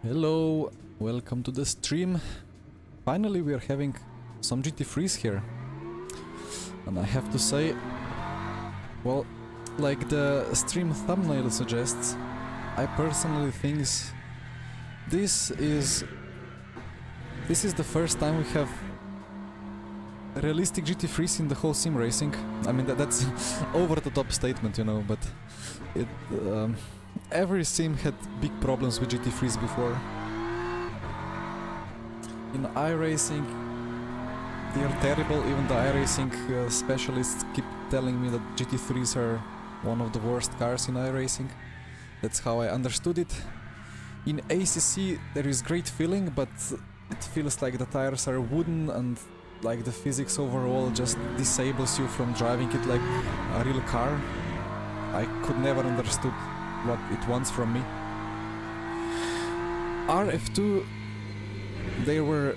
Hello, welcome to the stream. Finally we are having some GT3s here. And I have to say, well, like the stream thumbnail suggests, I personally think this is the first time we have realistic GT3s in the whole sim racing. I mean that's over the top statement, you know, but it every sim had big problems with GT3s before. In iRacing they are terrible. Even the iRacing specialists keep telling me that GT3s are one of the worst cars in iRacing. That's how I understood it. In ACC there is great feeling, but it feels like the tires are wooden and like the physics overall just disables you from driving it like a real car. I could never understood what it wants from me. RF2, they were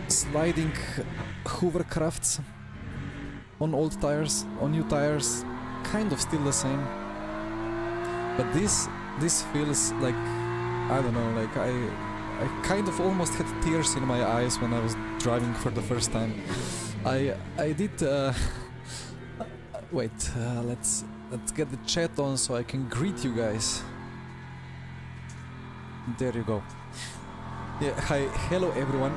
sliding hovercrafts on old tires, on new tires, kind of still the same. But this feels like, I don't know, like I kind of almost had tears in my eyes when I was driving for the first time. I did wait, let's get the chat on so I can greet you guys. There you go. Yeah, hi, hello everyone.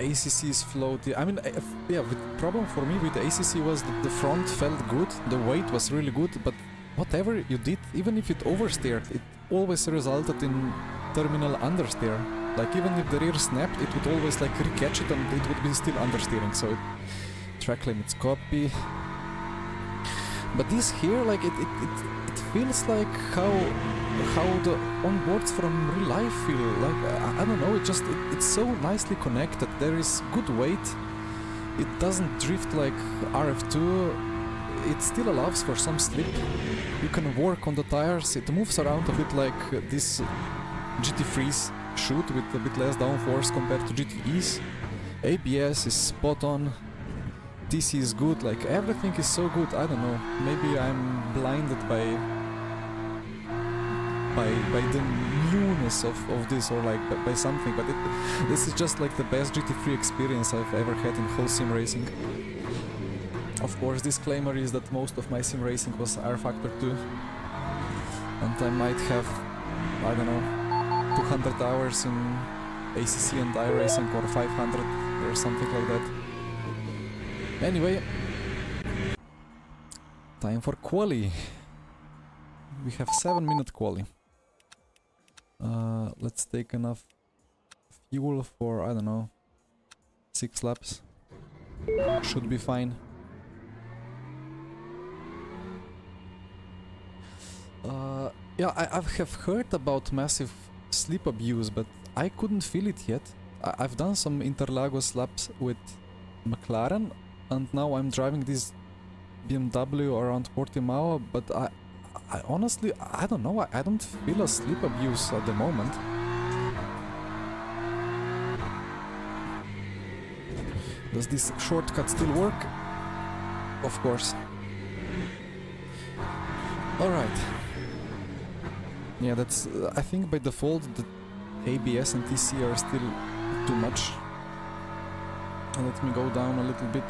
ACC is floaty. I mean, yeah, the problem for me with the ACC was that the front felt good, the weight was really good, but whatever you did, even if it oversteered, it always resulted in terminal understeer. Like even if the rear snapped, it would always like re-catch it and it would be still understeering. So track limits copy. But this here, like it feels like how the onboards from real life feel. Like I don't know, it's so nicely connected. There is good weight. It doesn't drift like RF2. It still allows for some slip. You can work on the tires. It moves around a bit like this GT3s should, with a bit less downforce compared to GTEs. ABS is spot on. TC is good. Like everything is so good. I don't know. Maybe I'm blinded by the newness of this, or like by something. But this is just like the best GT3 experience I've ever had in whole sim racing. Of course, disclaimer is that most of my sim racing was R Factor 2, and I might have, I don't know, 200 hours in ACC and iRacing, or 500 or something like that. Anyway, time for quali. We have 7-minute quali. Let's take enough fuel for, I don't know, 6 laps. Should be fine. Yeah, I have heard about massive sleep abuse, but I couldn't feel it yet. I've done some Interlagos laps with McLaren, and now I'm driving this BMW around Portimao, but I honestly, I don't know, I don't feel a sleep abuse at the moment. Does this shortcut still work? Of course. Alright. Yeah, that's, I think by default the ABS and TC are still too much. Let me go down a little bit.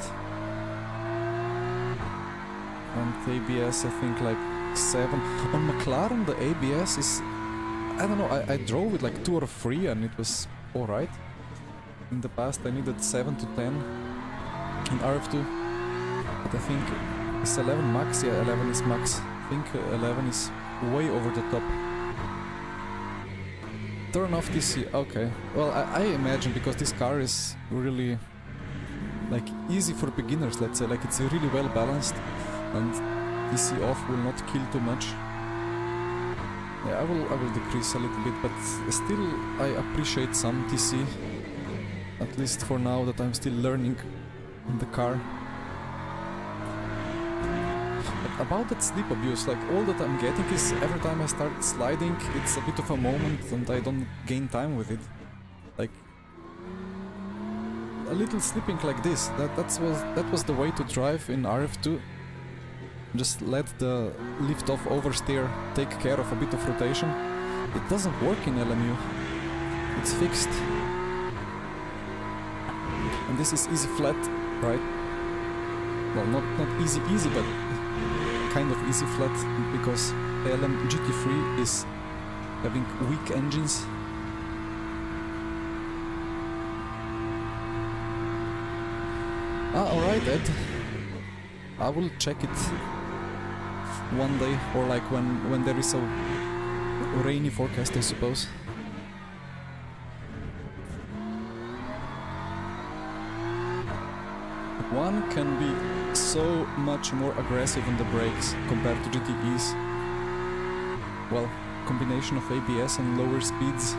And ABS, I think like 7. On McLaren the ABS is, I don't know, I drove with like 2 or 3 and it was alright. In the past I needed 7 to 10 in RF2. But I think it's 11 max, yeah, 11 is max. I think 11 is way over the top. Turn off TC, okay. Well, I imagine because this car is really like easy for beginners, let's say, like it's really well balanced, and TC off will not kill too much. Yeah, I will decrease a little bit, but still I appreciate some TC, at least for now that I'm still learning in the car. But about that sleep abuse, like all that I'm getting is every time I start sliding, it's a bit of a moment and I don't gain time with it. Like a little slipping like this, that was the way to drive in RF2. just let the lift-off oversteer take care of a bit of rotation. It doesn't work in LMU. It's fixed. And this is easy flat, right? Well, not easy, but kind of easy flat, because the LMU GT3 is having weak engines. Alright, Ed. I will check it one day, or like when there is a rainy forecast, I suppose. One can be so much more aggressive on the brakes compared to GTEs. Well, combination of ABS and lower speeds.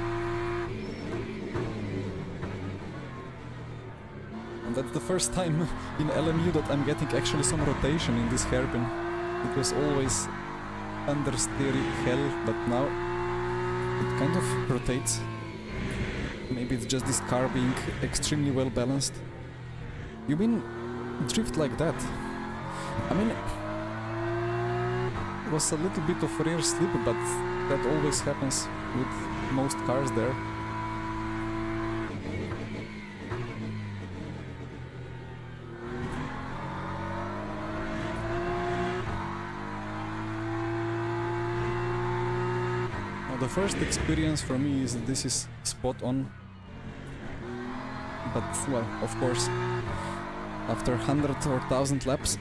And that's the first time in LMU that I'm getting actually some rotation in this hairpin. It was always understeery hell, but now it kind of rotates. Maybe it's just this car being extremely well balanced. You mean drift like that? I mean, it was a little bit of rear slip, but that always happens with most cars there. Now, the first experience for me is that this is spot on, but well, of course, after 100 or 1000 laps,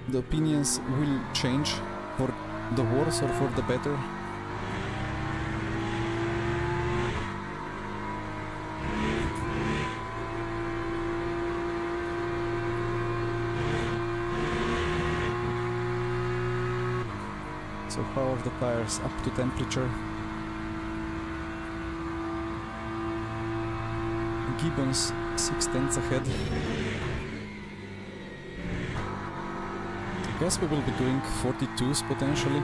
the opinions will change for the worse or for the better. So how are the tires up to temperature? Gibbons 6/10 ahead. I guess we will be doing 42s potentially.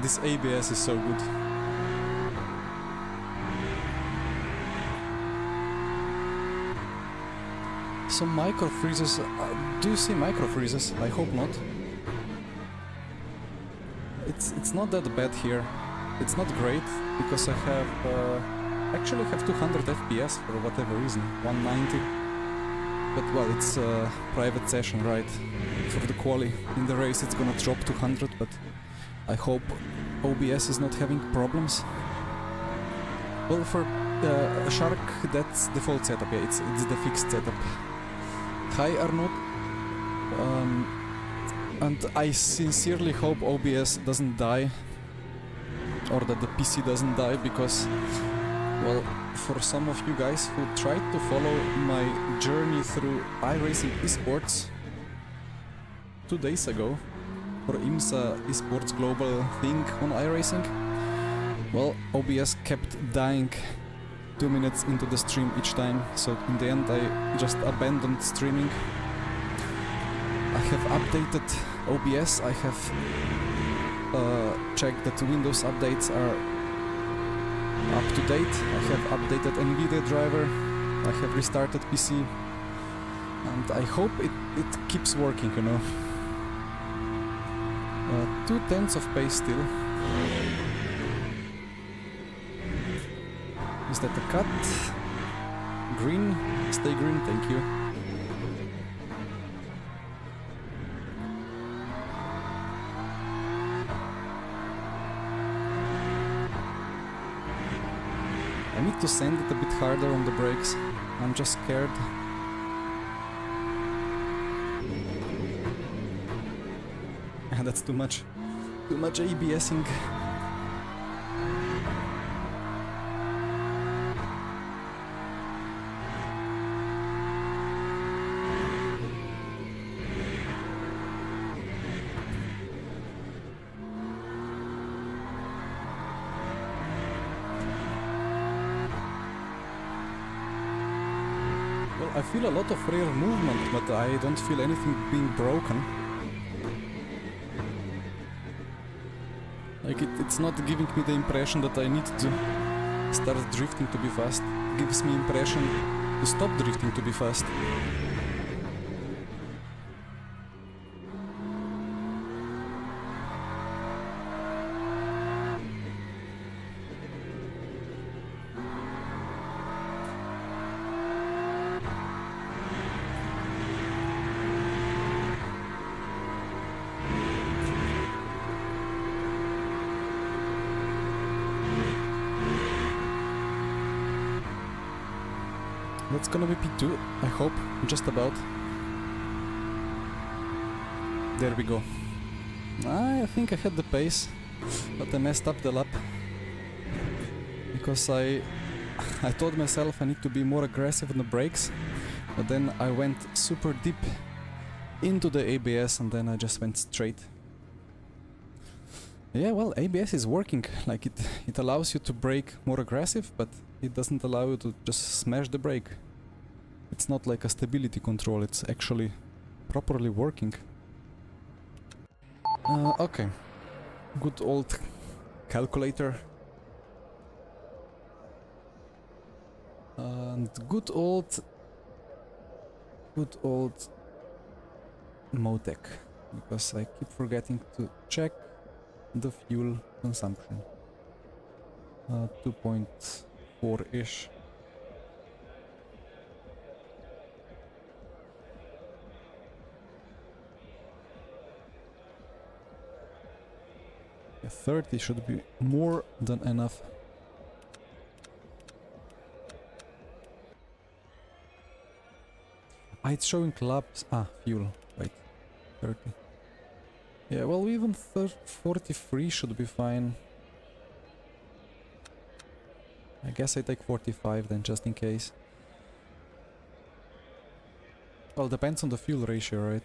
This ABS is so good. Some micro freezes. Do you see micro freezes? I hope not. It's not that bad here. It's not great because I have actually have 200 FPS for whatever reason, 190. But well, it's a private session, right? For the quali in the race, it's gonna drop to 100. But I hope OBS is not having problems. Well, for Shark, that's default setup. Yeah, it's the fixed setup. Hi Arnaud. And I sincerely hope OBS doesn't die, or that the PC doesn't die, because, well, for some of you guys who tried to follow my journey through iRacing esports 2 days ago, for IMSA esports global thing on iRacing, well, OBS kept dying 2 minutes into the stream each time, so in the end I just abandoned streaming. I have updated OBS, I have checked that Windows updates are up to date, I have updated NVIDIA driver, I have restarted PC, and I hope it keeps working, you know. 2/10 of pace still. Is that a cut? Green? Stay green, thank you. I need to send it a bit harder on the brakes. I'm just scared. That's too much. Too much ABSing. I feel a lot of rear movement, but I don't feel anything being broken. Like it's not giving me the impression that I need to start drifting to be fast. gives me impression to stop drifting to be fast. That's gonna be P2, I hope, just about. There we go. I think I had the pace, but I messed up the lap. Because I told myself I need to be more aggressive on the brakes, but then I went super deep into the ABS and then I just went straight. Yeah, well, ABS is working, like it allows you to brake more aggressive, but it doesn't allow you to just smash the brake. It's not like a stability control, it's actually properly working. Okay. Good old calculator. And good old Motec, because I keep forgetting to check the fuel consumption. 2.4-ish. Yeah, 30 should be more than enough. It's showing laps. Fuel. Wait. 30. Yeah, well, even 43 should be fine. I guess I take 45 then, just in case. Well, depends on the fuel ratio, right?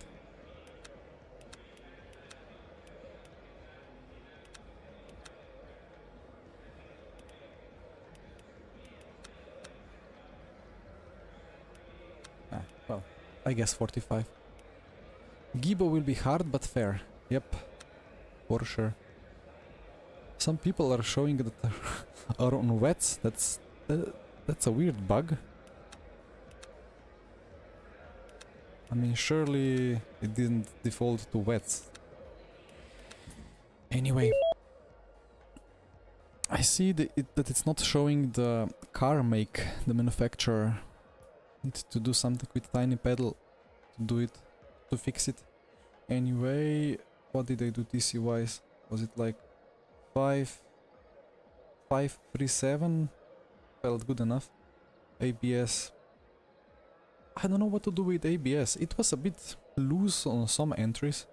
Well, I guess 45. Gibo will be hard but fair. Yep, for sure. Some people are showing that are on wets. That's a weird bug. I mean, surely it didn't default to wets. Anyway, I see that it's not showing the car make, the manufacturer. Need to do something with tiny pedal to do it, to fix it. Anyway, what did I do TC wise? Was it like 537? Felt good enough. ABS. I don't know what to do with ABS. It was a bit loose on some entries.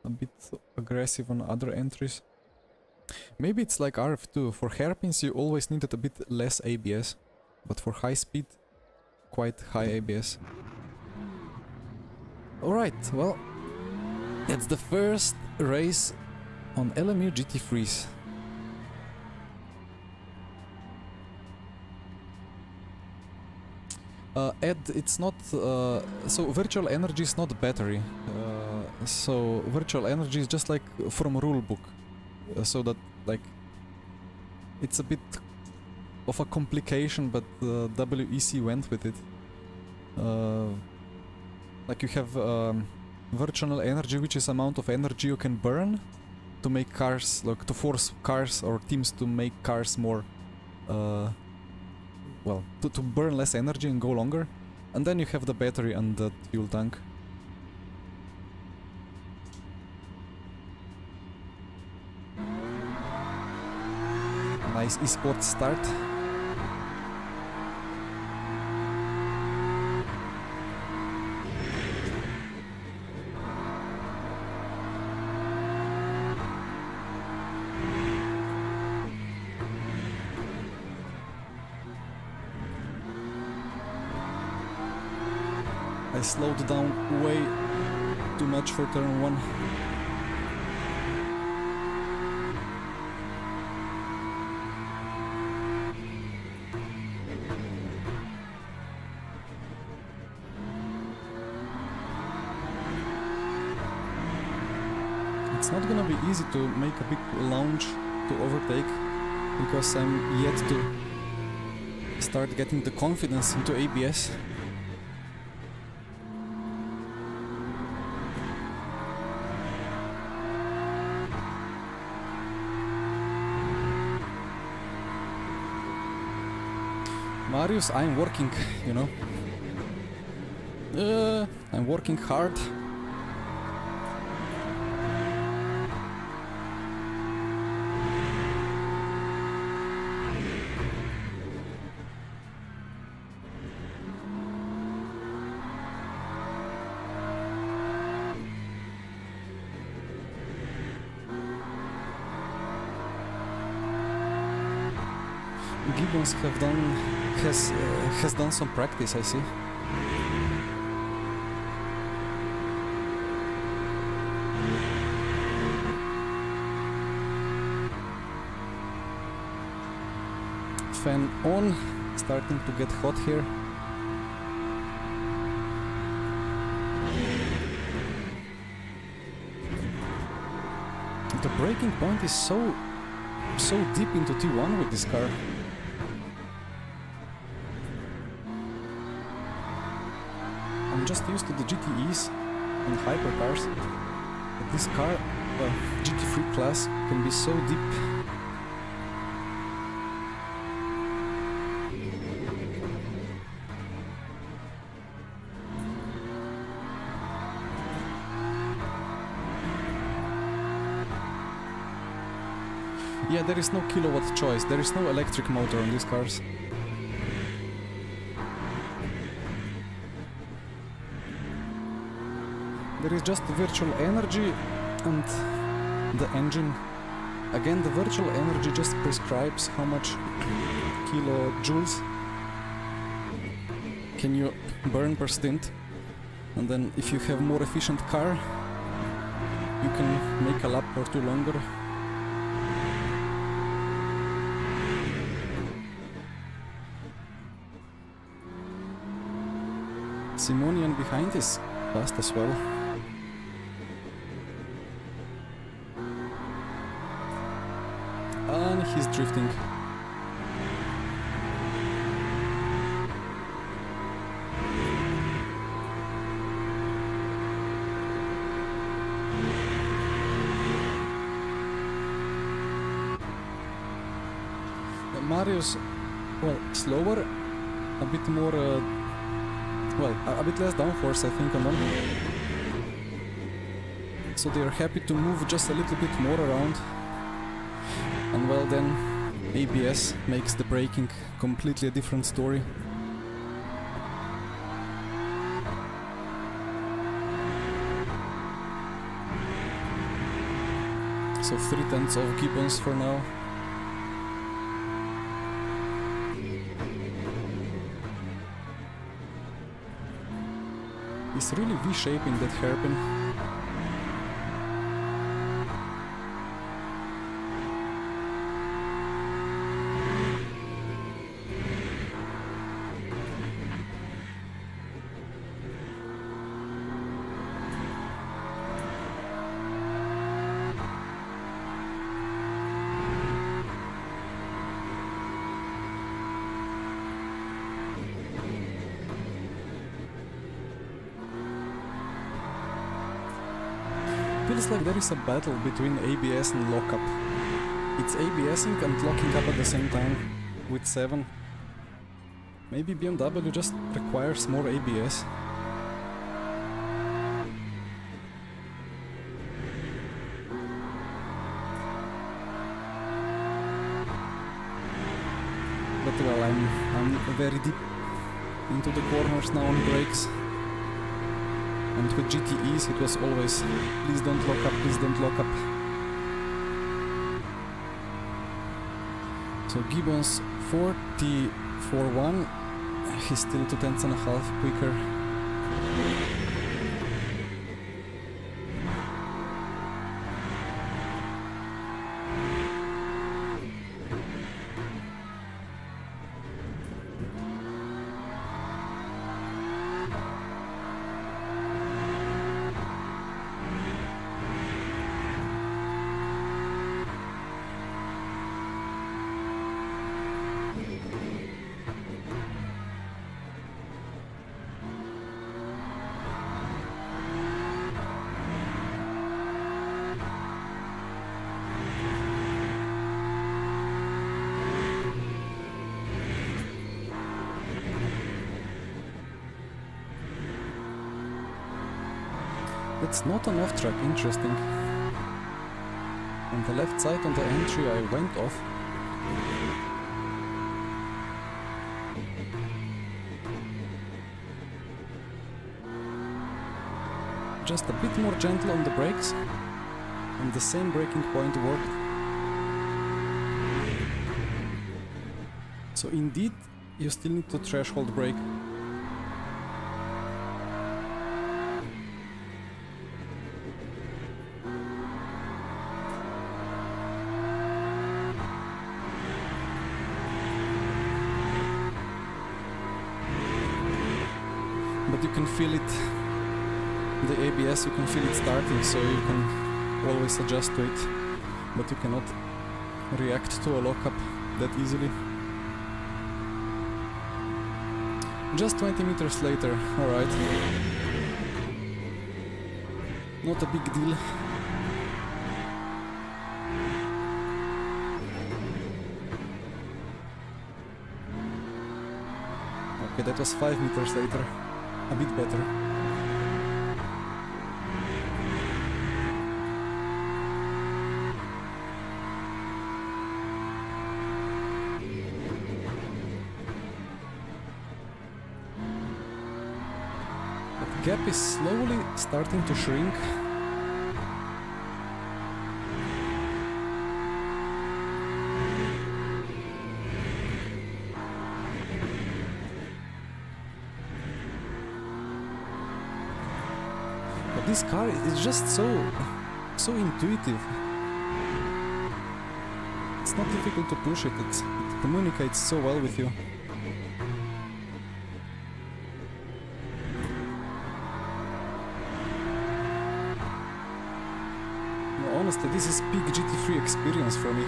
A bit aggressive on other entries. Maybe it's like RF2. For hairpins you always needed a bit less ABS. But for high speed, quite high ABS. Alright, well, it's the first race on LMU GT3s. Ed, it's not... so virtual energy is not battery. So virtual energy is just like from rulebook. So that, like, it's a bit of a complication, but WEC went with it. Like you have virtual energy, which is amount of energy you can burn to make cars, like to force cars or teams to make cars more, well, to burn less energy and go longer. And then you have the battery and the fuel tank. Nice esports start. I slowed down way too much for turn 1. It's not gonna be easy to make a big launch to overtake, because I'm yet to start getting the confidence into ABS. Marius, I'm working, you know. I'm working hard. Gibbons has done some practice, I see. Fan on, starting to get hot here. The braking point is so deep into T1 with this car. I'm just used to the GTEs and hypercars, but this car, GT3 class, can be so deep. Yeah, there is no kilowatt choice, there is no electric motor on these cars. There is just the virtual energy and the engine. Again, the virtual energy just prescribes how much kilojoules can you burn per stint. And then if you have more efficient car, you can make a lap or two longer. Simonian behind is fast as well. And he's drifting. Marius, well, slower, a bit more, a bit less downforce, I think, on them. So they are happy to move just a little bit more around. And well, then ABS makes the braking completely a different story. So 3/10 of Gibbons for now. He's really V-shaping that hairpin. Feels like there is a battle between ABS and lockup. It's ABSing and locking up at the same time with 7. Maybe BMW just requires more ABS. But well, I'm very deep into the corners now on brakes. And with GTEs it was always, please don't lock up, please don't lock up. So Gibbons 44.1, he's still 2/10.5 quicker. It's not an off track, interesting. On the left side on the entry I went off. Just a bit more gentle on the brakes, and the same braking point worked. So indeed, you still need to threshold brake. But you can feel it. The ABS, you can feel it starting, so you can always adjust to it, but you cannot react to a lockup that easily. Just 20 meters later, alright. Not a big deal. Okay, that was 5 meters later. A bit better. The gap is slowly starting to shrink. But this car is just so intuitive. It's not difficult to push it, it communicates so well with you. Honestly, this is big GT3 experience for me.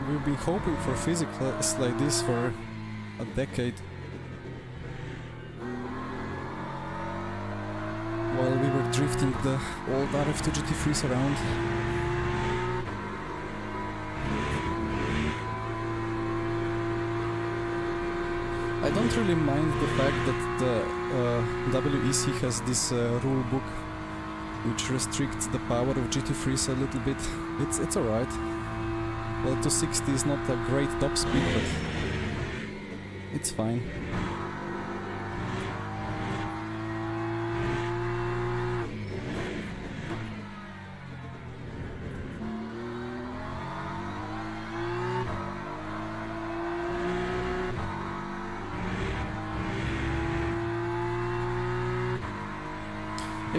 We've been hoping for physics like this for a decade. While we were drifting the old RF2 GT3s around. I don't really mind the fact that the WEC has this rule book which restricts the power of GT3s a little bit. It's alright. Well, 260 is not a great top speed, but it's fine.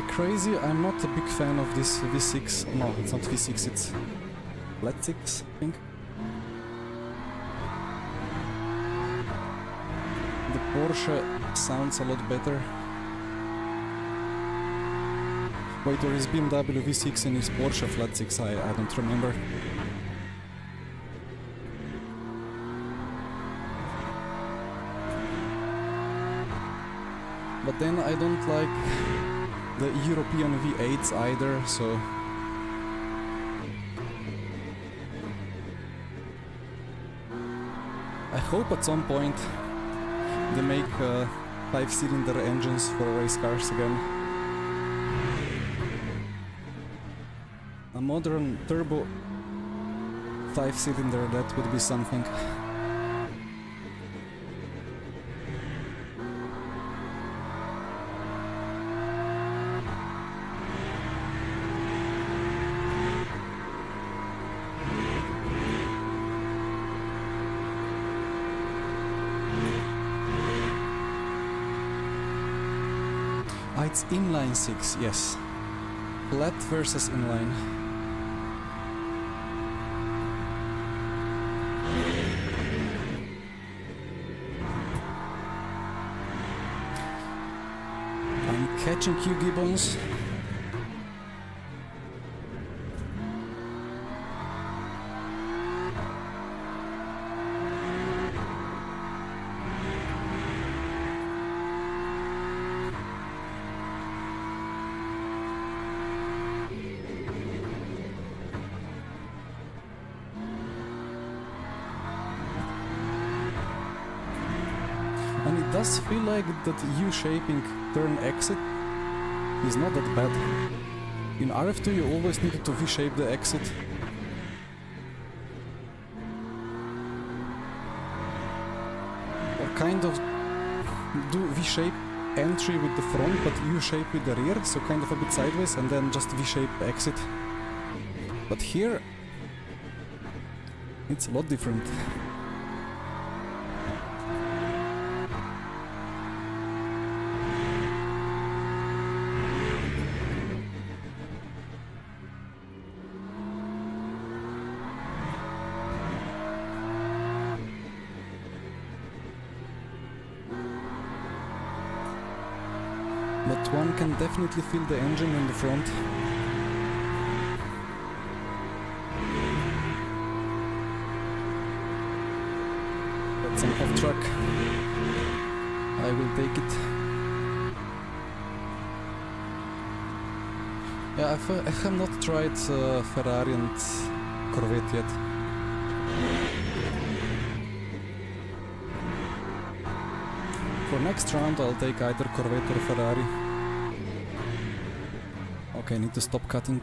Crazy, I'm not a big fan of this V6. No, it's not V6, it's flat 6, I think. The Porsche sounds a lot better. Wait, or is BMW V6 and is Porsche flat 6? I don't remember. But then I don't like the European V8s either, so I hope at some point they make 5-cylinder engines for race cars again. A modern turbo 5-cylinder, that would be something. It's inline 6, yes. Flat versus inline. I'm catching you, Gibbons. does feel like that U-shaping turn exit is not that bad. In RF2 you always needed to V-shape the exit. Or kind of do V-shape entry with the front but U-shape with the rear, so kind of a bit sideways, and then just V-shape exit. But here it's a lot different. But one can definitely feel the engine in the front. That's an off track. I will take it. Yeah, I have not tried Ferrari and Corvette yet. For next round I'll take either Corvette or Ferrari. Okay, I need to stop cutting.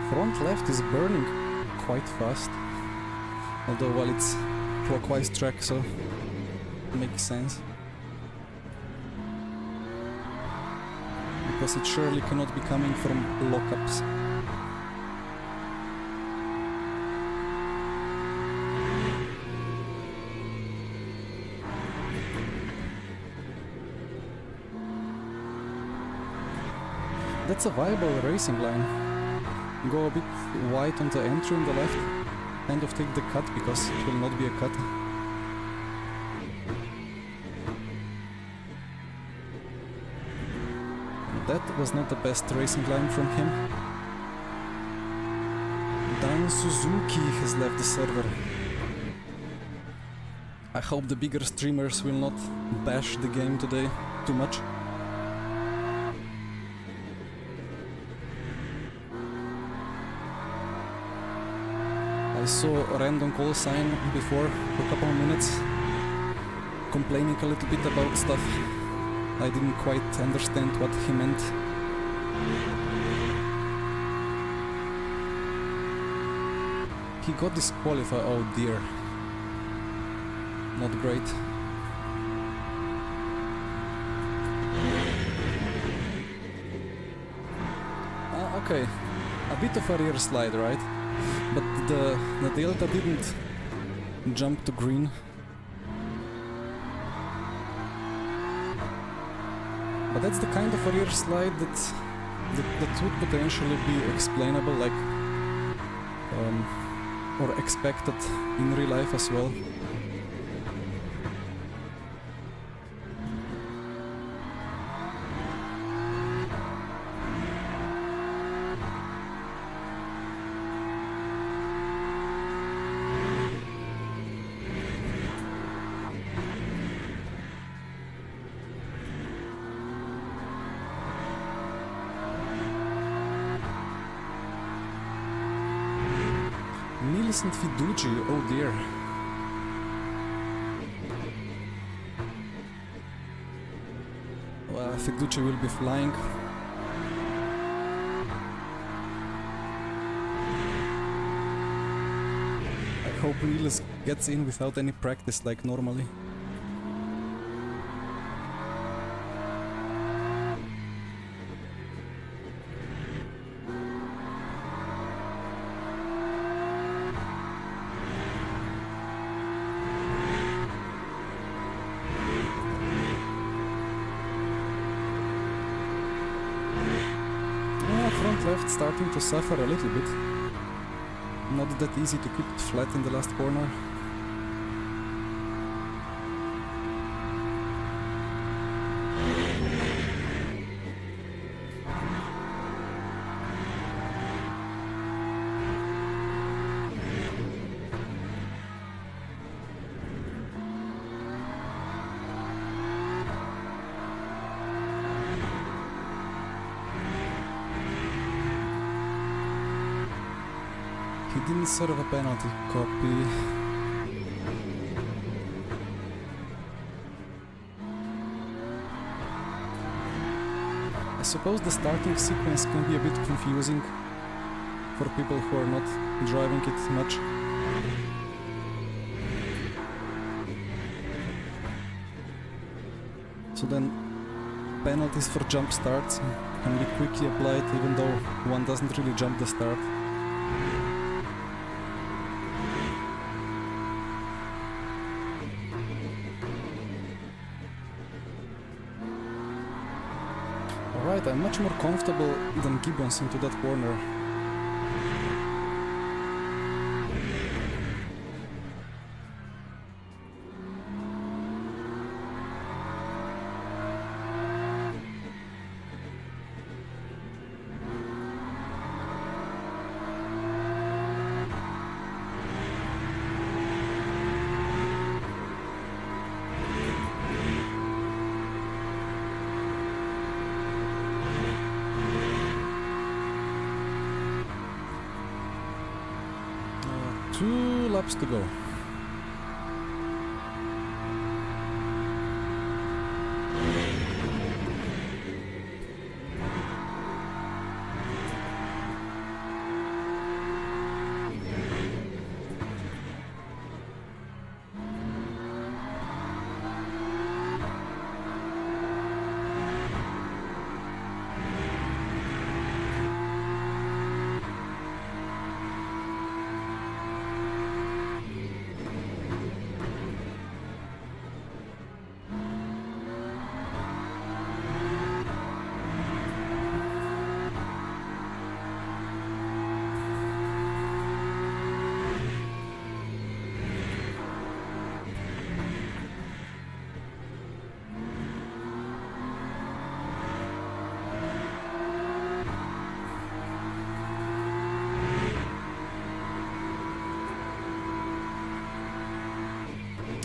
Front left is burning quite fast. Although, well, it's clockwise track, so it makes sense. Because it surely cannot be coming from lockups. That's a viable racing line. Go a bit wide on the entry on the left, kind of take the cut because it will not be a cut. That was not the best racing line from him. Dan Suzuki has left the server. I hope the bigger streamers will not bash the game today too much. I saw a random call sign before for a couple of minutes, complaining a little bit about stuff. I didn't quite understand what he meant. He got disqualified, oh dear. Not great. Okay, a bit of a rear slide, right? But the Delta didn't jump to green. But that's the kind of a rear slide that would potentially be explainable, like or expected in real life as well. And Fiduci, oh dear. Well, Fiduci will be flying. I hope Niels gets in without any practice like normally. Left starting to suffer a little bit. Not that easy to keep it flat in the last corner. didn't serve a penalty. Copy. I suppose the starting sequence can be a bit confusing for people who are not driving it much. So then penalties for jump starts can be quickly applied even though one doesn't really jump the start. Alright, I'm much more comfortable than Gibbons into that corner. Two laps to go.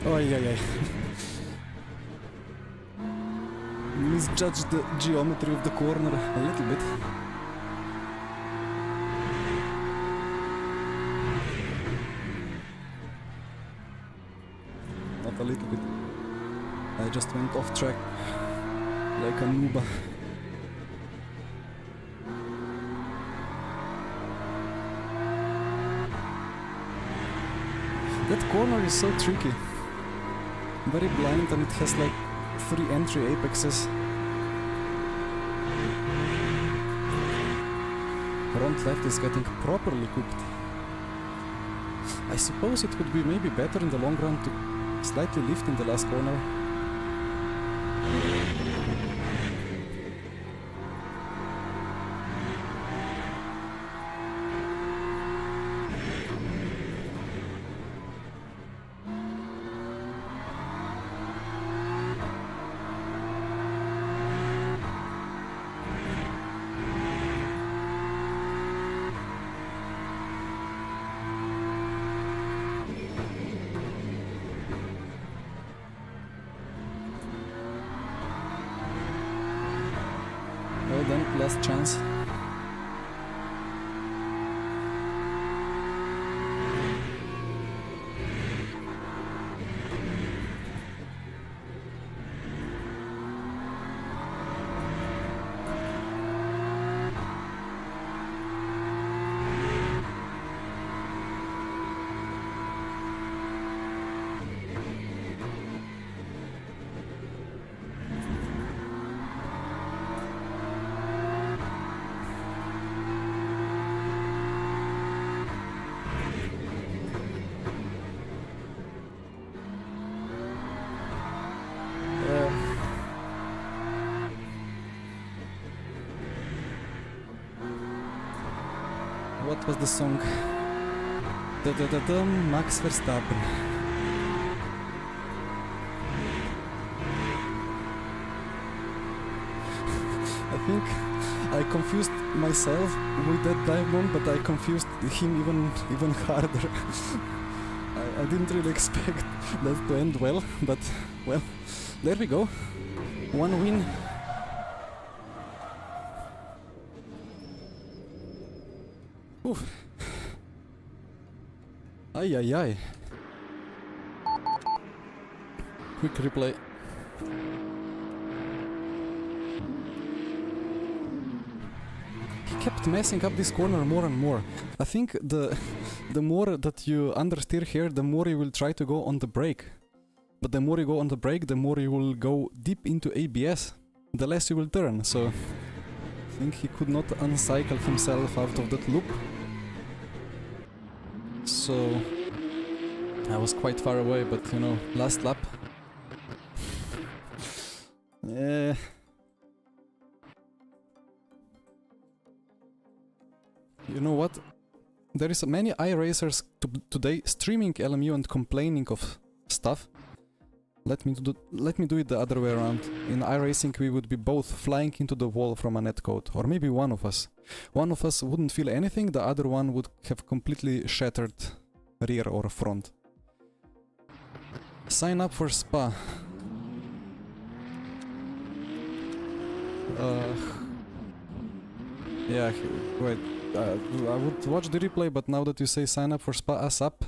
Oh, yeah. Misjudged the geometry of the corner a little bit. Not a little bit. I just went off track like a noob. That corner is so tricky. Very blind, and it has like 3 entry apexes. Front left is getting properly cooked. I suppose it would be maybe better in the long run to slightly lift in the last corner. Well then, last chance. What was the song? Max Verstappen. I think I confused myself with that dive bomb, but I confused him even harder. I didn't really expect that to end well, but well, there we go. One win. Oof. Ay ay ay. Quick replay. He kept messing up this corner more and more. I think the more that you understeer here, the more you will try to go on the brake. But the more you go on the brake, the more you will go deep into ABS, the less you will turn, so I think he could not uncycle himself out of that loop. So I was quite far away, but you know, last lap. You know what? There is many iRacers today streaming LMU and complaining of stuff. Let me do it the other way around. In iRacing we would be both flying into the wall from a netcode, or maybe one of us. One of us wouldn't feel anything, the other one would have completely shattered rear or front. Sign up for Spa. Yeah, wait. I would watch the replay, but now that you say sign up for Spa ASAP,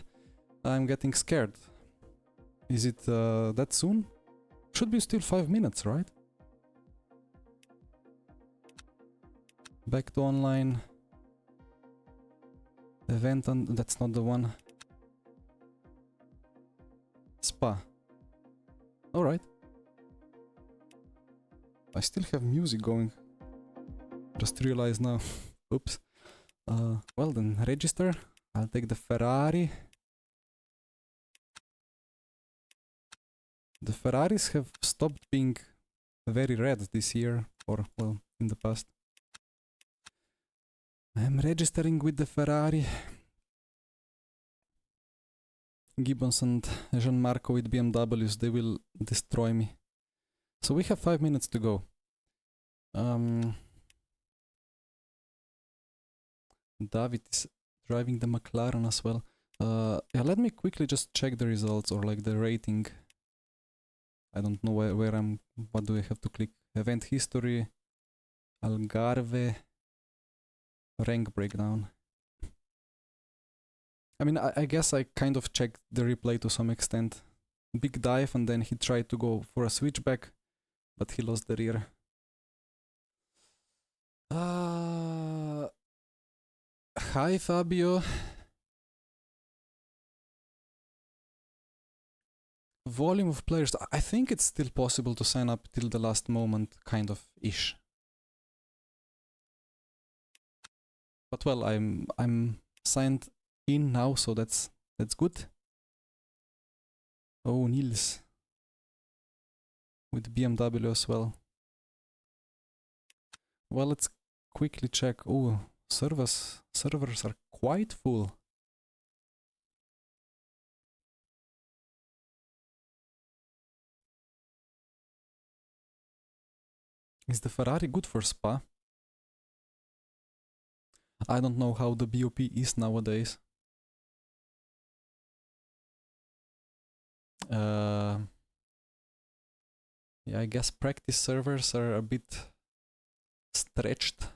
I'm getting scared. Is it that soon? Should be still 5 minutes, right? Back to online. Event, and that's not the one. Spa. Alright. I still have music going. Just realized now. Oops. Well then, register. I'll take the Ferrari. The Ferraris have stopped being very red this year, or, well, in the past. I'm registering with the Ferrari. Gibbons and Jean-Marco with BMWs, they will destroy me. So we have 5 minutes to go. David is driving the McLaren as well. Yeah, let me quickly just check the results, or like the rating. I don't know where I'm, what do I have to click? Event history, Algarve, rank breakdown. I mean, I guess I kind of checked the replay to some extent. Big dive, and then he tried to go for a switchback, but he lost the rear. Hi Fabio. Volume of players. I think it's still possible to sign up till the last moment, kind of ish. But well, I'm signed in now, so that's good. Oh, Niels with BMW as well. Well, let's quickly check. Oh, servers are quite full. Is the Ferrari good for Spa? I don't know how the BOP is nowadays. Yeah, I guess practice servers are a bit stretched.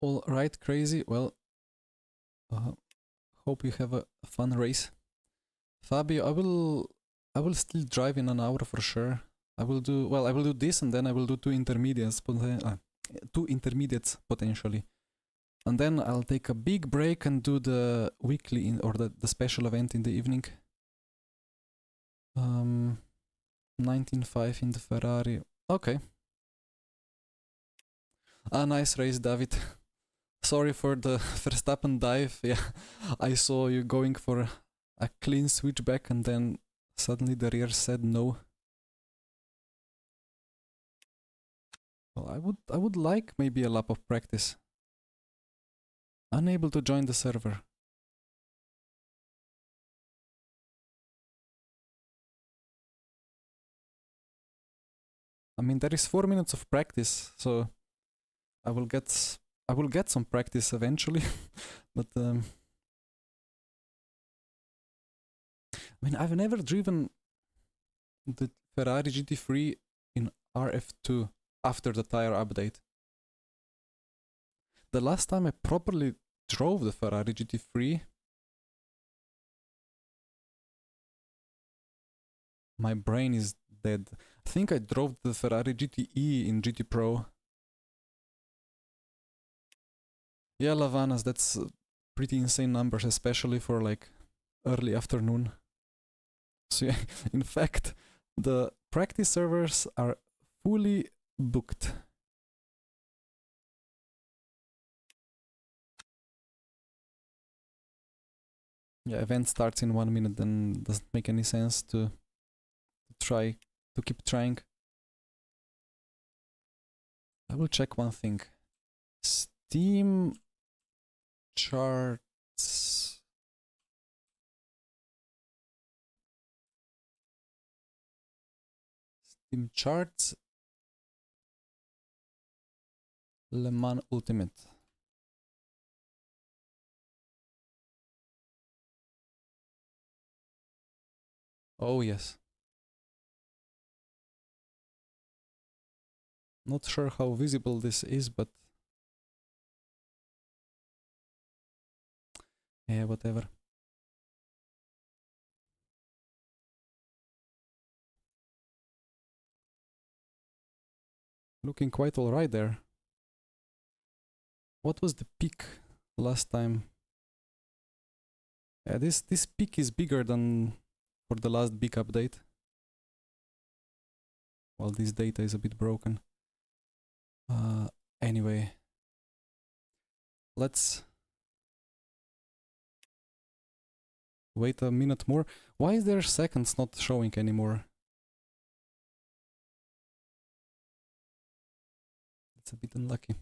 All right, crazy. Well, hope you have a fun race. Fabio, I will still drive in an hour for sure. I will do this, and then I will do two intermediates potentially. And then I'll take a big break and do the weekly or the special event in the evening. 19.5 in the Ferrari. Okay. A nice race, David. Sorry for the Verstappen dive. Yeah, I saw you going for a clean switchback, and then suddenly the rear said no. Well, I would like maybe a lap of practice. Unable to join the server. I mean, there is 4 minutes of practice, so I will get some practice eventually. But I mean, I've never driven the Ferrari GT3 in RF2 after the tire update. The last time I properly drove the Ferrari GT3, my brain is dead. I think I drove the Ferrari GTE in GT Pro. Yeah, Lavanas, that's pretty insane numbers, especially for like early afternoon. So yeah, in fact, the practice servers are fully booked. Yeah, event starts in 1 minute, then doesn't make any sense to keep trying. I will check one thing. Steam charts. Steam charts. Le Mans Ultimate. Oh yes. Not sure how visible this is, but yeah, whatever. Looking quite alright there. What was the peak last time? Yeah, this peak is bigger than for the last big update. Well, this data is a bit broken. Anyway, let's wait a minute more. Why is there seconds not showing anymore? It's a bit unlucky.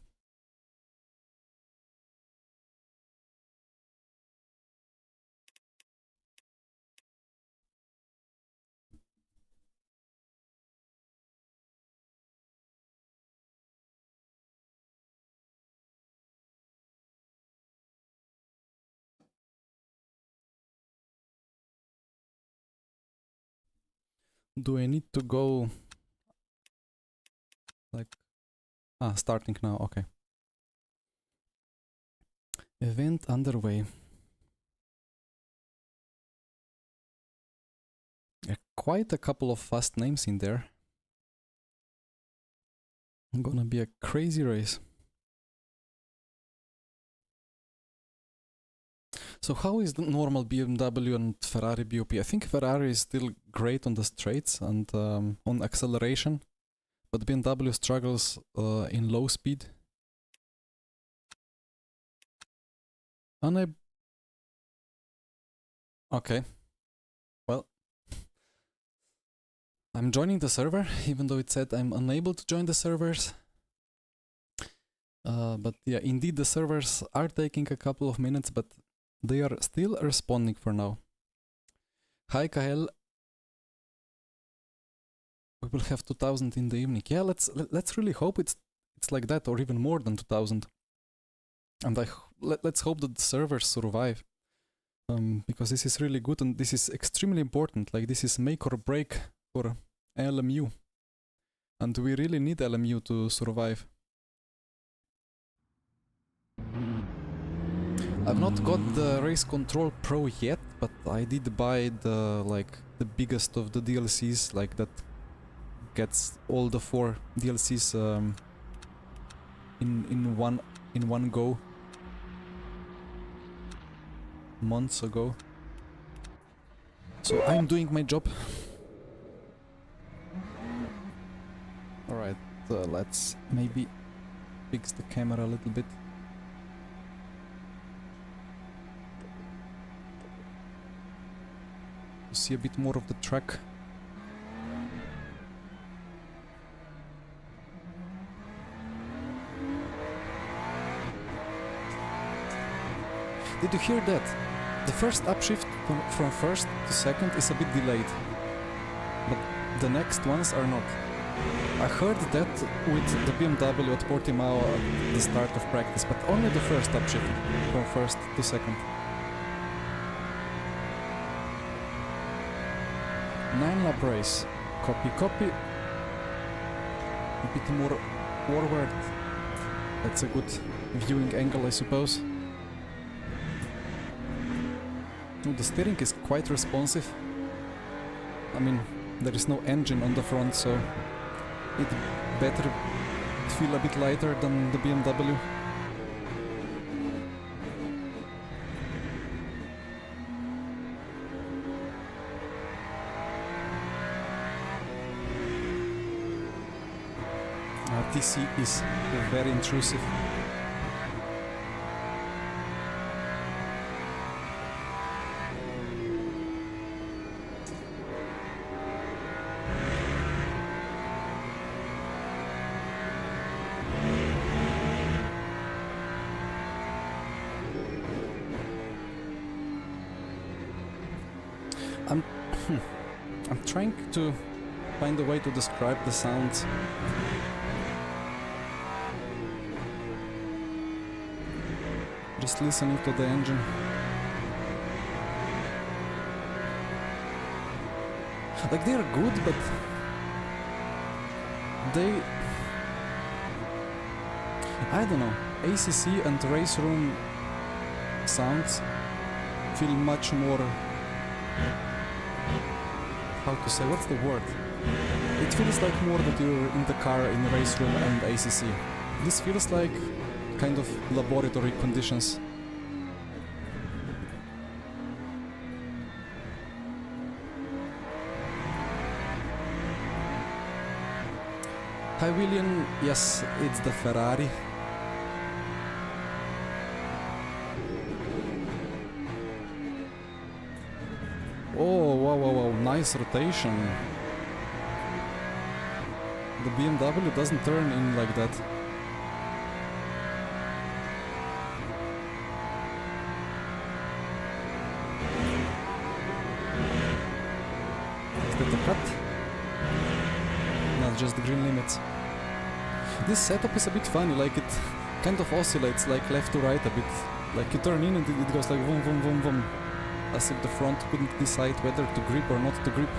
Do I need to go like starting now? Okay. Event underway. Quite a couple of fast names in there. Gonna be a crazy race. So how is the normal BMW and Ferrari BOP? I think Ferrari is still great on the straights and on acceleration, but BMW struggles in low speed. Okay. Well, I'm joining the server, even though it said I'm unable to join the servers. But yeah, indeed the servers are taking a couple of minutes, but they are still responding for now. Hi Kahel. We will have 2000 in the evening. Yeah, let's really hope it's like that, or even more than 2000. And let's hope that the servers survive, because this is really good and this is extremely important. Like, this is make or break for LMU, and we really need LMU to survive. I've not got the Race Control Pro yet, but I did buy the biggest of the DLCs, like that gets all the 4 DLCs in one go months ago. So I'm doing my job. Alright, let's maybe fix the camera a little bit. To see a bit more of the track. Did you hear that? The first upshift from first to second is a bit delayed, but the next ones are not. I heard that with the BMW at Portimao at the start of practice, but only the first upshift from first to second. 9-lap race. Copy, copy. a bit more forward. That's a good viewing angle, I suppose. Oh, the steering is quite responsive. I mean, there is no engine on the front, so it better feel a bit lighter than the BMW. TC is very intrusive. I'm trying to find a way to describe the sounds. Just listening to the engine. Like, they are good, but they... I don't know. ACC and race room sounds feel much more... How to say? What's the word? It feels like more that you're in the car in race room and ACC. This feels like kind of laboratory conditions. Hi William, yes, it's the Ferrari. Oh, wow, wow, wow, nice rotation. The BMW doesn't turn in like that. Is that the cut? No, just the green limits. This setup is a bit funny, like it kind of oscillates like left to right a bit. Like you turn in and it goes like vroom, vroom, vroom, vroom. As if the front couldn't decide whether to grip or not to grip.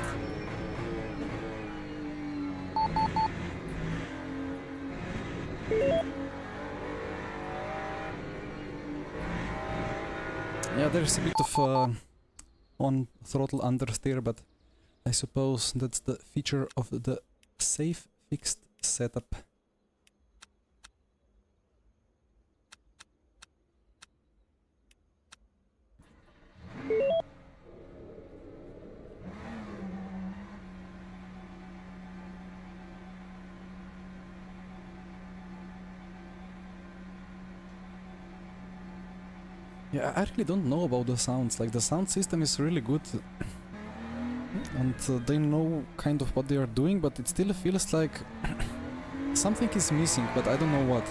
Yeah, there's a bit of on throttle understeer, but I suppose that's the feature of the safe fixed setup. Yeah, I really don't know about the sounds. Like, the sound system is really good and they know kind of what they are doing, but it still feels like something is missing, but I don't know what.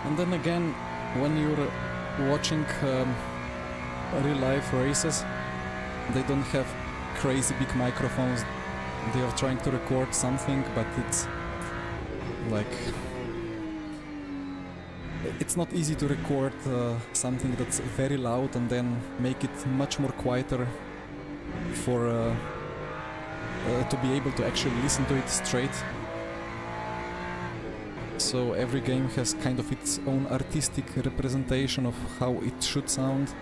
And then again, when you're watching real life races, they don't have crazy big microphones. They are trying to record something, but it's like it's not easy to record something that's very loud and then make it much more quieter for to be able to actually listen to it straight. So every game has kind of its own artistic representation of how it should sound,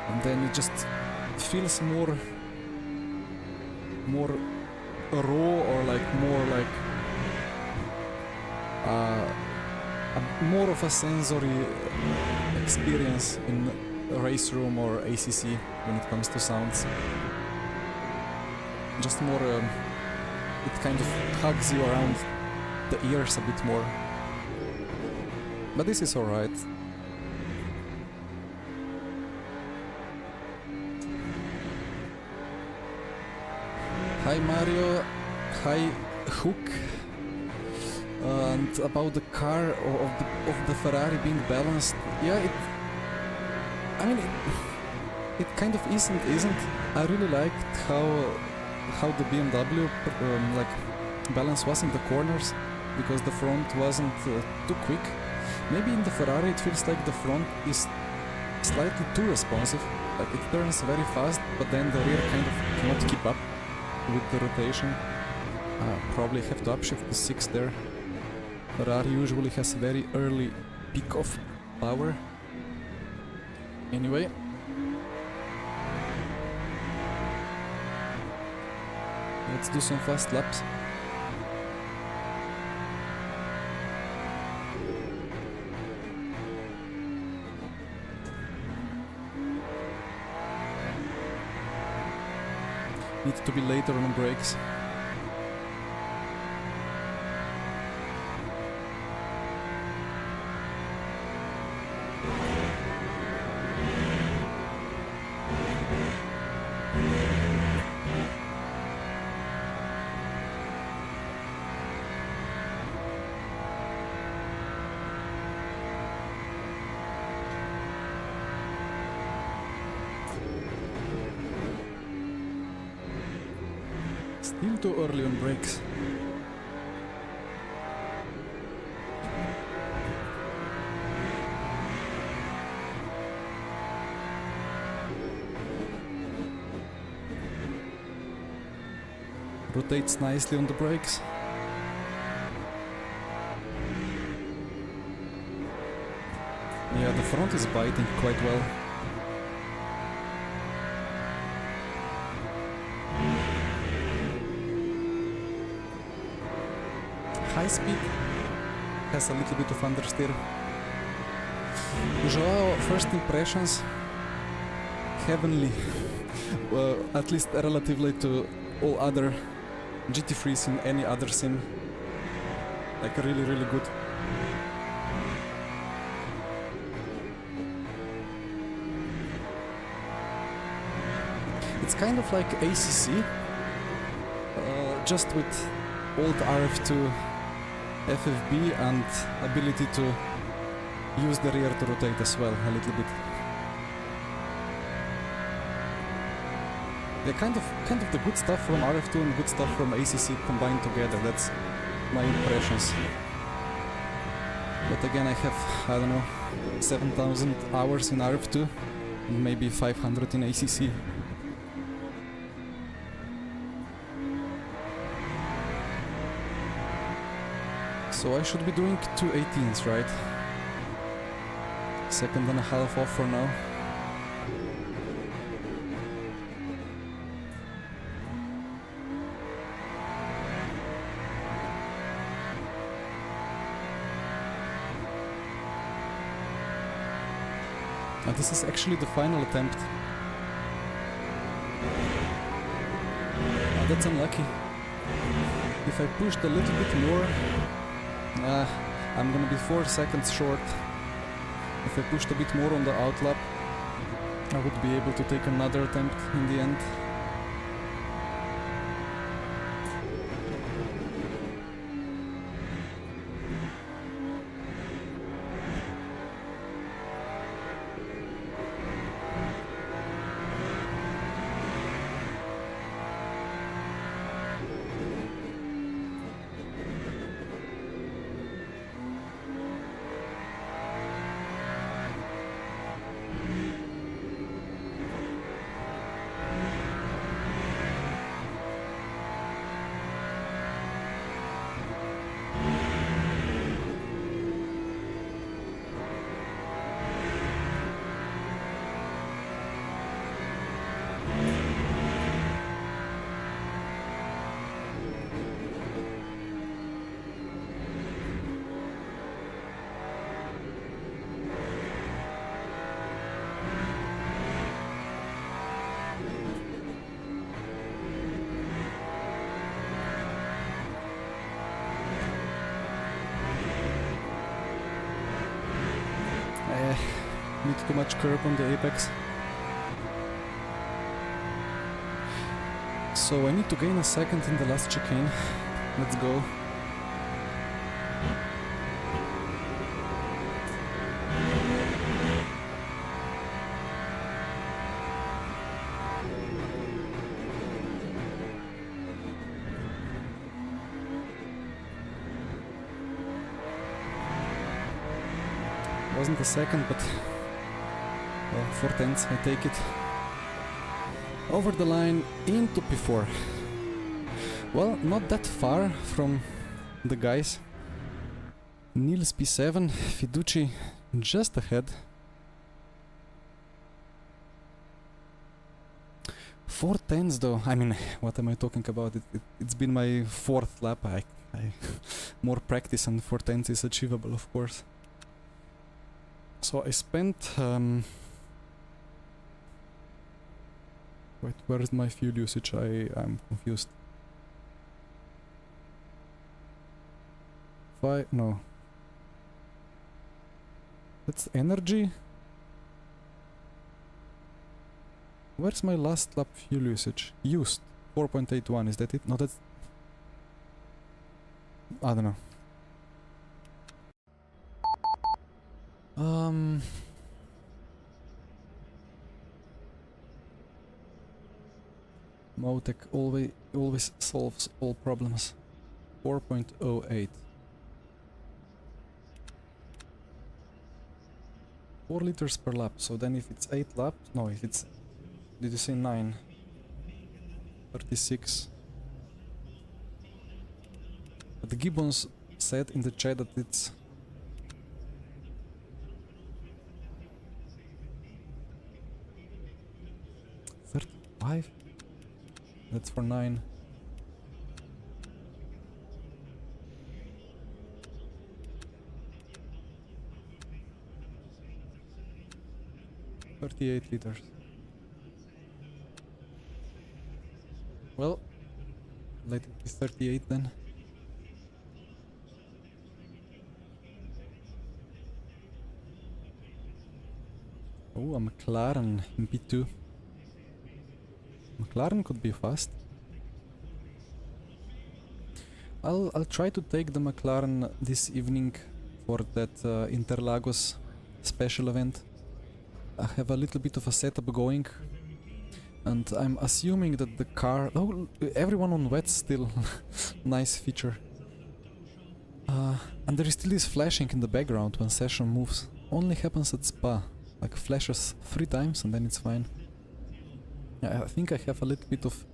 and then it just feels more raw, or like more of a sensory experience in a race room or ACC when it comes to sounds. Just more, it kind of hugs you around the ears a bit more. But this is alright. Hi Mario, hi Hook. And about the car of the Ferrari being balanced, yeah, it kind of isn't. I really liked how the BMW like balance was in the corners because the front wasn't too quick. Maybe in the Ferrari it feels like the front is slightly too responsive, like it turns very fast, but then the rear kind of cannot keep up with the rotation. Probably have to upshift the 6 there. Ferrari usually has a very early peak of power. Anyway. Let's do some fast laps. Need to be later on brakes. Still too early on brakes. Rotates nicely on the brakes. Yeah, the front is biting quite well. High speed has a little bit of understeer. Joao, first impressions, heavenly, at least relatively to all other GT3s in any other sim. Like really, really good. It's kind of like ACC, just with old RF2 FFB and ability to use the rear to rotate as well a little bit. Yeah, kind of the good stuff from RF2 and good stuff from ACC combined together. That's my impressions. But again, I have, I don't know, 7,000 hours in RF2 and maybe 500 in ACC. So I should be doing 218s, right? Second and a half off for now. Now this is actually the final attempt. That's unlucky. If I pushed a little bit more, I'm gonna be 4 seconds short. If I pushed a bit more on the outlap, I would be able to take another attempt in the end. Need too much curb on the apex. So I need to gain a second in the last chicane. Let's go. Wasn't a second, but well, 4/10, I take it. Over the line into P4. Well, not that far from the guys. Niels P7, Fiduci just ahead. 4/10s though, I mean, what am I talking about? It's been my 4th lap. I more practice and 4/10s is achievable, of course. So I spent... wait, where is my fuel usage? I'm confused. No. That's energy? Where's my last lap fuel usage? Used. 4.81, is that it? No, that's... I don't know. Motec always solves all problems. 4.08. 4 liters per lap, so then if it's 8 laps... No, if it's... Did you say 9? 36. But the Gibbons said in the chat that it's... 35? That's for 9. $38 liters. Well, let it be 38 then. Oh, a McLaren in P2. McLaren could be fast. I'll try to take the McLaren this evening for that Interlagos special event. I have a little bit of a setup going, and I'm assuming that the car... Oh, everyone on wet still. Nice feature. And there is still this flashing in the background when session moves. Only happens at Spa. Like flashes 3 times and then it's fine. I think I have a little bit of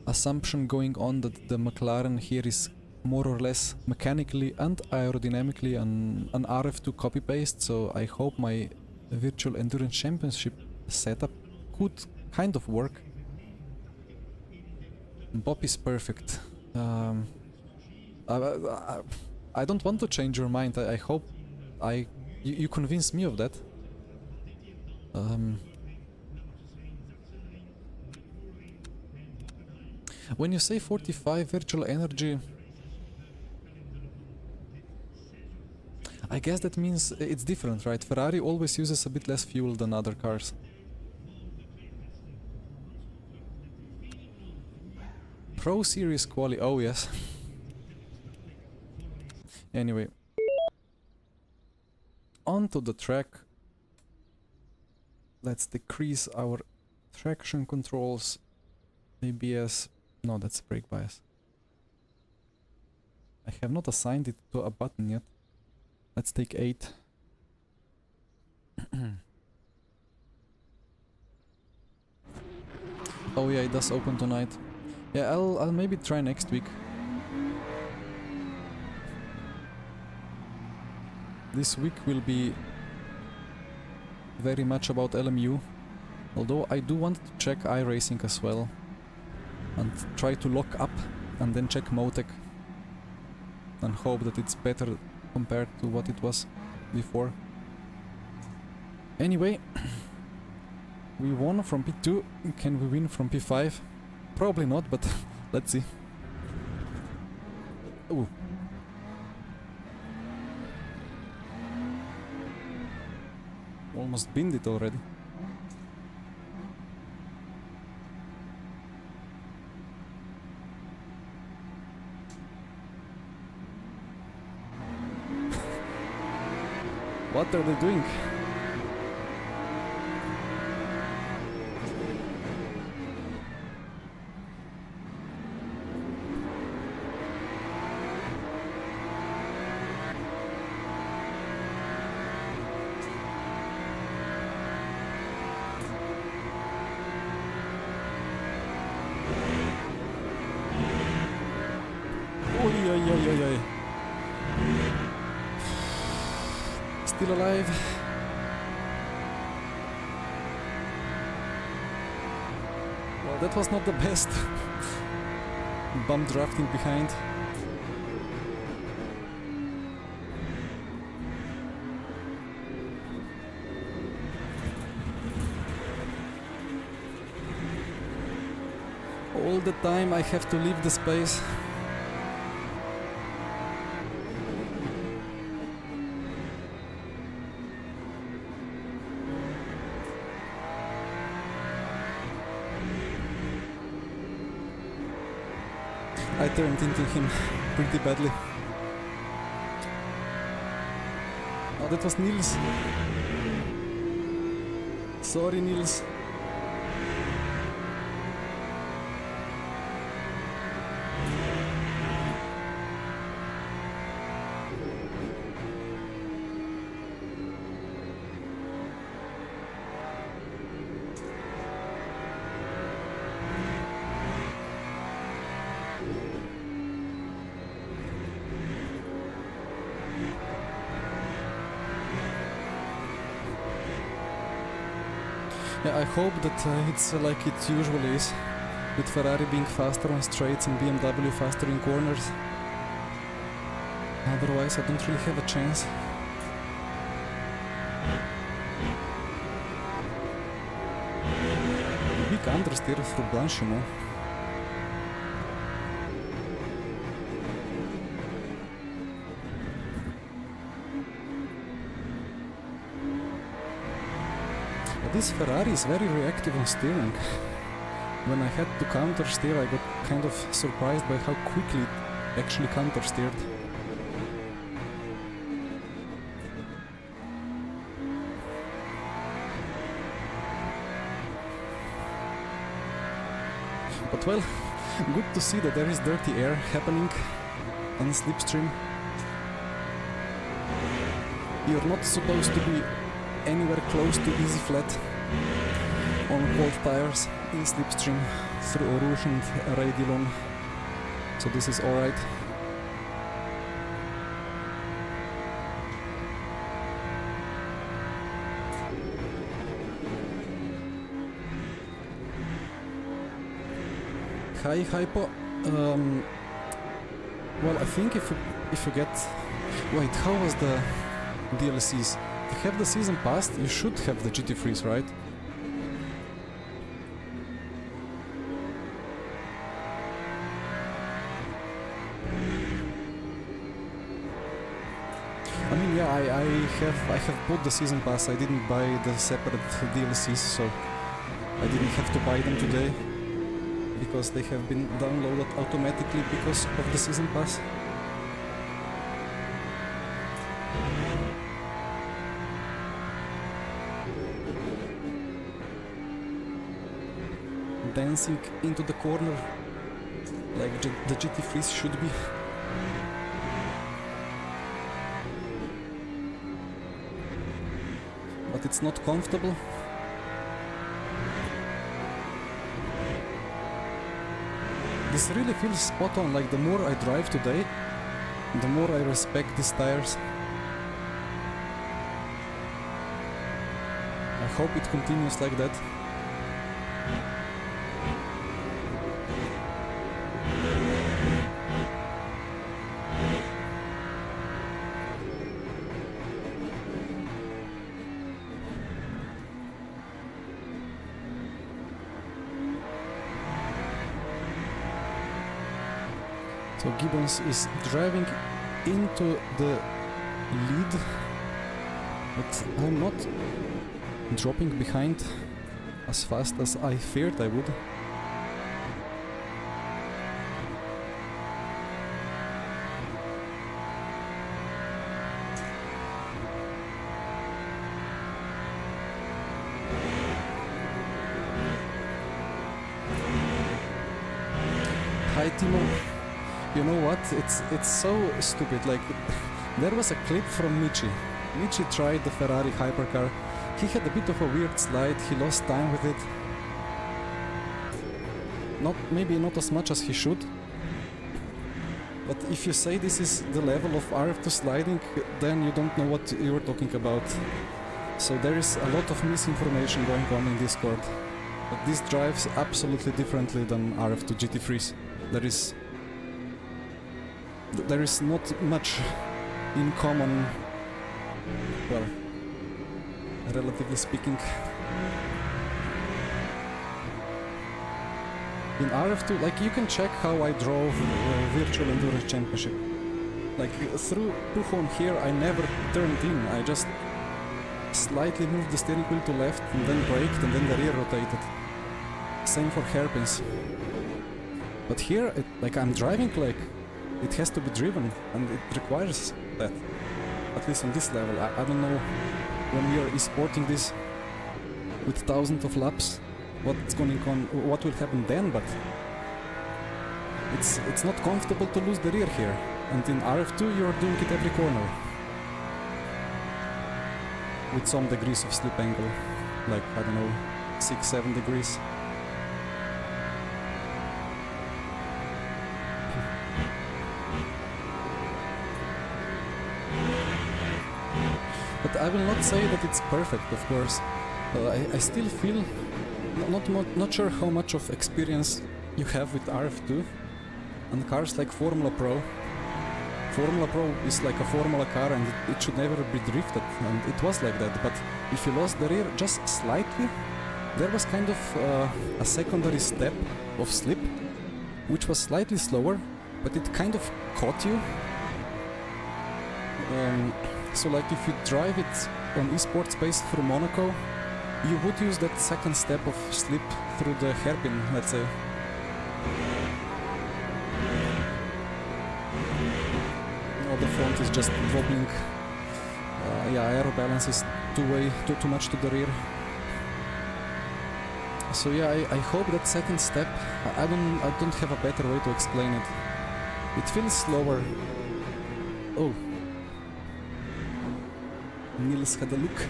assumption going on that the McLaren here is more or less mechanically and aerodynamically an RF2 copy-paste, so I hope my Virtual Endurance Championship setup could kind of work. Bob is perfect. I don't want to change your mind. I hope you convince me of that. When you say 45 virtual energy, I guess that means it's different, right? Ferrari always uses a bit less fuel than other cars. Pro Series quali, oh yes. Anyway, onto the track. Let's decrease our traction controls. ABS, no, that's brake bias. I have not assigned it to a button yet. Let's take 8. Oh yeah, it does open tonight. Yeah, I'll maybe try next week. This week will be very much about LMU, although I do want to check iRacing as well and try to lock up and then check Motec and hope that it's better compared to what it was before. Anyway, we won from P2. Can we win from P5? Probably not, but let's see. Ooh. Almost binned it already. What are they doing? Still alive. Well, that was not the best. Bump drafting behind. All the time I have to leave the space. I turned into him pretty badly. Oh, that was Niels. Sorry, Niels. Yeah, I hope that it's like it usually is, with Ferrari being faster on straights and BMW faster in corners. Otherwise I don't really have a chance. Big understeer through Blanchimont. This Ferrari is very reactive on steering. When I had to counter steer, I got kind of surprised by how quickly it actually counter steered. But well, good to see that there is dirty air happening on slipstream. You're not supposed to be anywhere close to easy flat on cold tires in slipstream through Eau Rouge and Ray Dillon, so this is alright. Hi Hypo. Well, I think if you get... Wait, how was the DLCs? If you have the season pass, you should have the GT3s, right? I mean, yeah, I have bought the season pass. I didn't buy the separate DLCs, so I didn't have to buy them today because they have been downloaded automatically because of the season pass. Dancing into the corner like the GT3s should be. But it's not comfortable. This really feels spot on, like the more I drive today, the more I respect these tires. I hope it continues like that. So Gibbons is driving into the lead, but I'm not dropping behind as fast as I feared I would. Hi Timo. You know what? It's so stupid. Like, there was a clip from Michi. Michi tried the Ferrari hypercar. He had a bit of a weird slide. He lost time with it. Maybe not as much as he should. But if you say this is the level of RF2 sliding, then you don't know what you're talking about. So there is a lot of misinformation going on in Discord. But this drives absolutely differently than RF2 GT3s. There is not much in common, well, relatively speaking. In RF2, like, you can check how I drove Virtual Endurance Championship. Like, through Puchon here I never turned in, I just slightly moved the steering wheel to left and then braked and then the rear rotated. Same for hairpins. But here, like, I'm driving like it has to be driven, and it requires that. At least on this level. I don't know when we are esporting this with thousands of laps, what's going on, what will happen then, but it's not comfortable to lose the rear here. And in RF2 you're doing it every corner. With some degrees of slip angle, like, I don't know, 6-7 degrees. But I will not say that it's perfect, of course. I still feel not sure how much of experience you have with RF2 and cars like Formula Pro. Formula Pro is like a Formula car and it should never be drifted, and it was like that. But if you lost the rear just slightly, there was kind of a secondary step of slip, which was slightly slower, but it kind of caught you. So like if you drive it on esports space through Monaco, you would use that second step of slip through the hairpin, let's say. Now the front is just wobbling. Yeah, aero balance is too much to the rear. So yeah, I hope that second step, I don't have a better way to explain it. It feels slower. Oh. Niels had a look.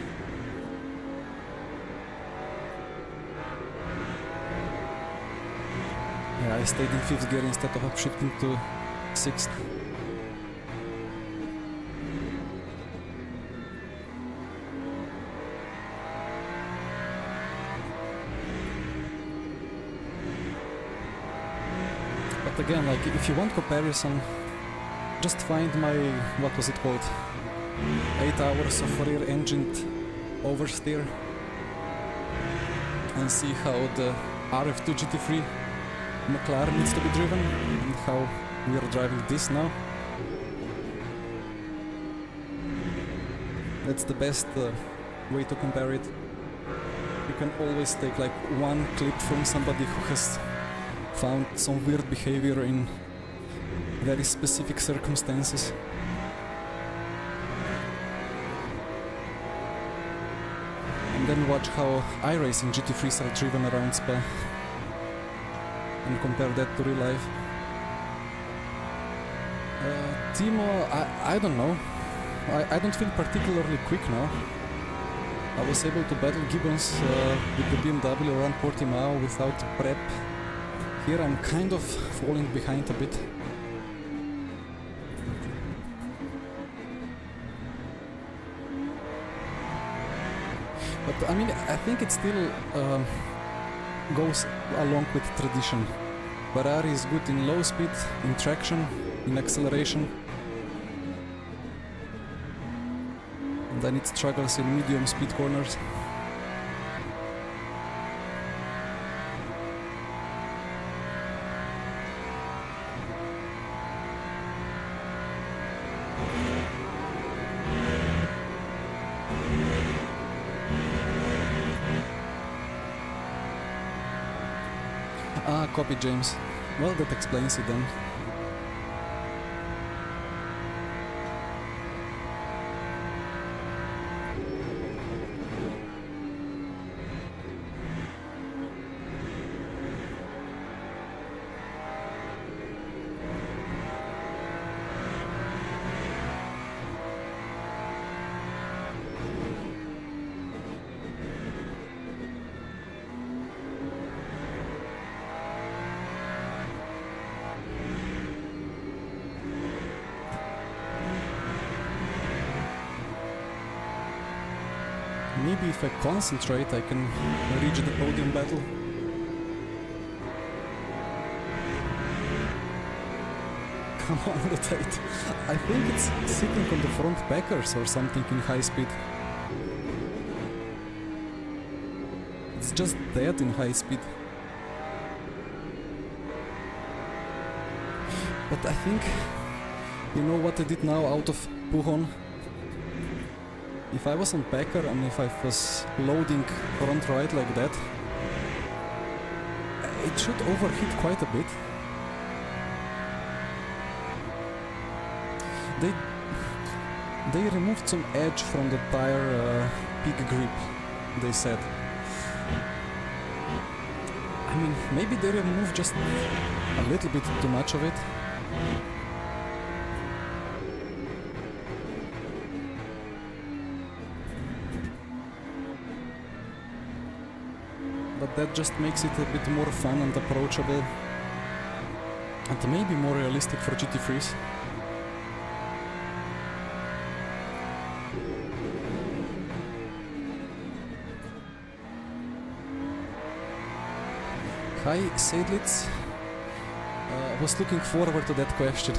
Yeah, I stayed in 5th gear instead of upshifting to 6th. But again, like, if you want comparison, just find my, what was it called? 8 hours of rear-engined oversteer and see how the RF2 GT3 McLaren needs to be driven and how we are driving this now. That's the best way to compare it. You can always take like one clip from somebody who has found some weird behavior in very specific circumstances. And then watch how iRacing GT3s are driven around Spa and compare that to real life. Timo, I don't know. I don't feel particularly quick now. I was able to battle Gibbons with the BMW around Portimao without prep. Here I'm kind of falling behind a bit. But I mean, I think it still goes along with tradition. Ferrari is good in low speed, in traction, in acceleration. And then it struggles in medium speed corners. Ah, copy, James. Well, that explains it then. Maybe if I concentrate, I can reach the podium battle. Come on, rotate. I think it's sitting on the front backers or something in high speed. It's just dead in high speed. But I think, you know what I did now out of Pujon? If I was on backer and if I was loading front right like that, it should overheat quite a bit. They removed some edge from the tire peak grip, they said. I mean, maybe they removed just a little bit too much of it. But that just makes it a bit more fun and approachable. And maybe more realistic for GT3s. Hi, Seidlitz. Was looking forward to that question.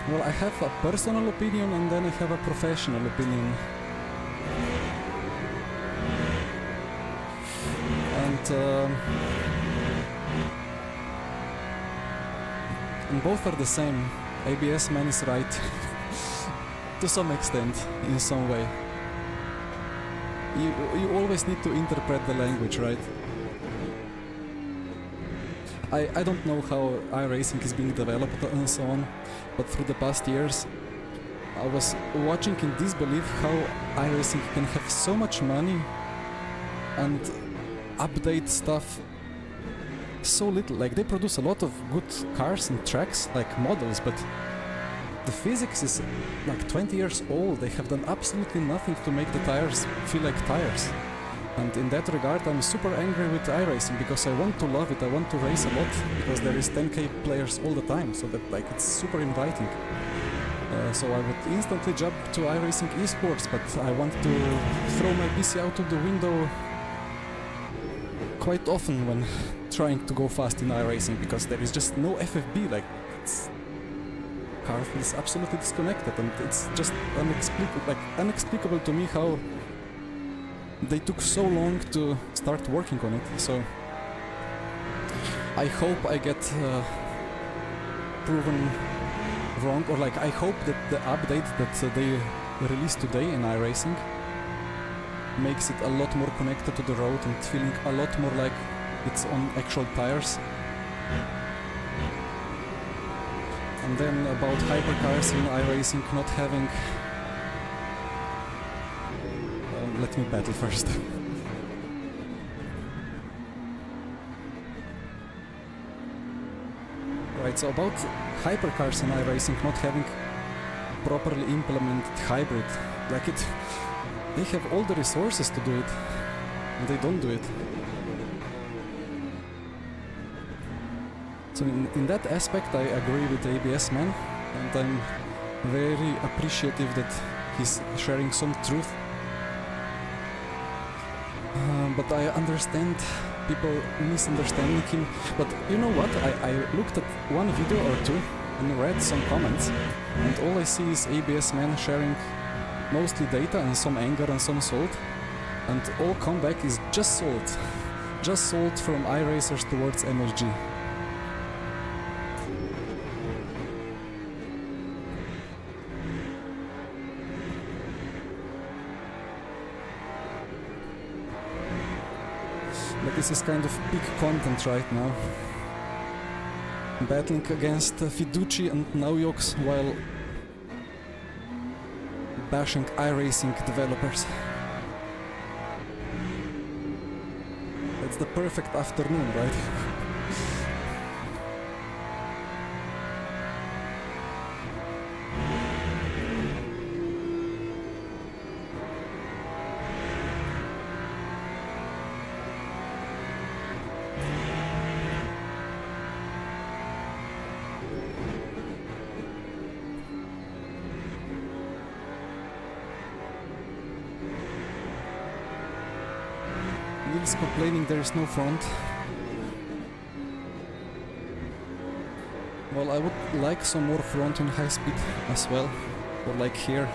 Well, I have a personal opinion and then I have a professional opinion. And both are the same. ABS man is right. To some extent, in some way. You always need to interpret the language, right? I don't know how iRacing is being developed and so on, but through the past years I was watching in disbelief how iRacing can have so much money and update stuff so little. Like, they produce a lot of good cars and tracks, like models, but the physics is like 20 years old. They have done absolutely nothing to make the tires feel like tires. And in that regard, I'm super angry with iRacing because I want to love it, I want to race a lot, because there is 10k players all the time, so that like it's super inviting. So I would instantly jump to iRacing esports, but I want to throw my PC out of the window quite often when trying to go fast in iRacing, because there is just no FFB. Like, it's car feels absolutely disconnected, and it's just unexplicable to me how they took so long to start working on it. So I hope I get proven wrong, or like I hope that the update that they released today in iRacing makes it a lot more connected to the road and feeling a lot more like it's on actual tires. And then about hypercars in iRacing not having... let me battle first. Right, so about hypercars in iRacing not having properly implemented hybrid, like they have all the resources to do it, and they don't do it. So in that aspect I agree with the ABS man, and I'm very appreciative that he's sharing some truth. But I understand people misunderstanding him. But you know what? I looked at one video or two and read some comments, and all I see is ABS man sharing mostly data and some anger and some salt, and all comeback is just salt. Just salt from iRacers towards MSG. But this is kind of peak content right now. Battling against Fiduci and Naujoks while bashing iRacing developers. It's the perfect afternoon, right? Nils complaining there is no front. Well, I would like some more front in high speed as well, or like here.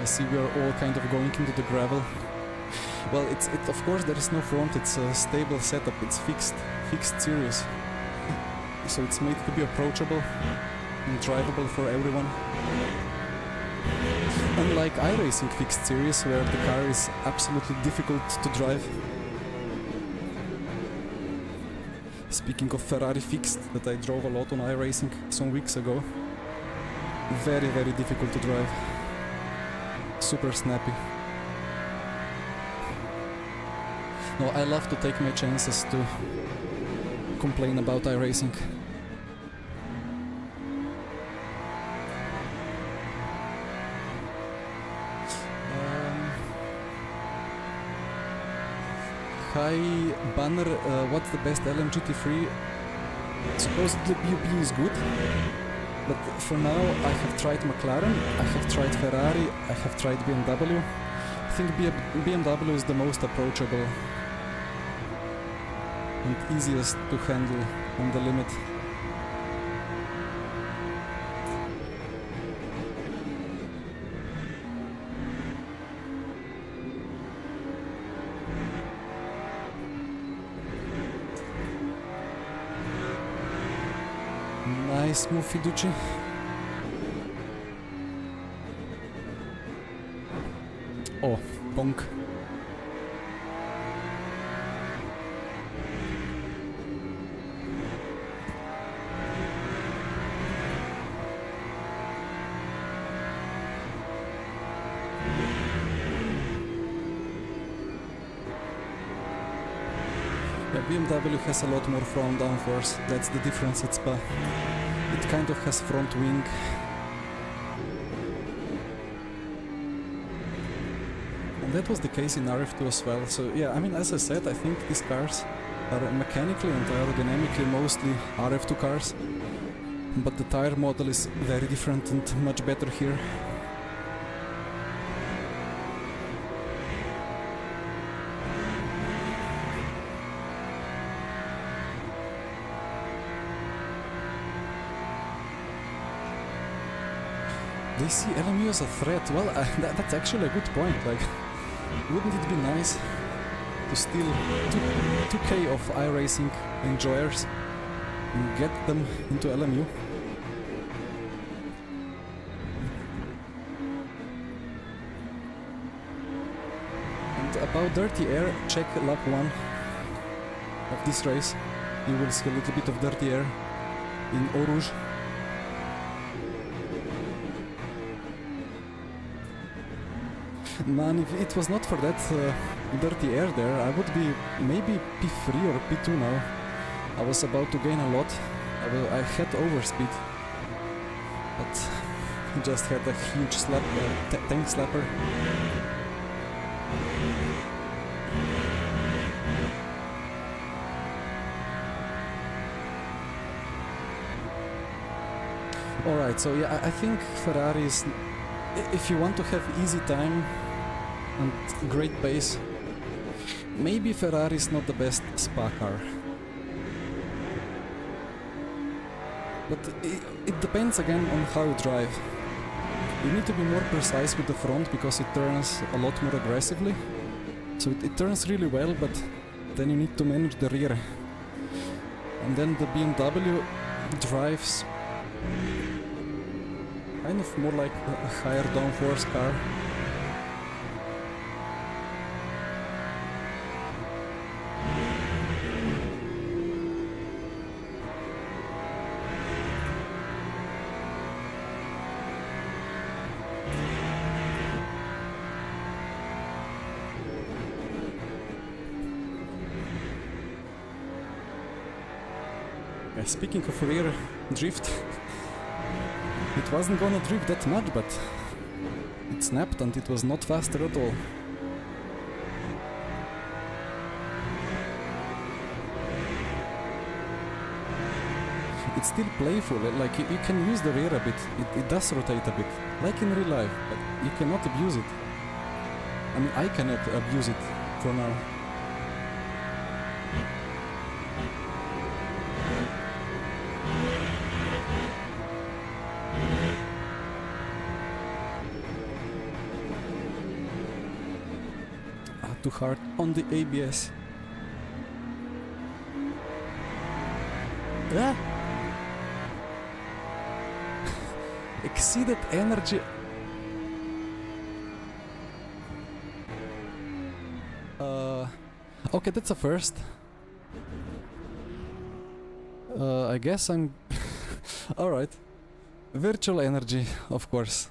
I see we are all kind of going into the gravel. Well, of course there is no front, it's a stable setup, it's fixed series. So it's made to be approachable and drivable for everyone. Unlike iRacing fixed series, where the car is absolutely difficult to drive. Speaking of Ferrari fixed, that I drove a lot on iRacing some weeks ago. Very, very difficult to drive. Super snappy. No, I love to take my chances to complain about iRacing. Hi Banner, what's the best LMU GT3? Supposedly BUB is good, but for now I have tried McLaren, I have tried Ferrari, I have tried BMW. I think BMW is the most approachable and easiest to handle on the limit. Nice move, Fiduci. Oh, bonk. Yeah, BMW has a lot more front downforce, that's the difference at Spa. It kind of has front wing. And that was the case in RF2 as well, so yeah, I mean, as I said, I think these cars are mechanically and aerodynamically mostly RF2 cars, but the tire model is very different and much better here. They see LMU as a threat. Well, that's actually a good point. Like, wouldn't it be nice to steal 2K of iRacing enjoyers and get them into LMU? And about dirty air, check lap 1 of this race. You will see a little bit of dirty air in Eau Rouge. Man, if it was not for that dirty air there, I would be maybe P3 or P2 now. I was about to gain a lot. I had overspeed, but just had a huge slap, tank slapper. Alright, so yeah, I think Ferrari is, if you want to have easy time and great pace, maybe Ferrari is not the best Spa car. But it depends again on how you drive. You need to be more precise with the front because it turns a lot more aggressively. So it turns really well, but then you need to manage the rear. And then the BMW drives kind of more like a higher downforce car. Speaking of rear drift, it wasn't gonna drift that much, but it snapped and it was not faster at all. It's still playful, like you can use the rear a bit, it does rotate a bit, like in real life, but you cannot abuse it. I mean, I cannot abuse it for now. Too hard on the ABS. Ah! Exceeded energy. Okay, that's a first. I guess I'm... Alright. Virtual energy, of course.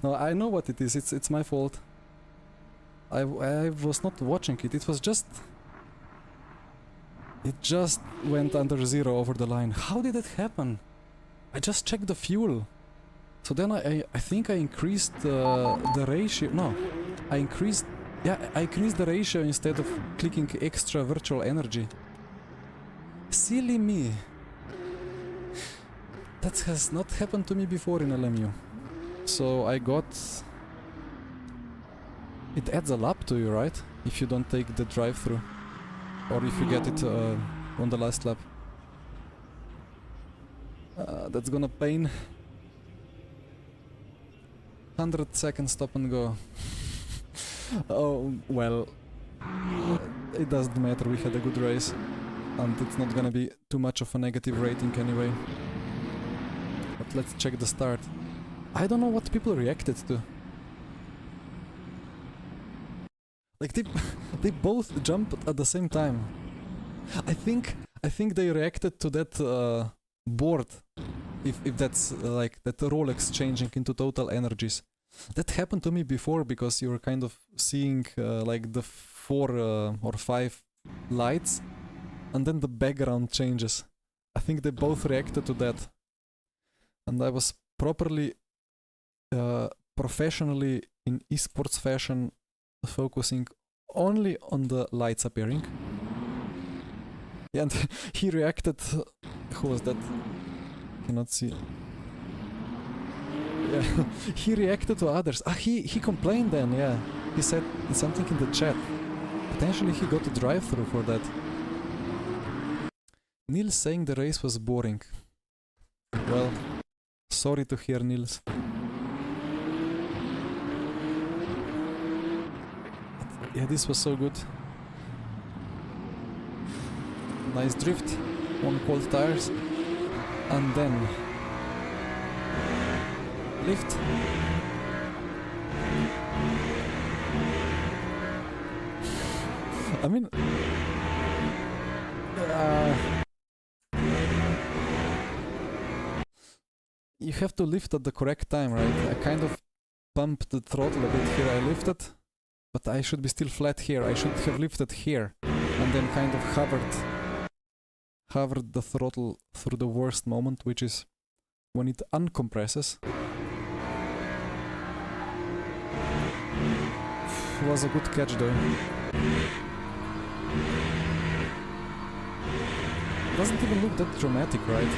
No, I know what it is, it's my fault. I was not watching it, it was just... It just went under zero over the line. How did it happen? I just checked the fuel. So then I think I increased the ratio. No, I increased the ratio instead of clicking extra virtual energy. Silly me. That has not happened to me before in LMU. So I got... It adds a lap to you, right? If you don't take the drive-through. Or if you get it on the last lap. That's gonna pain. 100-second stop and go. Oh, well. It doesn't matter, we had a good race. And it's not gonna be too much of a negative rating anyway. But let's check the start. I don't know what people reacted to. Like they both jumped at the same time. I think they reacted to that board, if that's like that Rolex changing into total energies. That happened to me before because you were kind of seeing like the 4 or 5 lights, and then the background changes. I think they both reacted to that, and I was properly, professionally in esports fashion, focusing only on the lights appearing. Yeah, and he reacted... Who was that? Cannot see. Yeah, he reacted to others. Ah, he complained then, yeah. He said something in the chat. Potentially he got a drive-through for that. Niels saying the race was boring. Well, sorry to hear, Niels. Yeah, this was so good. Nice drift on cold tires. And then lift. I mean... you have to lift at the correct time, right? I kind of pumped the throttle a bit here, I lifted. But I should be still flat here. I should have lifted here and then kind of hovered the throttle through the worst moment, which is when it uncompresses. Was a good catch though. Doesn't even look that dramatic, right?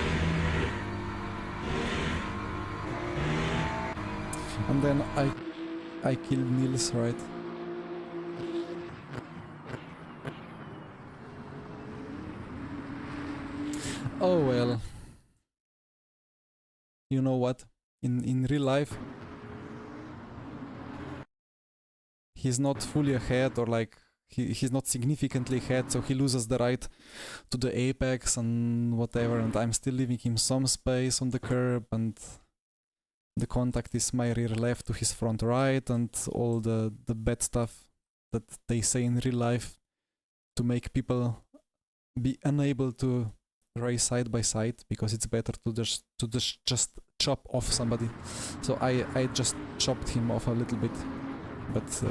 And then I killed Niels, right? Oh well. You know what? In real life, he's not fully ahead, or like he's not significantly ahead, so he loses the right to the apex and whatever, and I'm still leaving him some space on the curb, and the contact is my rear left to his front right, and all the bad stuff that they say in real life to make people be unable to race side by side, because it's better to just chop off somebody. So I just chopped him off a little bit, but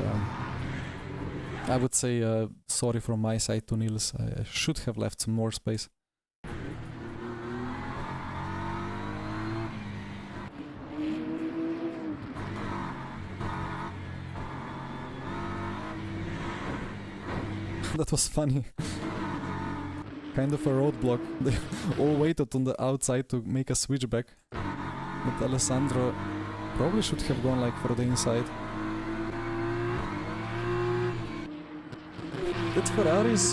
I would say sorry from my side to Niels. I should have left some more space. That was funny. Kind of a roadblock. They all waited on the outside to make a switchback. But Alessandro probably should have gone like for the inside. That Ferrari is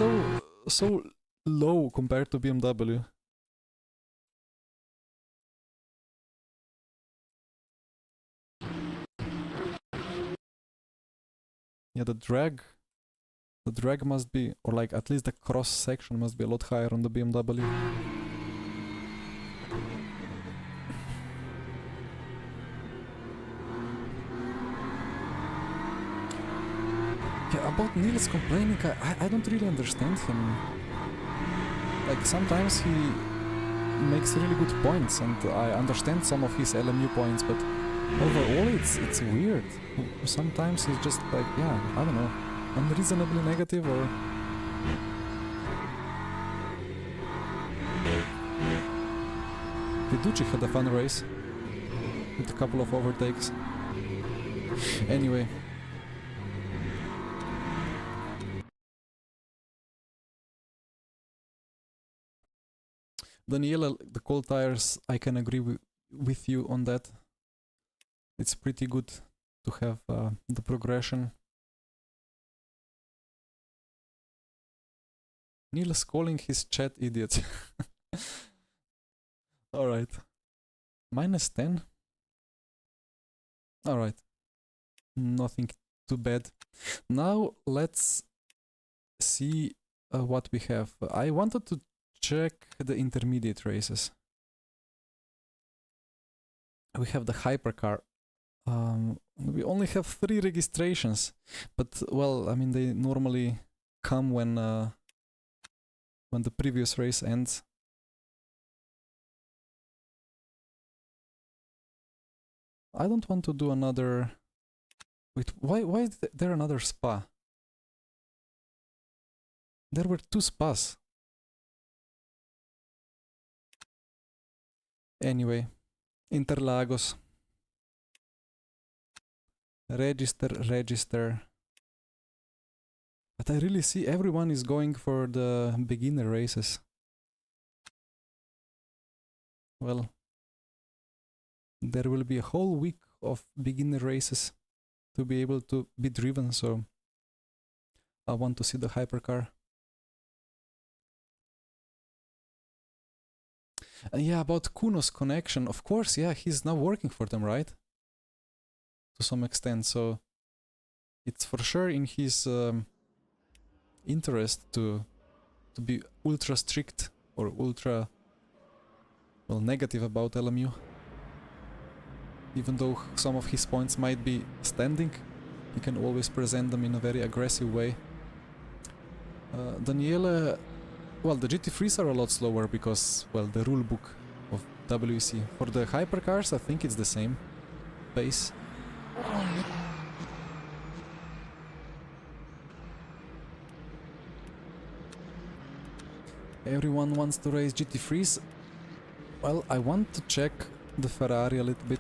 so low compared to BMW. Yeah, the drag must be, or like at least the cross section must be a lot higher on the BMW. Yeah, about Niels complaining, I don't really understand him. Like, sometimes he makes really good points, and I understand some of his LMU points, but overall it's weird. Sometimes he's just like, yeah, I don't know, unreasonably negative or... Viducci had a fun race with a couple of overtakes. Anyway. Daniela, the cold tires, I can agree with you on that. It's pretty good to have the progression. Neil is calling his chat idiot. Alright. -10. Alright. Nothing too bad. Now let's see what we have. I wanted to check the intermediate races. We have the hypercar. We only have 3 registrations, but well, I mean, they normally come when the previous race ends. I don't want to do another... Wait, why is there another spa? There were 2 spas. Anyway, Interlagos. Register. But I really see everyone is going for the beginner races. Well, there will be a whole week of beginner races to be able to be driven, so I want to see the hypercar. And yeah, about Kuno's connection, of course, yeah, he's now working for them, right? To some extent, so it's for sure in his interest to be ultra strict or ultra, well, negative about LMU. Even though some of his points might be standing, he can always present them in a very aggressive way. Daniele, well, the GT3s are a lot slower because, well, the rulebook of WEC. For the hypercars, I think it's the same pace. Everyone wants to race GT3s. Well, I want to check the Ferrari a little bit.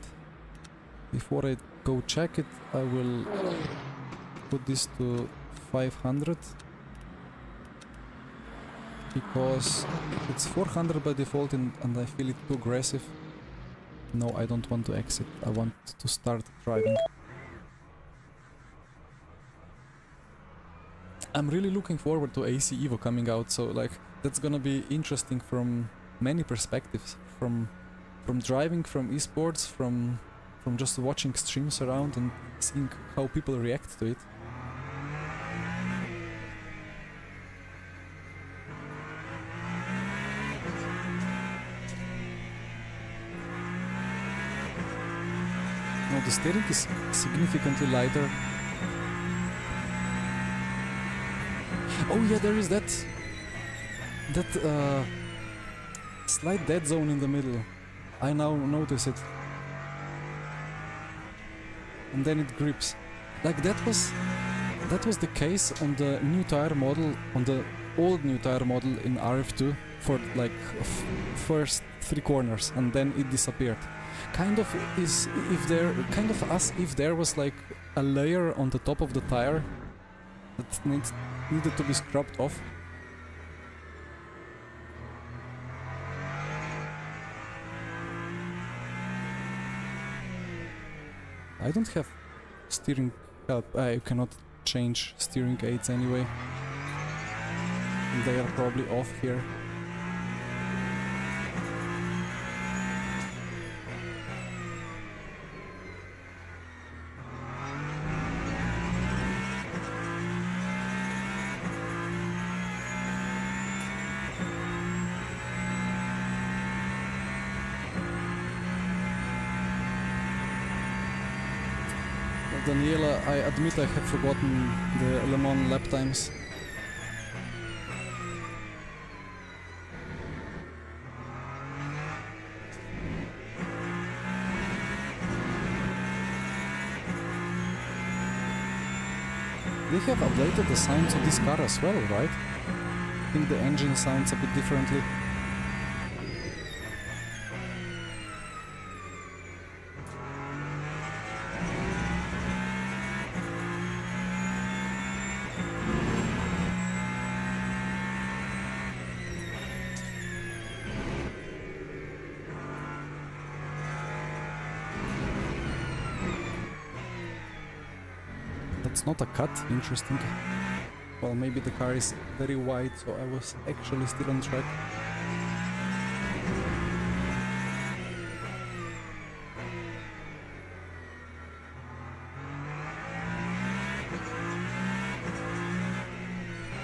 Before I go check it, I will put this to 500. Because it's 400 by default and I feel it too aggressive. No, I don't want to exit. I want to start driving. I'm really looking forward to AC Evo coming out, so like that's gonna be interesting from many perspectives. From driving, from esports, from just watching streams around and seeing how people react to it. Now the steering is significantly lighter. Oh yeah, there is that slight dead zone in the middle. I now notice it. And then it grips. Like that was the case on the new tire model, on the old new tire model in RF2 for like first 3 corners, and then it disappeared. Kind of is as if there was like a layer on the top of the tire that needed to be scrubbed off. I don't have steering help. I cannot change steering aids anyway. they are probably off here. Daniela, I admit I have forgotten the Le Mans lap times. They have updated the sounds of this car as well, right? I think the engine sounds a bit differently. It's not a cut, interesting. Well, maybe the car is very wide, so I was actually still on track.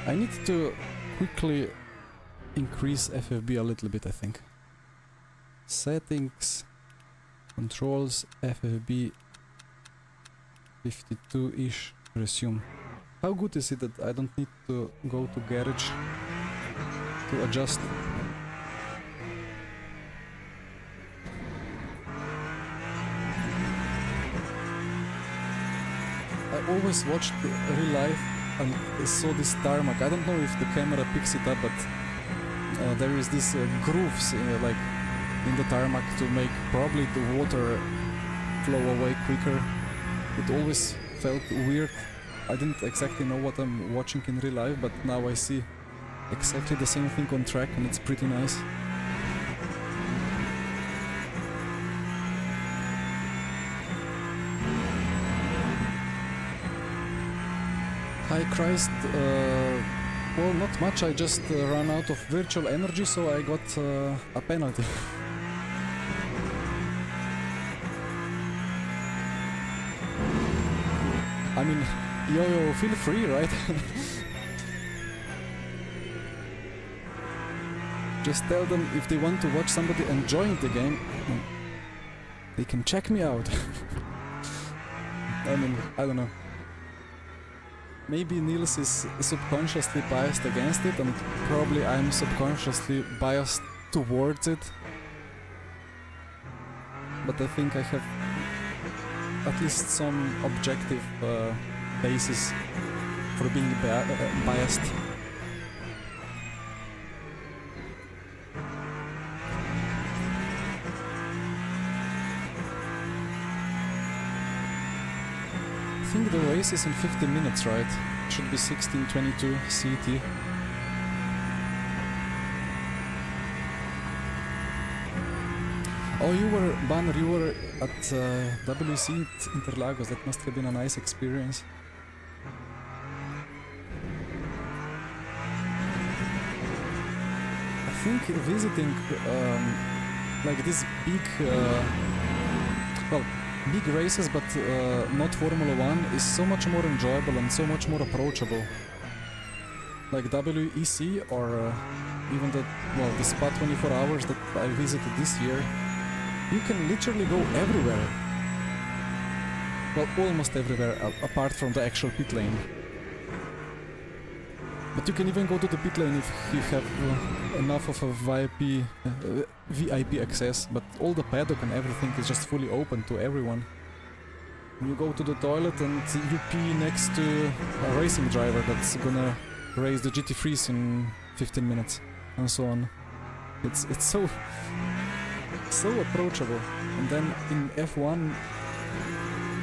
I need to quickly increase FFB a little bit, I think. Settings, controls, FFB 52-ish. Resume. How good is it that I don't need to go to garage to adjust? I always watched real life and saw this tarmac. I don't know if the camera picks it up, but there is these grooves like in the tarmac to make probably the water flow away quicker. It always felt weird. I didn't exactly know what I'm watching in real life, but now I see exactly the same thing on track and it's pretty nice. Hi Christ, well, not much, I just ran out of virtual energy, so I got a penalty. I mean, yo, feel free, right? Just tell them if they want to watch somebody enjoying the game, they can check me out. I mean, I don't know. Maybe Niels is subconsciously biased against it, and probably I'm subconsciously biased towards it. But I think I have at least some objective basis for being biased. I think the race is in 15 minutes, right? It should be 16:22 CET. Oh, Banner, you were at WC Interlagos. That must have been a nice experience. I think visiting like these big, big races, but not Formula 1, is so much more enjoyable and so much more approachable. Like WEC or even the Spa 24 hours that I visited this year. You can literally go everywhere. Well, almost everywhere, apart from the actual pit lane. But you can even go to the pit lane if you have enough of a VIP access, but all the paddock and everything is just fully open to everyone. You go to the toilet and you pee next to a racing driver that's gonna race the GT3s in 15 minutes, and so on. It's so approachable. And then in F1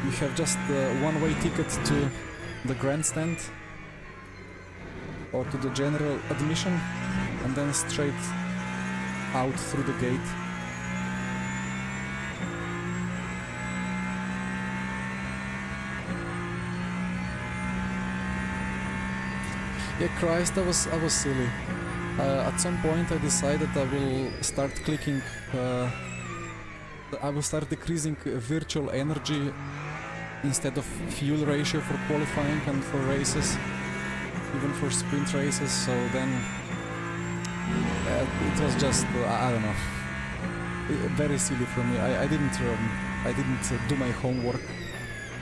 you have just one-way ticket to the grandstand or to the general admission, and then straight out through the gate. Yeah, Christ, I was silly. At some point I decided I will start clicking, I will start decreasing virtual energy instead of fuel ratio for qualifying and for races, even for sprint races, so then it was just, I don't know, very silly for me. I didn't do my homework,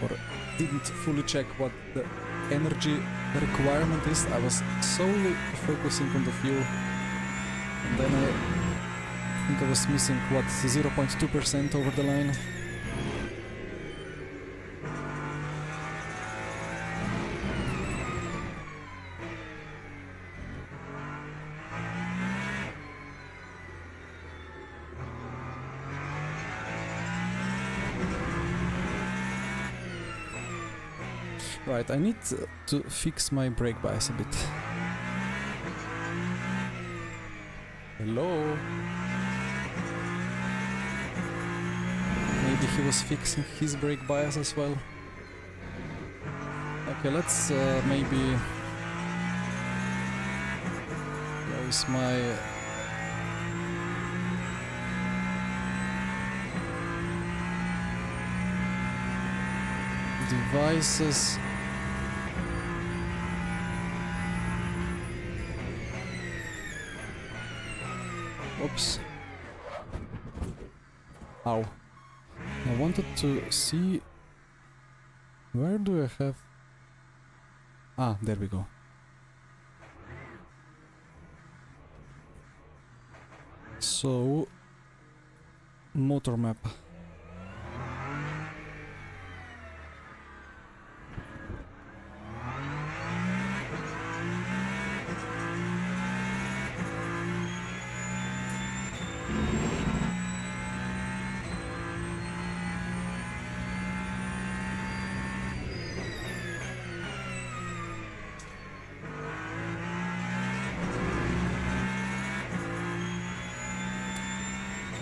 or didn't fully check what the energy requirement is. I was solely focusing on the fuel, and then I think I was missing, what, 0.2% over the line. Right, I need to fix my brake bias a bit. Hello? Maybe he was fixing his brake bias as well. Okay, let's maybe... Where is my... devices? Oops. Ow. I wanted to see... Where do I have... Ah, there we go. So... Motor map.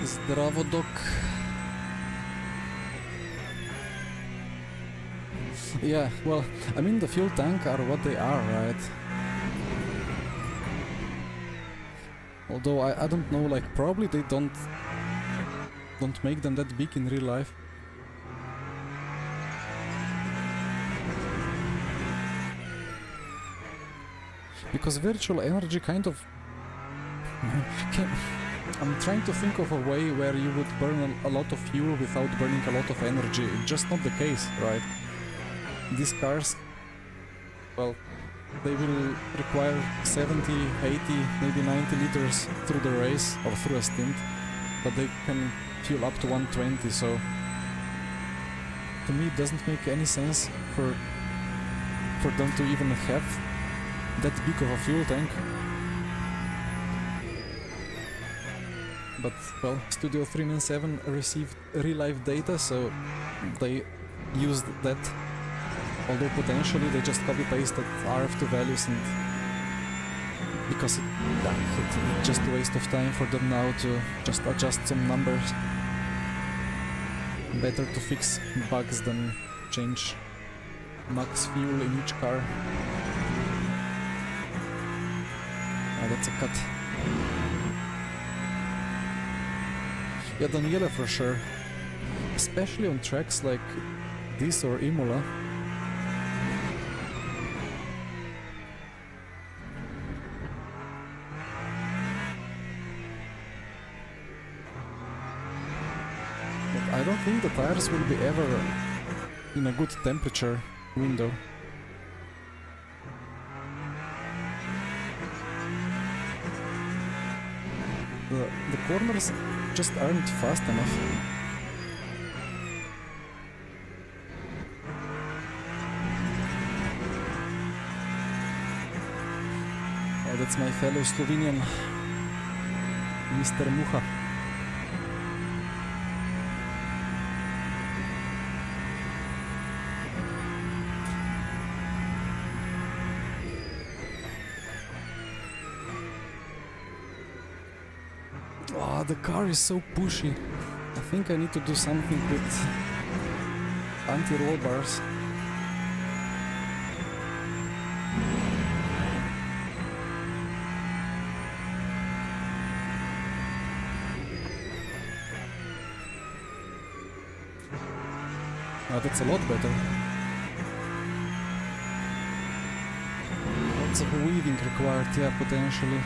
Zdravo, Doc. Yeah, well, I mean the fuel tank are what they are, right? Although I don't know, like probably they don't make them that big in real life. Because virtual energy kind of... I'm trying to think of a way where you would burn a lot of fuel without burning a lot of energy. It's just not the case, right? These cars, well, they will require 70, 80, maybe 90 liters through the race or through a stint, but they can fuel up to 120, so to me it doesn't make any sense for them to even have that big of a fuel tank. But, well, Studio 397 received real-life data, so they used that. Although potentially they just copy-pasted RF2 values, and because it's just a waste of time for them now to just adjust some numbers. Better to fix bugs than change max fuel in each car. Oh, that's a cut. Yeah, Daniele for sure. Especially on tracks like this or Imola. But I don't think the tires will be ever in a good temperature window. The corners just aren't fast enough. Oh, that's my fellow Slovenian, Mr. Mucha. Oh, the car is so pushy. I think I need to do something with anti-roll bars. Oh, that's a lot better. Lots of weaving required, yeah, potentially.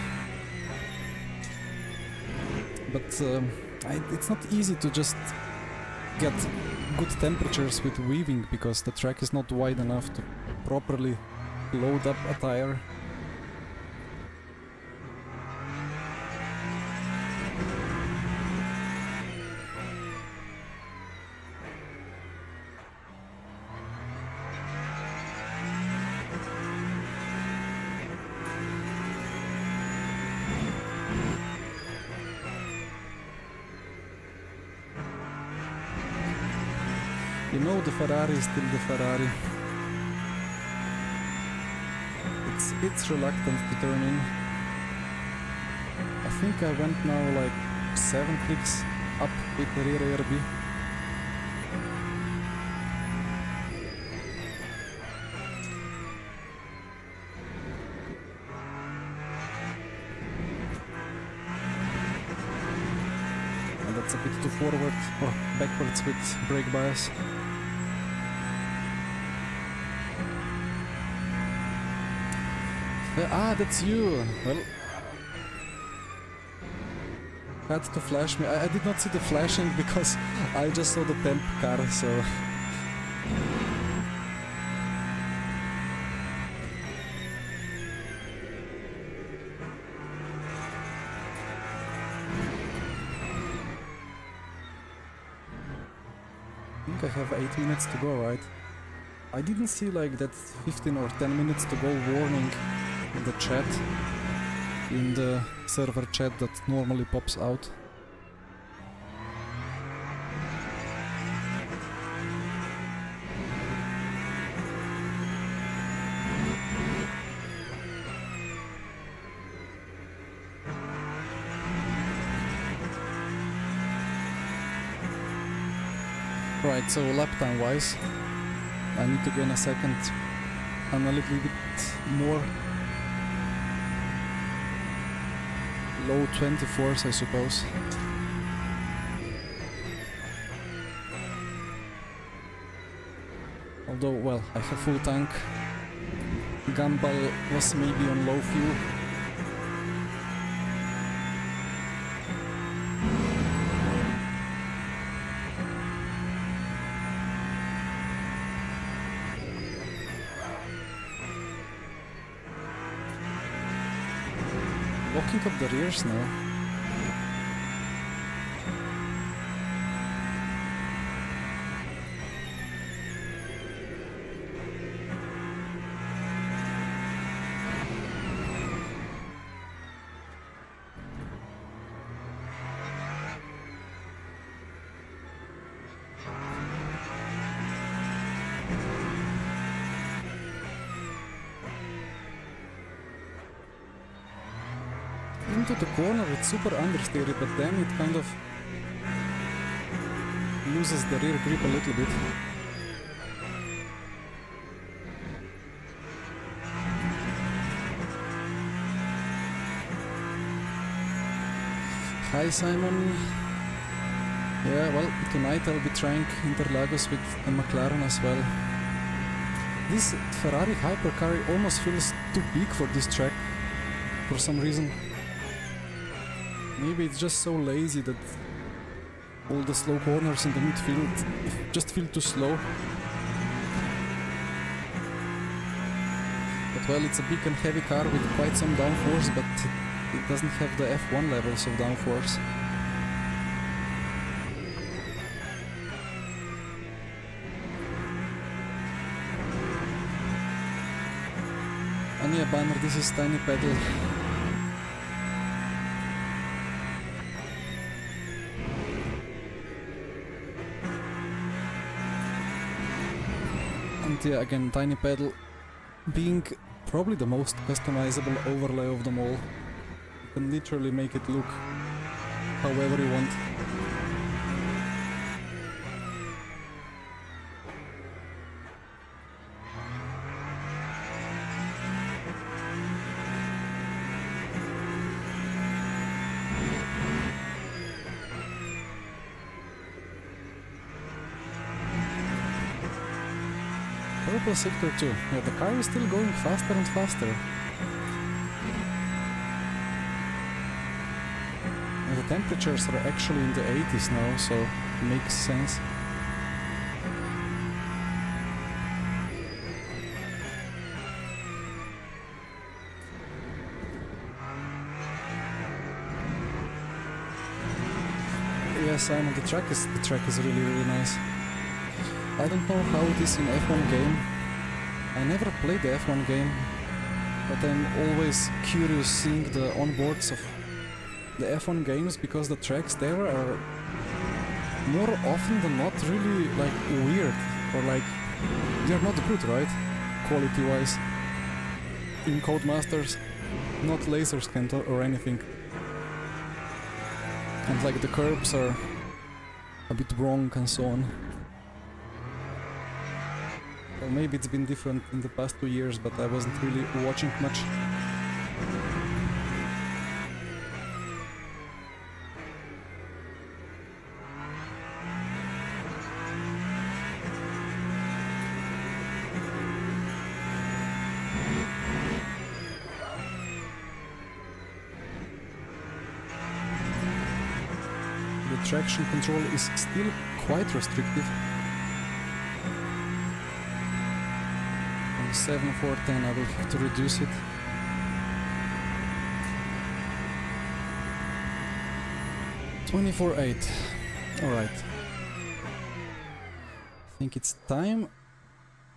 But it's not easy to just get good temperatures with weaving because the track is not wide enough to properly load up a tire. You know, the Ferrari is still the Ferrari. It's reluctant to turn in. I think I went now like 7 clicks up with the rear ARB. And that's a bit too forward or backwards with brake bias. Ah, that's you! Well, had to flash me. I did not see the flashing because I just saw the temp car, so... I think I have 8 minutes to go, right? I didn't see like that 15 or 10 minutes to go warning in the chat, in the server chat that normally pops out. Right, so lap time wise, I need to gain a second and a little bit more. Low 24s, I suppose. Although, well, I have full tank. Gumball was maybe on low fuel. Locking up the rears now. Into the corner, it's super understeery, but then it kind of loses the rear grip a little bit. Hi Simon. Yeah, well, tonight I'll be trying Interlagos with a McLaren as well. This Ferrari hypercar almost feels too big for this track for some reason. Maybe it's just so lazy that all the slow corners in the midfield just feel too slow. But well, it's a big and heavy car with quite some downforce, but it doesn't have the F1 levels of downforce. And yeah, Banner, this is Tiny Pedal. And yeah, again, Tiny Pedal being probably the most customizable overlay of them all. You can literally make it look however you want. Purple sector 2. Yeah, the car is still going faster and faster. And the temperatures are actually in the 80s now, so it makes sense. Yeah, Simon, the track is really nice. I don't know how it is in F1 game. I never played the F1 game, but I'm always curious seeing the onboards of the F1 games, because the tracks there are more often than not really like weird, or like they're not good, right? Quality wise. In Codemasters, not laser scanned or anything. And like the curbs are a bit wrong and so on. Well, maybe it's been different in the past 2 years, but I wasn't really watching much. The traction control is still quite restrictive. On 7.410 I will have to reduce it. $24.8. Alright. I think it's time.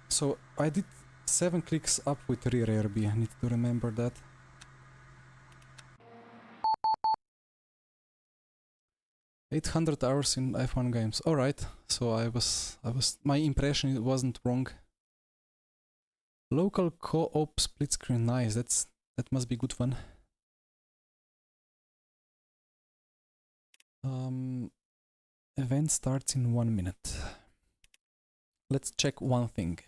So I did 7 clicks up with rear AirB. I need to remember that. $800 hours in F1 games. Alright, so my impression wasn't wrong. Local co-op split screen, nice, that must be good fun. Event starts in 1 minute. Let's check one thing.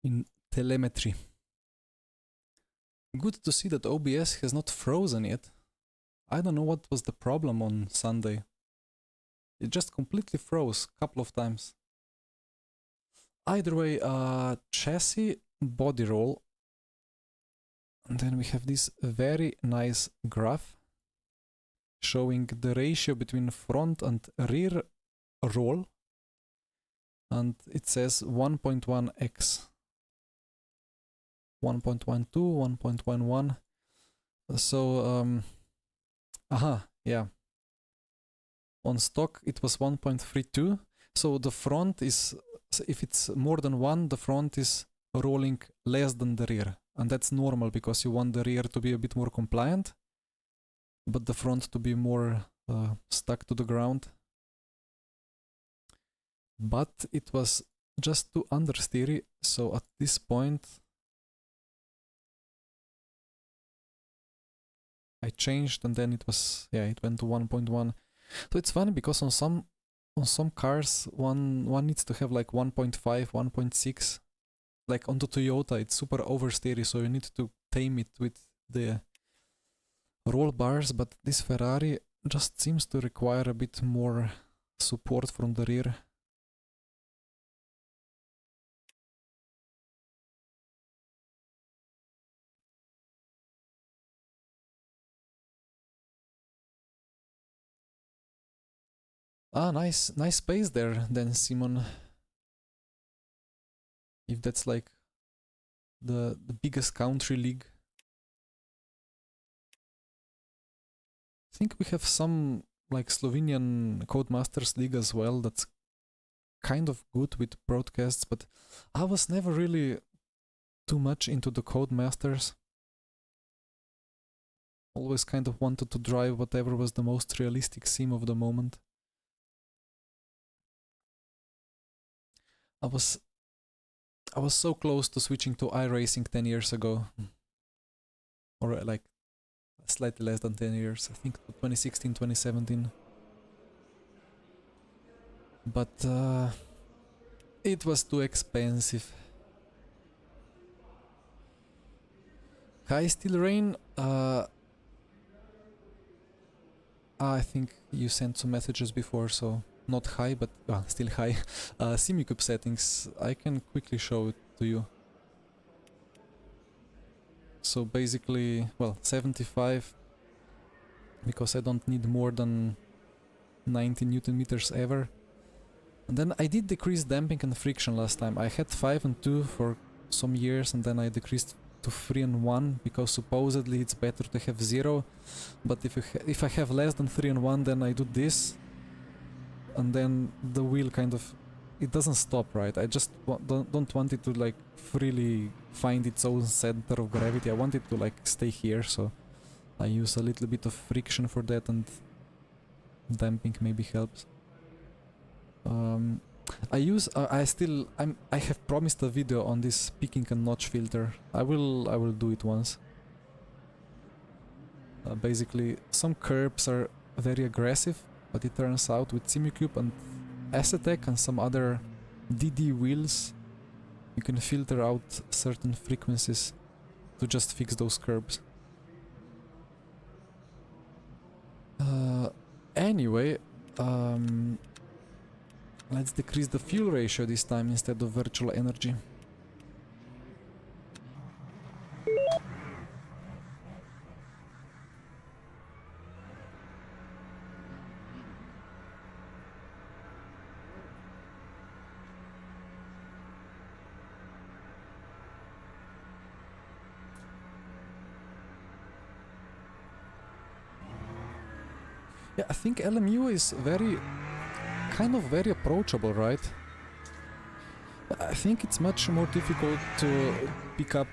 In telemetry. Good to see that OBS has not frozen yet. I don't know what was the problem on Sunday. It just completely froze a couple of times. Either way, chassis, body roll. And then we have this very nice graph showing the ratio between front and rear roll. And it says 1.1x. 1.12, 1.11. So, yeah. On stock it was 1.32. So the front is, if it's more than 1, the front is rolling less than the rear. And that's normal because you want the rear to be a bit more compliant, but the front to be more stuck to the ground. But it was just too understeery, so at this point I changed, and then it was, yeah, it went to 1.1. So it's funny because on some cars one needs to have like 1.5, 1.6. Like on the Toyota it's super oversteery, so you need to tame it with the roll bars, but this Ferrari just seems to require a bit more support from the rear. Ah, nice space there then, Simon. If that's like the biggest country league. I think we have some like Slovenian Codemasters League as well that's kind of good with broadcasts, but I was never really too much into the Codemasters. Always kind of wanted to drive whatever was the most realistic sim of the moment. I was so close to switching to iRacing 10 years ago. Or like slightly less than 10 years, I think 2016, 2017. But it was too expensive. High Steel Rain, I think you sent some messages before, so not high, but still high, Simicube settings. I can quickly show it to you. So basically, well, 75, because I don't need more than 90 Newton meters ever. And then I did decrease damping and friction last time. I had 5 and 2 for some years, and then I decreased to 3 and 1, because supposedly it's better to have 0. But if I have less than 3 and 1, then I do this, and then the wheel kind of, it doesn't stop, right? I just don't want it to like freely find its own center of gravity. I want it to like stay here, so I use a little bit of friction for that, and damping maybe helps. I have promised a video on this picking and notch filter. I will do it once. Basically, some curbs are very aggressive, but it turns out with Simicube and Acetec and some other DD wheels, you can filter out certain frequencies to just fix those curbs. Anyway, let's decrease the fuel ratio this time instead of virtual energy. Yeah, I think LMU is very approachable, right? I think it's much more difficult to pick up,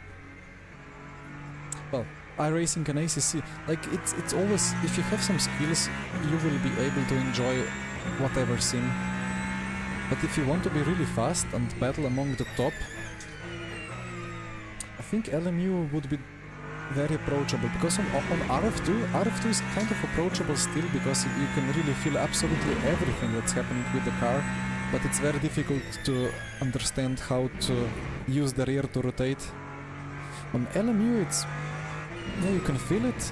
well, iRacing and ACC. Like, it's always, if you have some skills, you will be able to enjoy whatever sim. But if you want to be really fast and battle among the top, I think LMU would be very approachable, because on RF2 is kind of approachable still, because you can really feel absolutely everything that's happening with the car, but it's very difficult to understand how to use the rear to rotate. On LMU it's, yeah, you can feel it,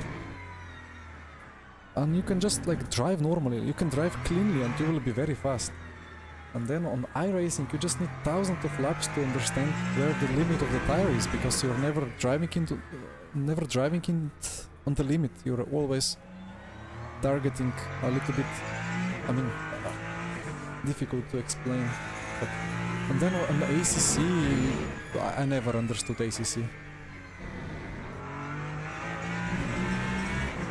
and you can just like drive normally, you can drive cleanly and you will be very fast. And then on iRacing you just need thousands of laps to understand where the limit of the tire is, because you're never driving on the limit. You're always targeting a little bit, I mean, difficult to explain. But, and then on the ACC, I never understood ACC.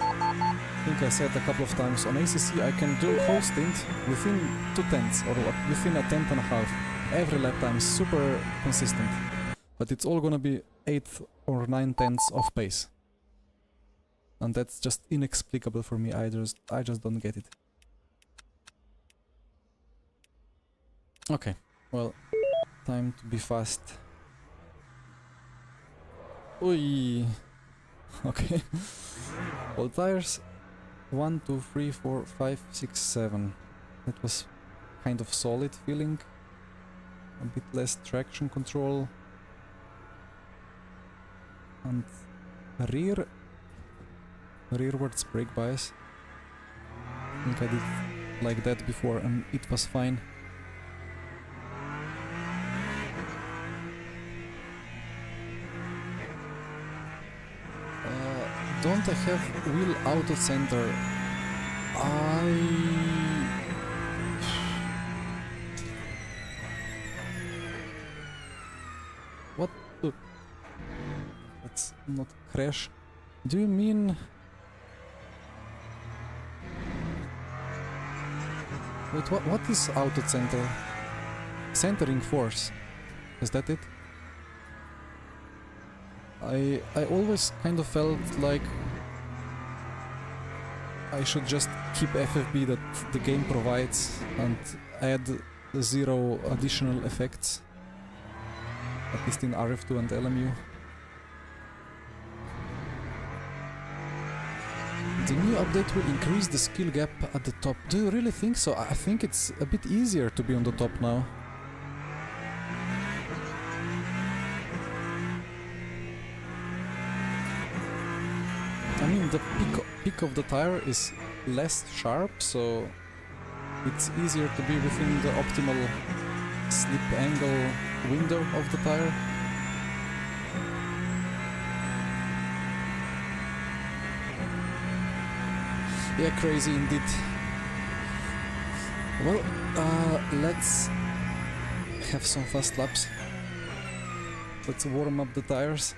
I think I said a couple of times, on ACC I can do whole stint within 2 tenths, or within a tenth and a half. Every lap time is super consistent. But it's all gonna be 8 or 9 tenths of pace. And that's just inexplicable for me. I just don't get it. Okay, well, time to be fast. Oi. Okay. All tires. 1, 2, 3, 4, 5, 6, 7. That was kind of solid feeling. A bit less traction control. And rearwards brake bias. I think I did like that before and it was fine. Don't I have wheel auto center? What the? Let's not crash. Do you mean? Wait, what is auto center? Centering force. Is that it? I always kind of felt like I should just keep FFB that the game provides and add 0 additional effects, at least in RF2 and LMU. The new update will increase the skill gap at the top. Do you really think so? I think it's a bit easier to be on the top now. I mean, the peak of the tire is less sharp, so it's easier to be within the optimal slip angle window of the tire. Yeah, crazy indeed. Well, let's have some fast laps. Let's warm up the tires.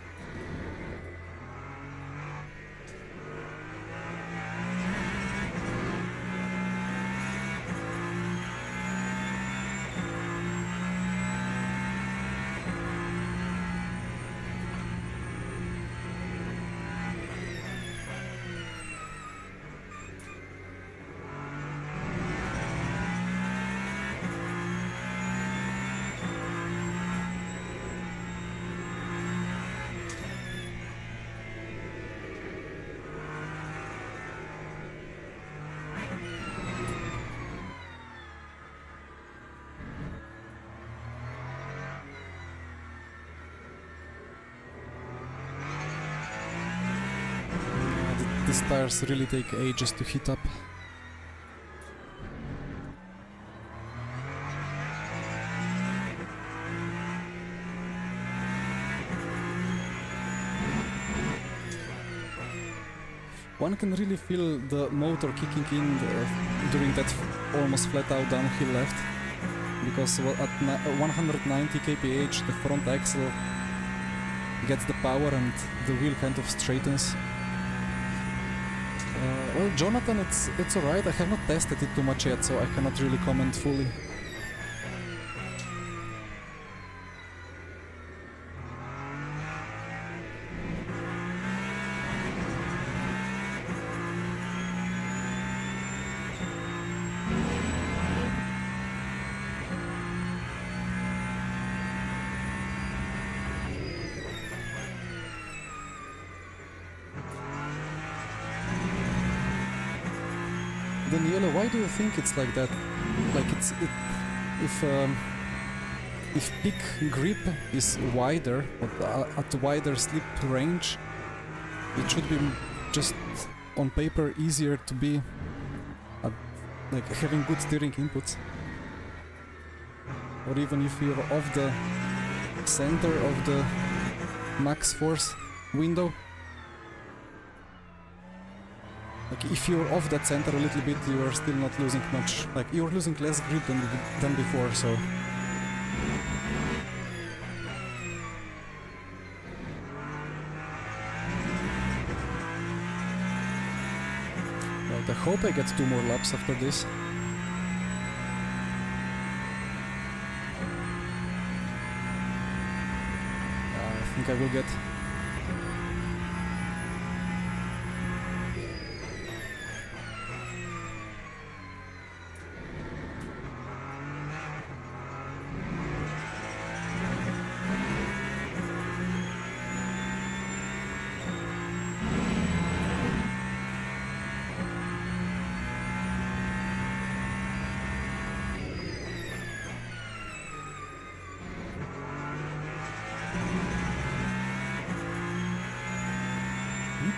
These tires really take ages to heat up. One can really feel the motor kicking in during that almost flat out downhill left, because at 190 kph the front axle gets the power and the wheel kind of straightens. Well, Jonathan, it's alright. I have not tested it too much yet, so I cannot really comment fully. Daniela, why do you think it's like that? Like if peak grip is wider, or at wider slip range, it should be just on paper easier to be like having good steering inputs. Or even if you're off the center of the max force window. Like if you're off that center a little bit, you are still not losing much. Like you're losing less grip than before, so. Right, I hope I get 2 more laps after this. I think I will get.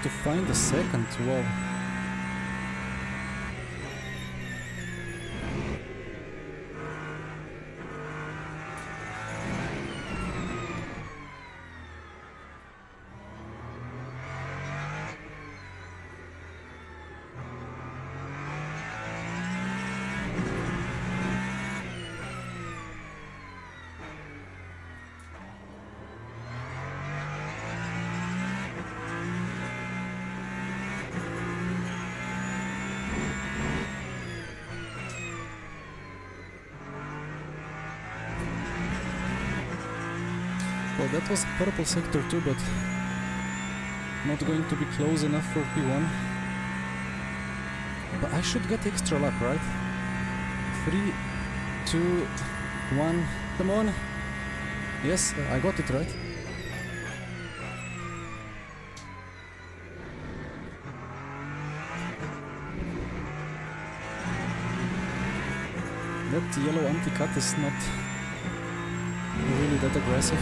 To find the second wall. Well, that was purple sector too, but not going to be close enough for P1. But I should get extra lap, right? 3, 2, 1, come on! Yes, I got it right. That yellow anti-cut is not really that aggressive.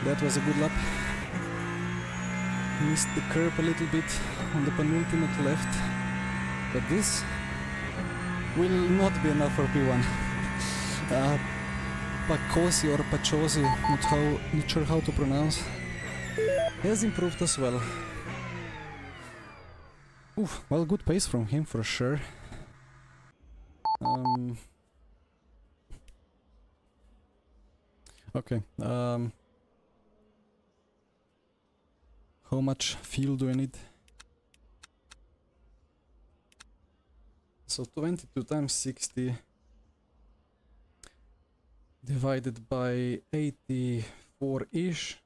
That was a good lap. Missed the curb a little bit on the penultimate left, but this will not be enough for P1. Pacosi or Pachosi, not sure how to pronounce, has improved as well. Oof, well, good pace from him for sure. Okay. How much fuel do I need? So 22 times 60 divided by 84-ish,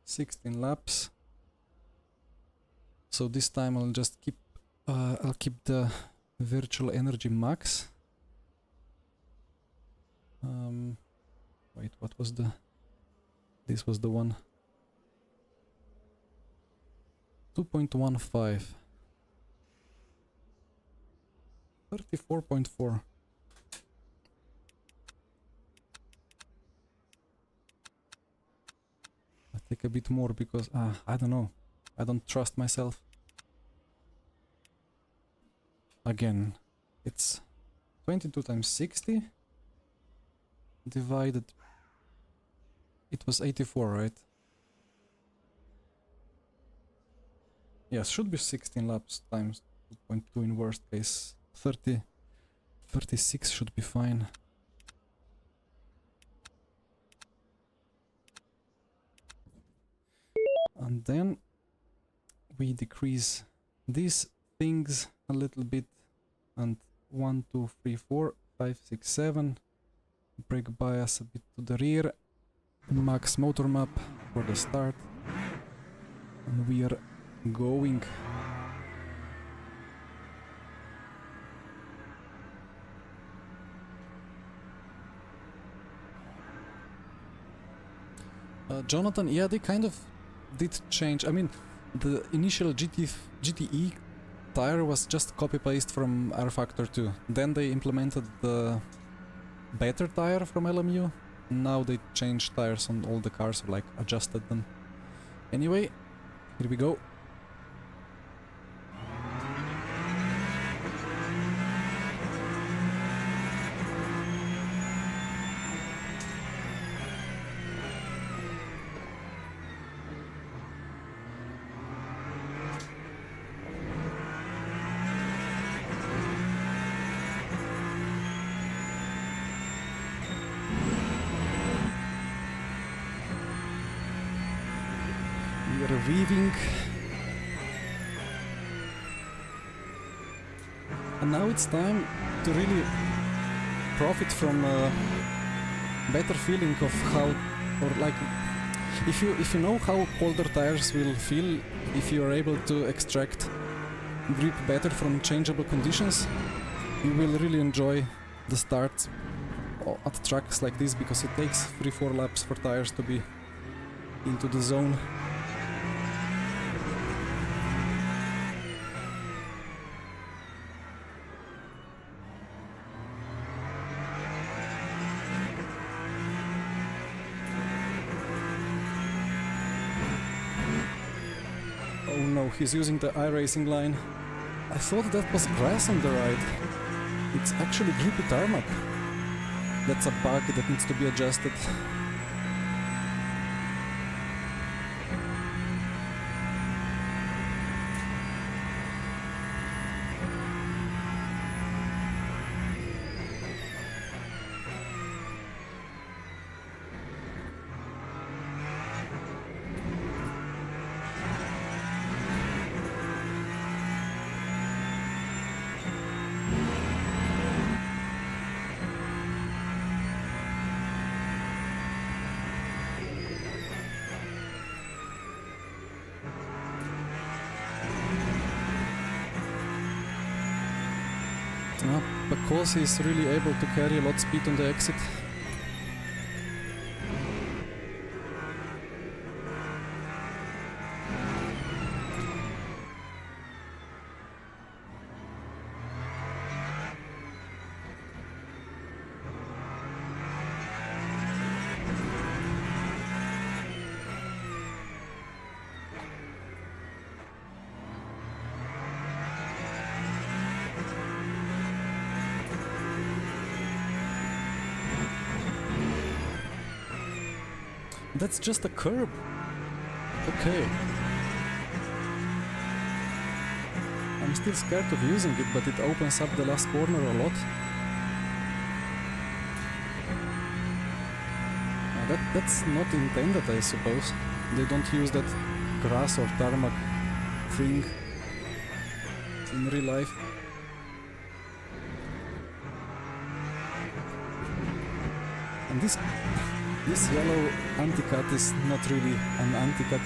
16 laps. So this time I'll just keep the virtual energy max. Wait, what was the? This was the one. 2.15. 34.4. I take a bit more because I don't know. I don't trust myself. Again, it's 22 times 60 divided. It was 84, right? Yes, should be 16 laps times 2.2 in worst case. 36 should be fine. And then we decrease these things a little bit, and 1, 2, 3, 4, 5, 6, 7. Brake bias a bit to the rear. Max motor map for the start. And we are going. Jonathan, yeah, they kind of did change. I mean, the initial GTE tire was just copy-paste from R Factor 2. Then they implemented the better tire from LMU. Now they changed tires on all the cars, or like adjusted them. Anyway, here we go. We are weaving, and now it's time to really profit from a better feeling of how, or like, if you know how colder tires will feel if you are able to extract grip better from changeable conditions, you will really enjoy the start at tracks like this, because it takes 3-4 laps for tires to be into the zone. Oh no, he's using the iRacing line. I thought that was grass on the right. It's actually grippy tarmac. That's a bug that needs to be adjusted. Because he's really able to carry a lot of speed on the exit. That's just a curb. Okay. I'm still scared of using it, but it opens up the last corner a lot. That's not intended, I suppose. They don't use that grass or tarmac thing in real life. And this yellow anti-cut is not really an anti-cut,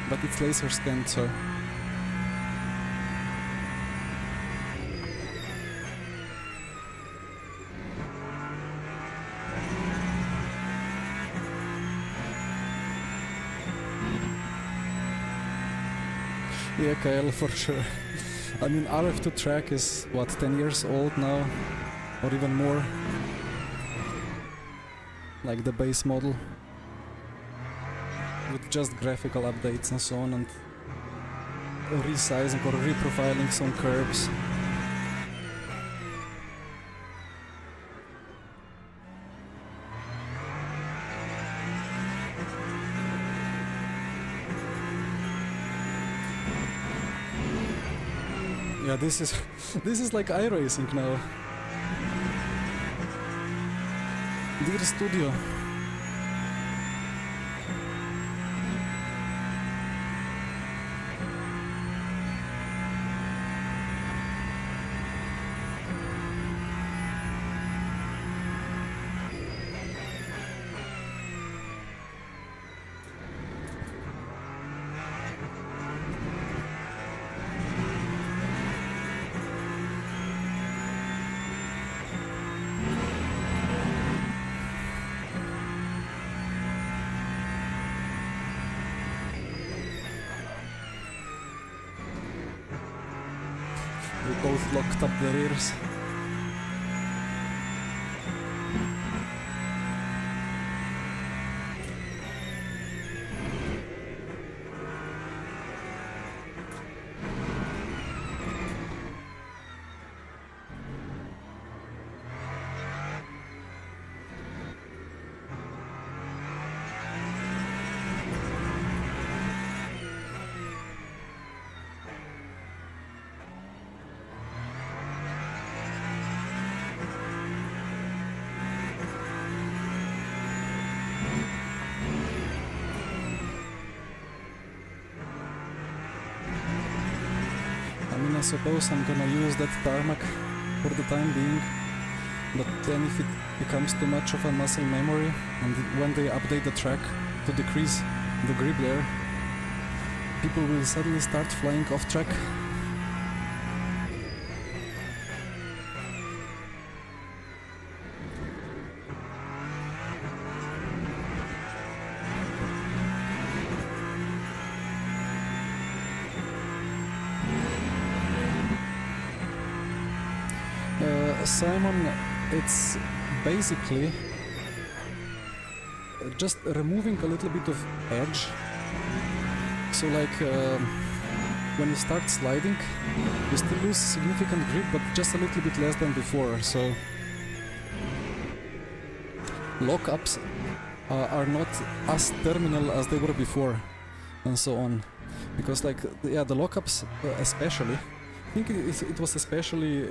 but it's laser scanned, so yeah, Kyle, for sure. I mean, RF2 track is what, 10 years old now, or even more, like the base model, with just graphical updates and so on, and resizing or reprofiling some curves. Yeah, this is like iRacing now. Dear Studio. We both locked up their ears. I suppose I'm gonna use that tarmac for the time being, but then if it becomes too much of a muscle memory, and when they update the track to decrease the grip there, people will suddenly start flying off track. Simon, it's basically just removing a little bit of edge. So like when you start sliding, you still lose significant grip, but just a little bit less than before. So lockups are not as terminal as they were before, and so on. Because like, yeah, the lockups especially, I think it was especially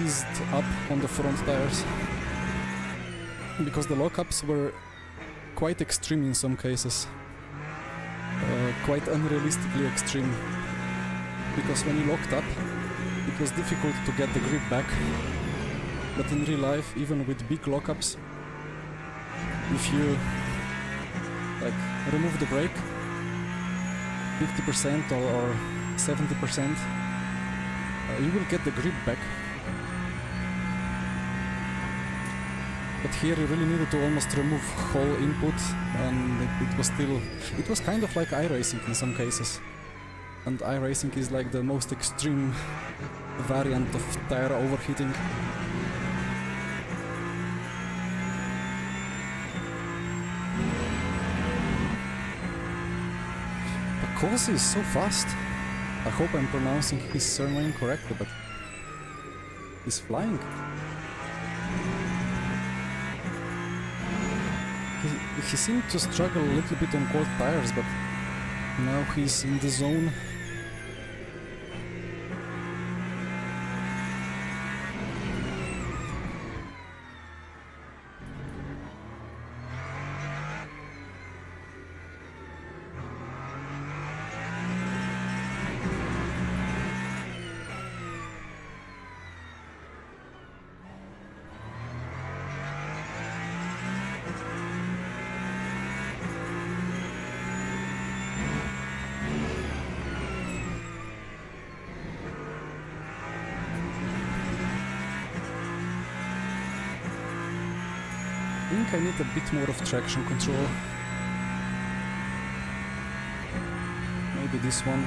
eased up on the front tires, because the lockups were quite extreme in some cases, quite unrealistically extreme, because when you locked up it was difficult to get the grip back, but in real life, even with big lockups, if you like remove the brake 50% or 70%, you will get the grip back. But here you really needed to almost remove whole input, and it was kind of like iRacing in some cases. And iRacing is like the most extreme variant of tire overheating. Kosi is so fast. I hope I'm pronouncing his surname correctly, but he's flying. he seemed to struggle a little bit on cold tires, but now he's in the zone. I think I need a bit more of traction control. Maybe this one.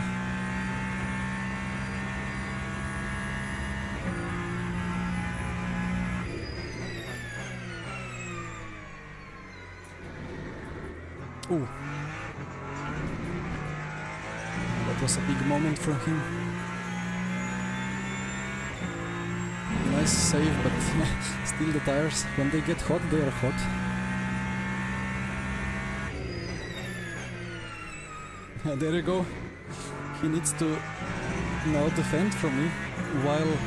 Ooh. That was a big moment for him. Nice save, but still the tires, when they get hot, they are hot. There you go. He needs to now defend from me while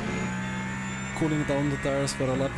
cooling down the tires for a lap.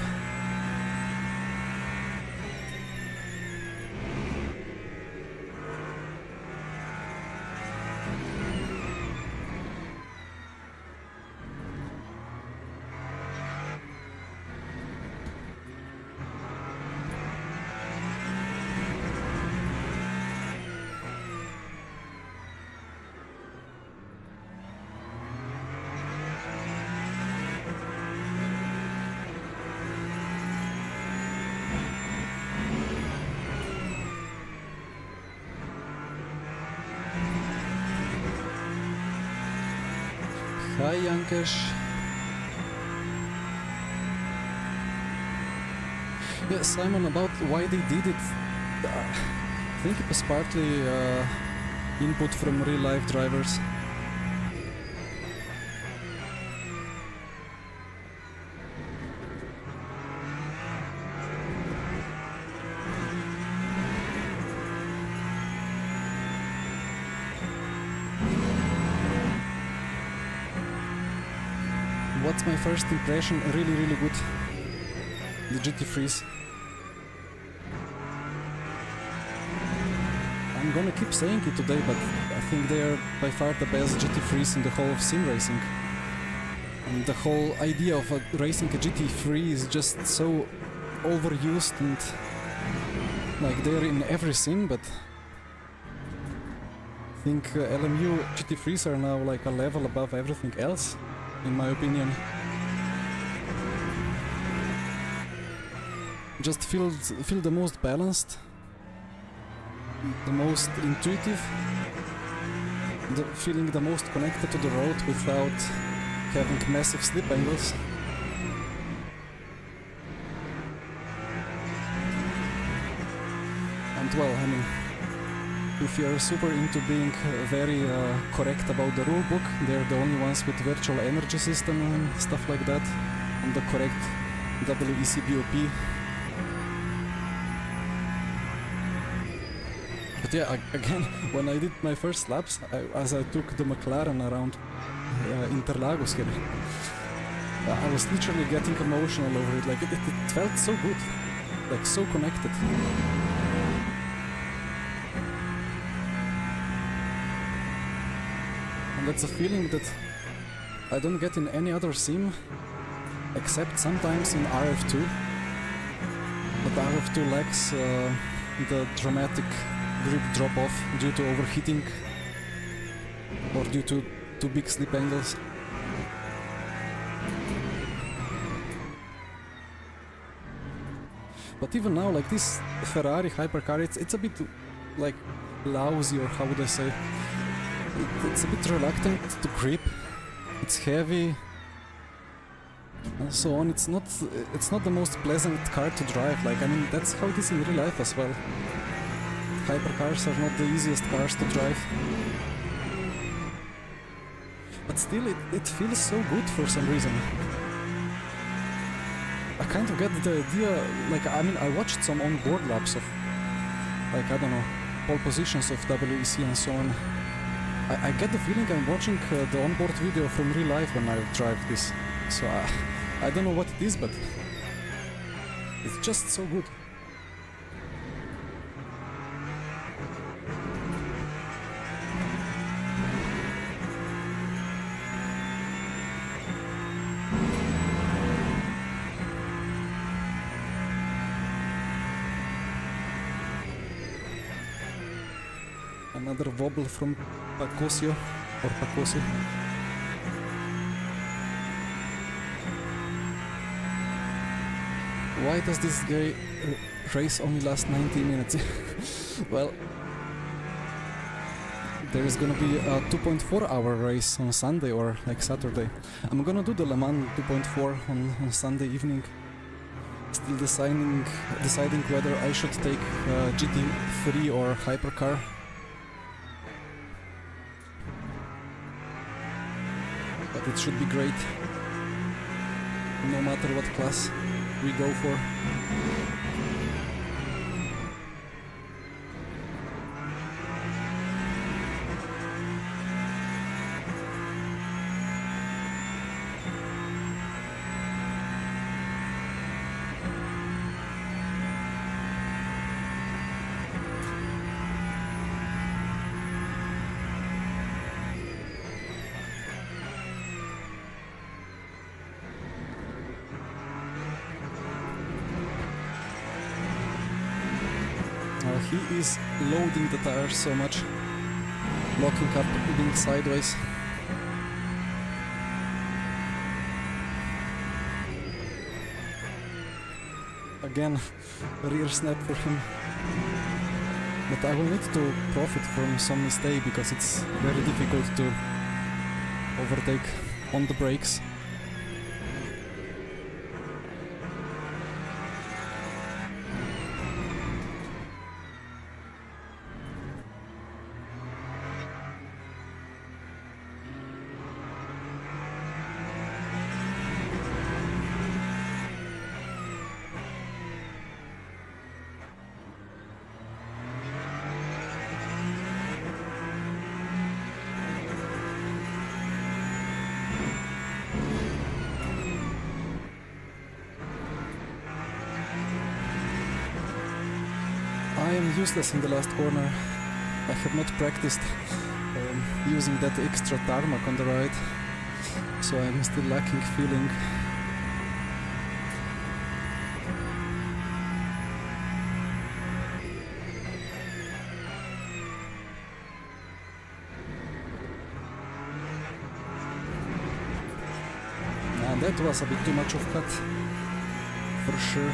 Hi, Yankesh. Yeah, Simon, about why they did it, I think it was partly input from real-life drivers. What's my first impression? Really, really good. The GT3s. I'm gonna keep saying it today, but I think they are by far the best GT3s in the whole of sim racing. And the whole idea of racing a GT3 is just so overused, and like they're in every sim, but I think LMU GT3s are now like a level above everything else, in my opinion. Just feel the most balanced, the most intuitive, feeling the most connected to the road without having massive slip angles. And well, I mean, if you're super into being very correct about the rulebook, they're the only ones with virtual energy system and stuff like that, and the correct WEC-BOP. But yeah, again, when I did my first laps, as I took the McLaren around Interlagos here, I was literally getting emotional over it. Like it felt so good, like so connected. And that's a feeling that I don't get in any other sim, except sometimes in RF2. But RF2 lacks the dramatic grip drop-off due to overheating or due to too big slip angles. But even now, like this Ferrari hypercar, it's a bit like lousy, or how would I say? It's a bit reluctant to grip. It's heavy and so on. It's not the most pleasant car to drive. Like, I mean, that's how it is in real life as well. Hypercars are not the easiest cars to drive. But still, it feels so good for some reason. I kind of get the idea, like, I mean, I watched some on-board laps of like, I don't know, pole positions of WEC and so on. I get the feeling I'm watching the onboard video from real life when I drive this. So I don't know what it is, but it's just so good. Another wobble from Pacosio, or Pacosio. Why does this guy race only last 90 minutes? Well, there is gonna be a 2.4 hour race on Sunday or like Saturday. I'm gonna do the Le Mans 2.4 on Sunday evening. Still deciding whether I should take GT3 or hypercar. But it should be great, no matter what class we go for. He is loading the tires so much, locking up, being sideways. Again, rear snap for him. But I will need to profit from some mistake because it's very difficult to overtake on the brakes. I am useless in the last corner. I have not practiced using that extra tarmac on the right, so I'm still lacking feeling. And that was a bit too much of cut, for sure.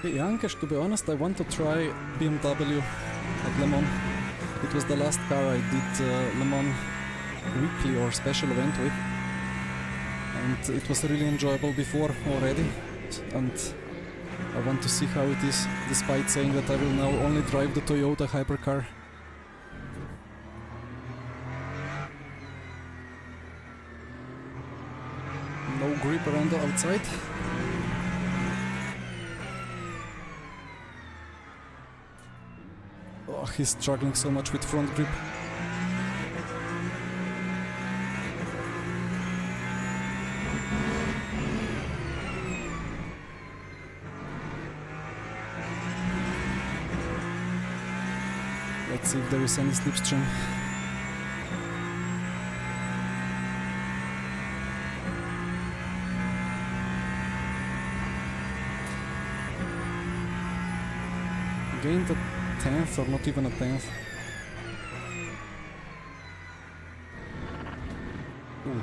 Hey, Ankesh, to be honest, I want to try BMW at Le Mans. It was the last car I did Le Mans weekly or special event with, and it was really enjoyable before already, and I want to see how it is, despite saying that I will now only drive the Toyota hypercar. No grip around the outside. Oh, he's struggling so much with front grip. Let's see if there is any slipstream. Gained a 10th or not even a 10th. Ooh.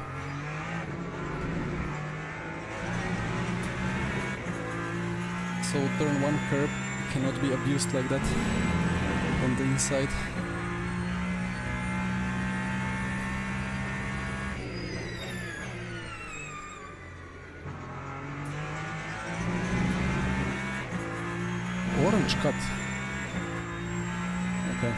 So turn 1 curb cannot be abused like that on the inside. Orange cut. Okay.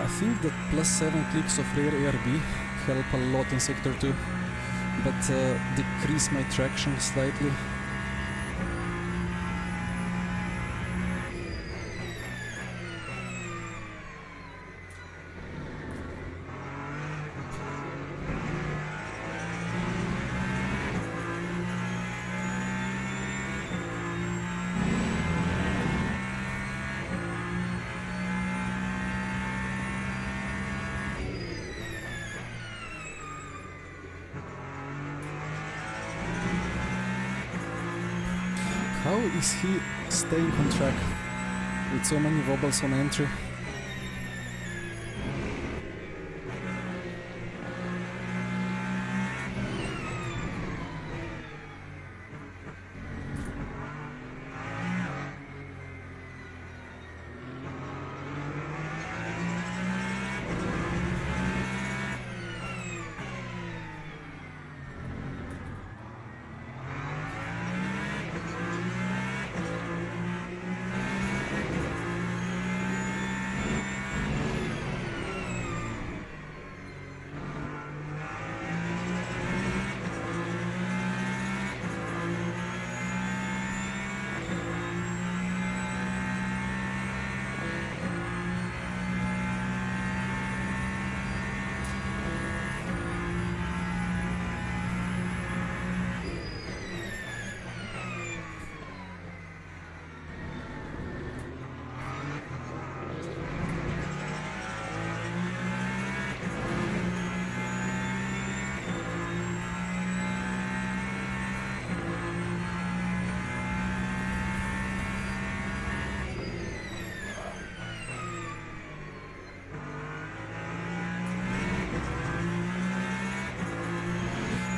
I think that +7 clicks of rear ARB help a lot in sector 2, but decrease my traction slightly. How is he staying on track with so many wobbles on entry?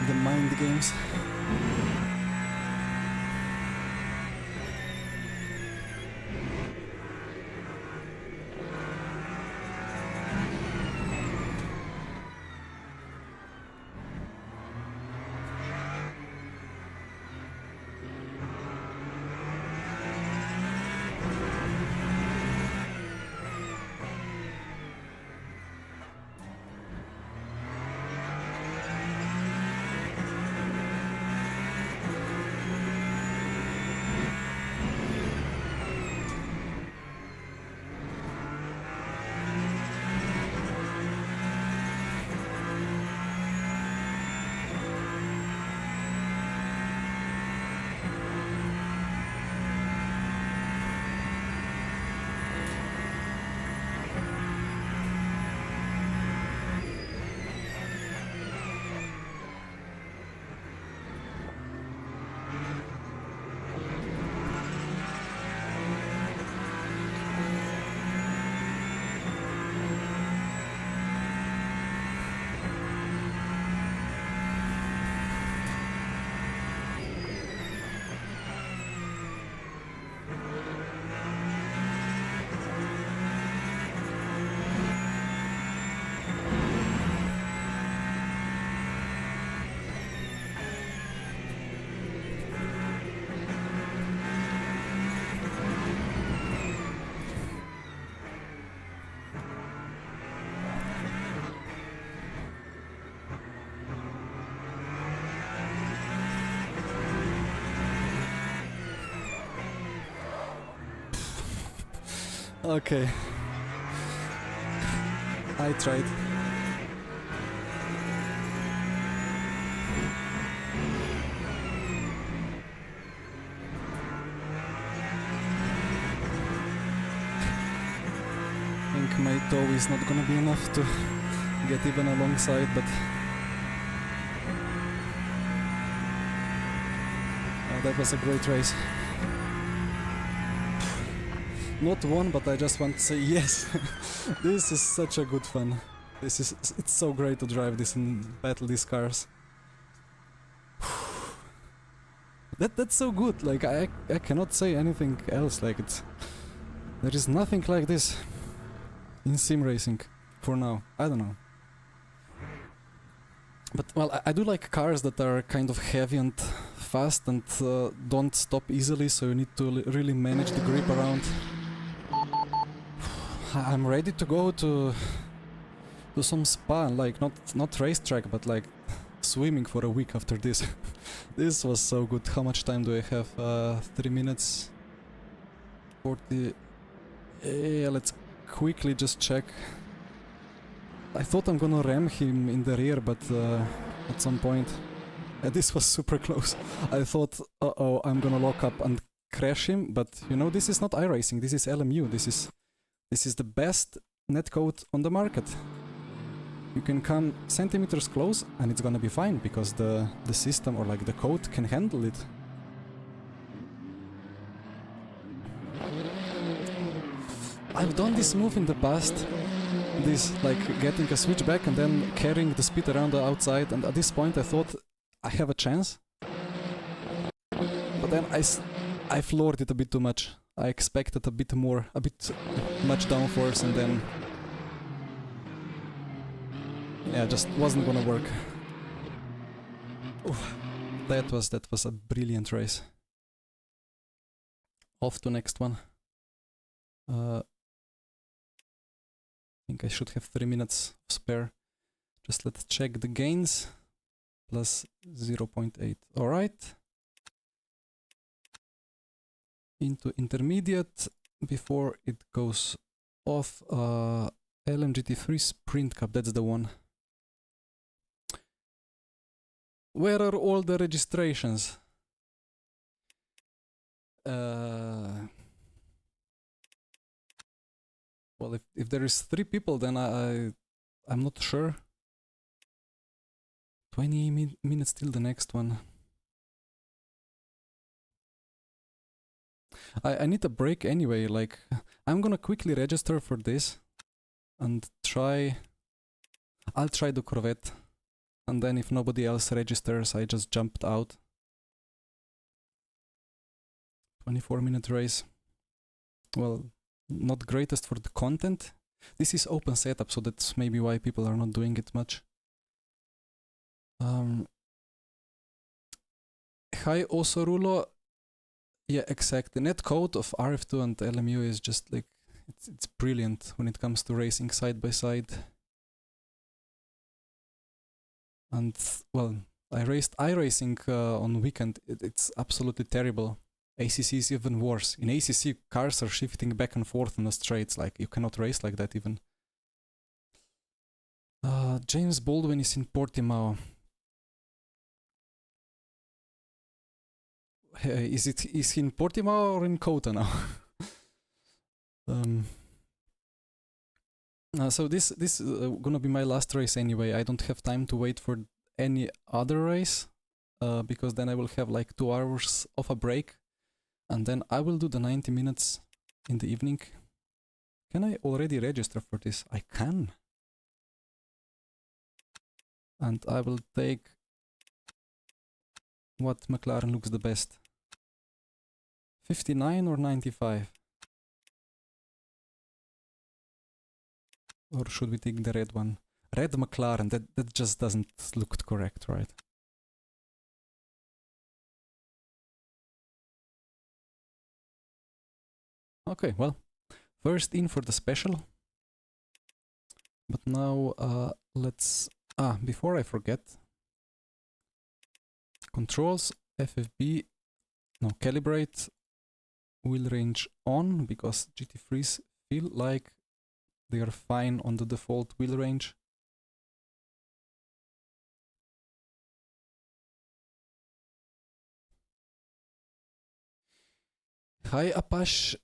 The mind games. Okay. I tried. I think my toe is not gonna be enough to get even alongside, but that was a great race. Not one, but I just want to say yes. This is such a good fun. It's so great to drive this and battle these cars. That's so good. Like I cannot say anything else. Like there is nothing like this in sim racing for now. I don't know. But well, I do like cars that are kind of heavy and fast and don't stop easily, so you need to really manage the grip around I'm ready to go to some spa, like not racetrack, but like swimming for a week after this. This was so good. How much time do I have? 3 minutes 40. Yeah, let's quickly just check. I thought I'm gonna ram him in the rear, but at some point this was super close. I thought, uh-oh, I'm gonna lock up and crash him, but you know, this is not iRacing, this is LMU. This is the best netcode on the market. You can come centimeters close and it's gonna be fine, because the system, or like the code, can handle it. I've done this move in the past. This, like, getting a switchback and then carrying the speed around the outside, and at this point I thought I have a chance. But then I floored it a bit too much. I expected a bit much downforce, and then yeah, just wasn't gonna work. Oof. That was a brilliant race. Off to next one. I think I should have 3 minutes spare. Just let's check the gains. Plus 0.8. Alright. Into intermediate before it goes off. LMU GT3 Sprint Cup, that's the one. Where are all the registrations? Well, if there is 3 people, then I'm not sure. 20 minutes till the next one. I need a break anyway. Like, I'm gonna quickly register for this and I'll try the Corvette, and then if nobody else registers, I just jumped out. 24-minute race. Well, not greatest for the content. This is open setup, so that's maybe why people are not doing it much. Hi Osorulo. Yeah, exactly. Netcode of RF2 and LMU is just like, it's brilliant when it comes to racing side by side. And well, I raced iRacing on weekend. It's absolutely terrible. ACC is even worse. In ACC, cars are shifting back and forth on the straights. Like, you cannot race like that even. James Baldwin is in Portimao. Is he in Portimao or in Kota now? So this is gonna be my last race anyway. I don't have time to wait for any other race, because then I will have like 2 hours of a break, and then I will do the 90 minutes in the evening. Can I already register for this? I can. And I will take what McLaren looks the best. 59 or 95? Or should we take the red one? Red McLaren, that just doesn't look correct, right? Okay, well, first in for the special. But now let's... before I forget. Controls, FFB, no, calibrate, wheel range on, because GT3s feel like they are fine on the default wheel range. Hi Apache.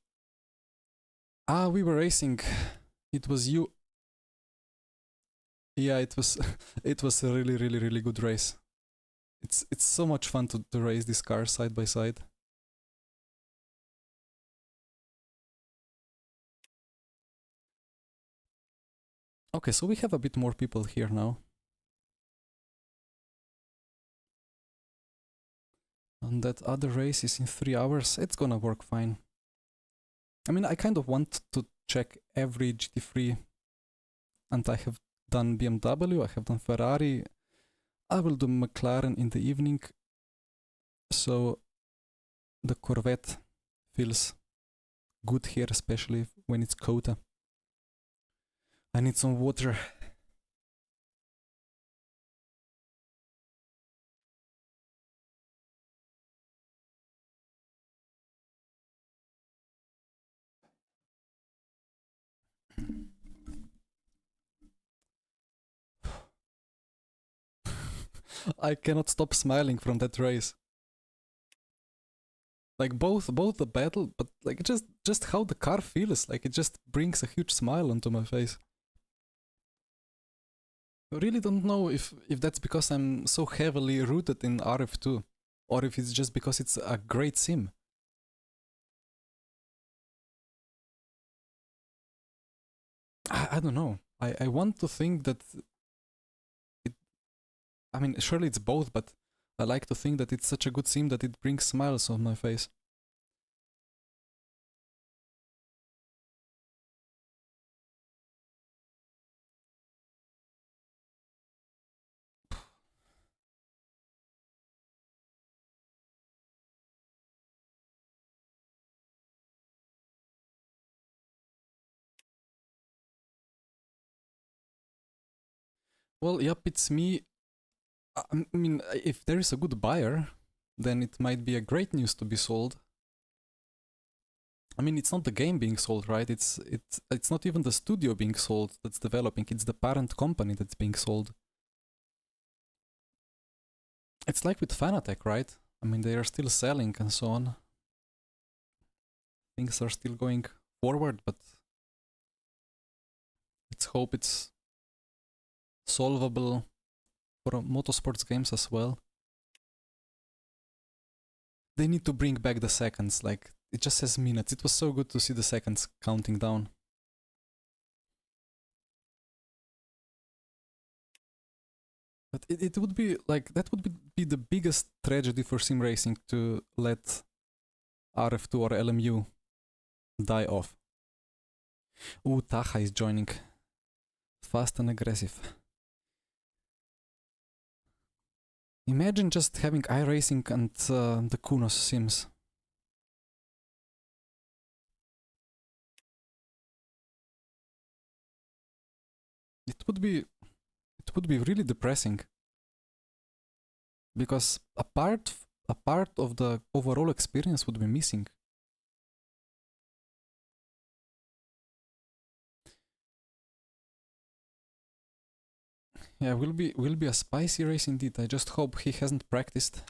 We were racing. It was you. Yeah, it was it was a really good race. It's so much fun to race this car side by side. Okay, so we have a bit more people here now. And that other race is in 3 hours. It's gonna work fine. I mean, I kind of want to check every GT3, and I have done BMW, I have done Ferrari, I will do McLaren in the evening, so the Corvette feels good here, especially when it's Kota. I need some water. I cannot stop smiling from that race. Like both the battle, but like just how the car feels, like it just brings a huge smile onto my face. I really don't know if that's because I'm so heavily rooted in RF2, or if it's just because it's a great sim. I don't know. I want to think that it. I mean, surely it's both, but I like to think that it's such a good sim that it brings smiles on my face. Well, yep, it's me. I mean, if there is a good buyer, then it might be a great news to be sold. I mean, it's not the game being sold, right? It's not even the studio being sold that's developing. It's the parent company that's being sold. It's like with Fanatec, right? I mean, they are still selling and so on. Things are still going forward, but let's hope it's solvable for motorsports games as well. They need to bring back the seconds, like, it just says minutes. It was so good to see the seconds counting down. But it would be, like, that would be the biggest tragedy for sim racing, to let RF2 or LMU die off. Ooh, Taha is joining. Fast and aggressive. Imagine just having iRacing and the Kunos sims. It would be really depressing, because a part of the overall experience would be missing. Yeah, will be a spicy race indeed. I just hope he hasn't practiced.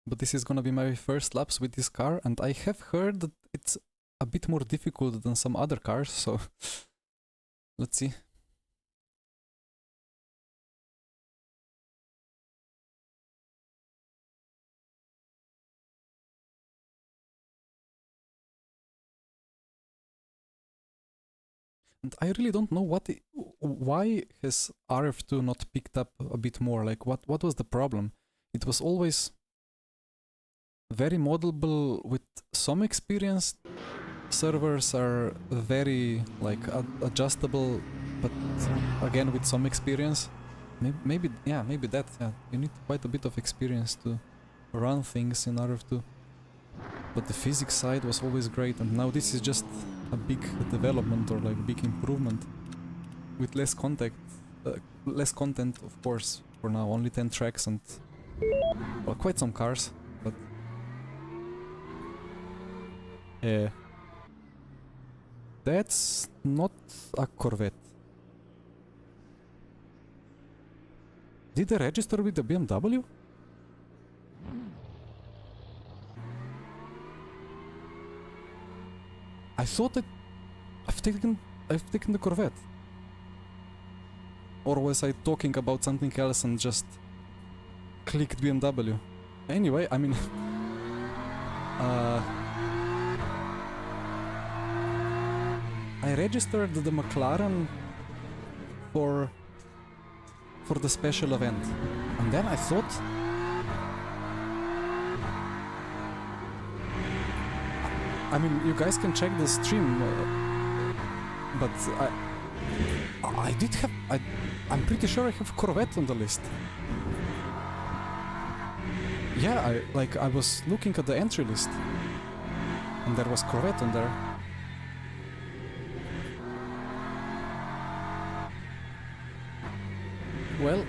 But this is gonna be my first laps with this car, and I have heard that it's a bit more difficult than some other cars, so let's see. And I really don't know why has RF2 not picked up a bit more? Like, what was the problem? It was always very modelable with some experience. Servers are very like adjustable, but again with some experience. Maybe that. Yeah, you need quite a bit of experience to run things in RF2. But the physics side was always great, and now this is just a big development, or like big improvement with less content, of course. For now, only 10 tracks and, well, quite some cars, but that's not a Corvette. Did they register with the BMW? I thought that I've taken the Corvette. Or was I talking about something else and just clicked BMW? Anyway, I mean, I registered the McLaren for the special event, and then I thought, I mean, you guys can check the stream, but I'm pretty sure I have Corvette on the list. Yeah, I was looking at the entry list, and there was Corvette on there. Well,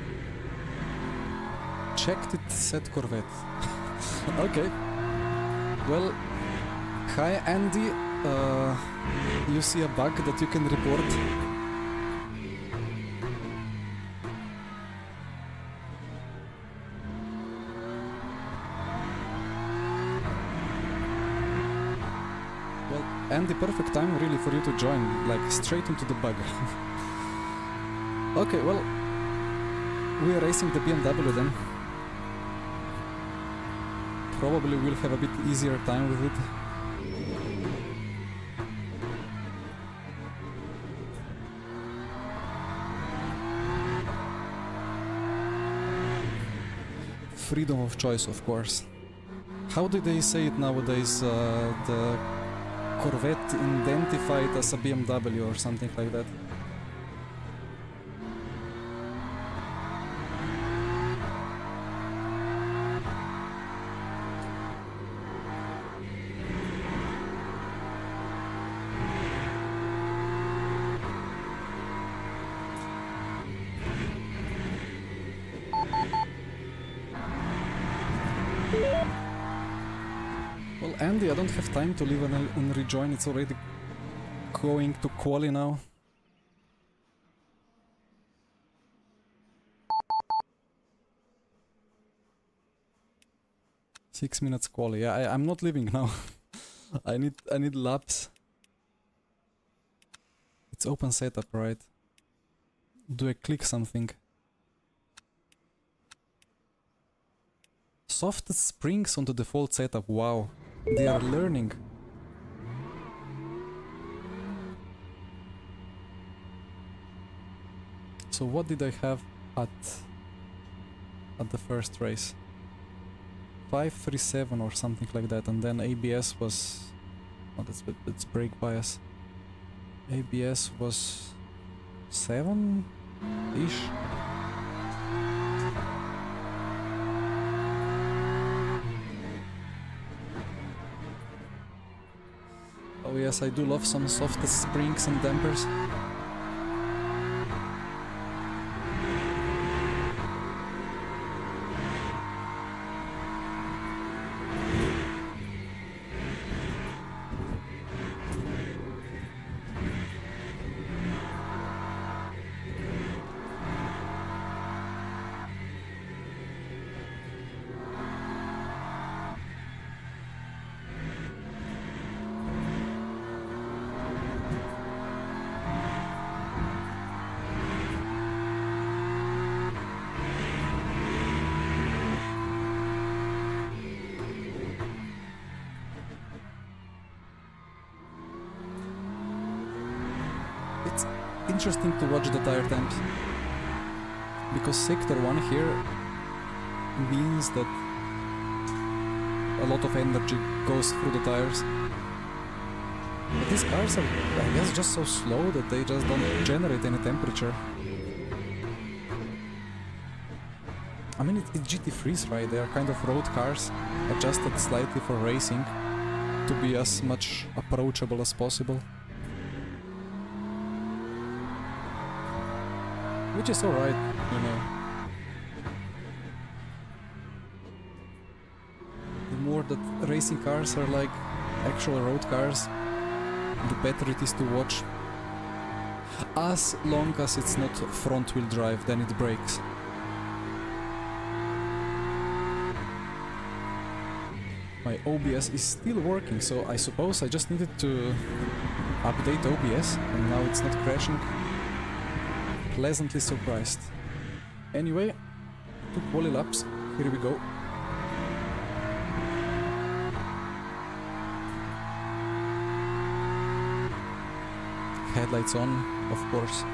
checked it, said Corvette. Okay. Well, hi Andy. You see a bug that you can report? Well, Andy, perfect time really for you to join, like straight into the bug. Okay, well, we are racing the BMW then. Probably we'll have a bit easier time with it. Freedom of choice, of course. How do they say it nowadays? The Corvette identified as a BMW or something like that. Well, Andy, I don't have time to leave and rejoin. It's already going to quali now. Six minutes quali. Yeah, I'm not leaving now. I need laps. It's open setup, right? Do I click something? Soft springs onto default setup. Wow, they are learning. So what did I have at the first race? 537 or something like that, and then ABS was... oh, that's brake bias. ABS was 7-ish. Oh yes, I do love some soft springs and dampers. It's interesting to watch the tire temps, because sector 1 here means that a lot of energy goes through the tires. But these cars are, I guess, just so slow that they just don't generate any temperature. I mean, it's GT3s, right? They are kind of road cars, adjusted slightly for racing to be as much approachable as possible. Which is alright, you know. The more that racing cars are like actual road cars, the better it is to watch. As long as it's not front wheel drive, then it breaks. My OBS is still working, so I suppose I just needed to update OBS, and now it's not crashing. Pleasantly surprised. Anyway, 2 quali laps, here we go. Headlights on, of course.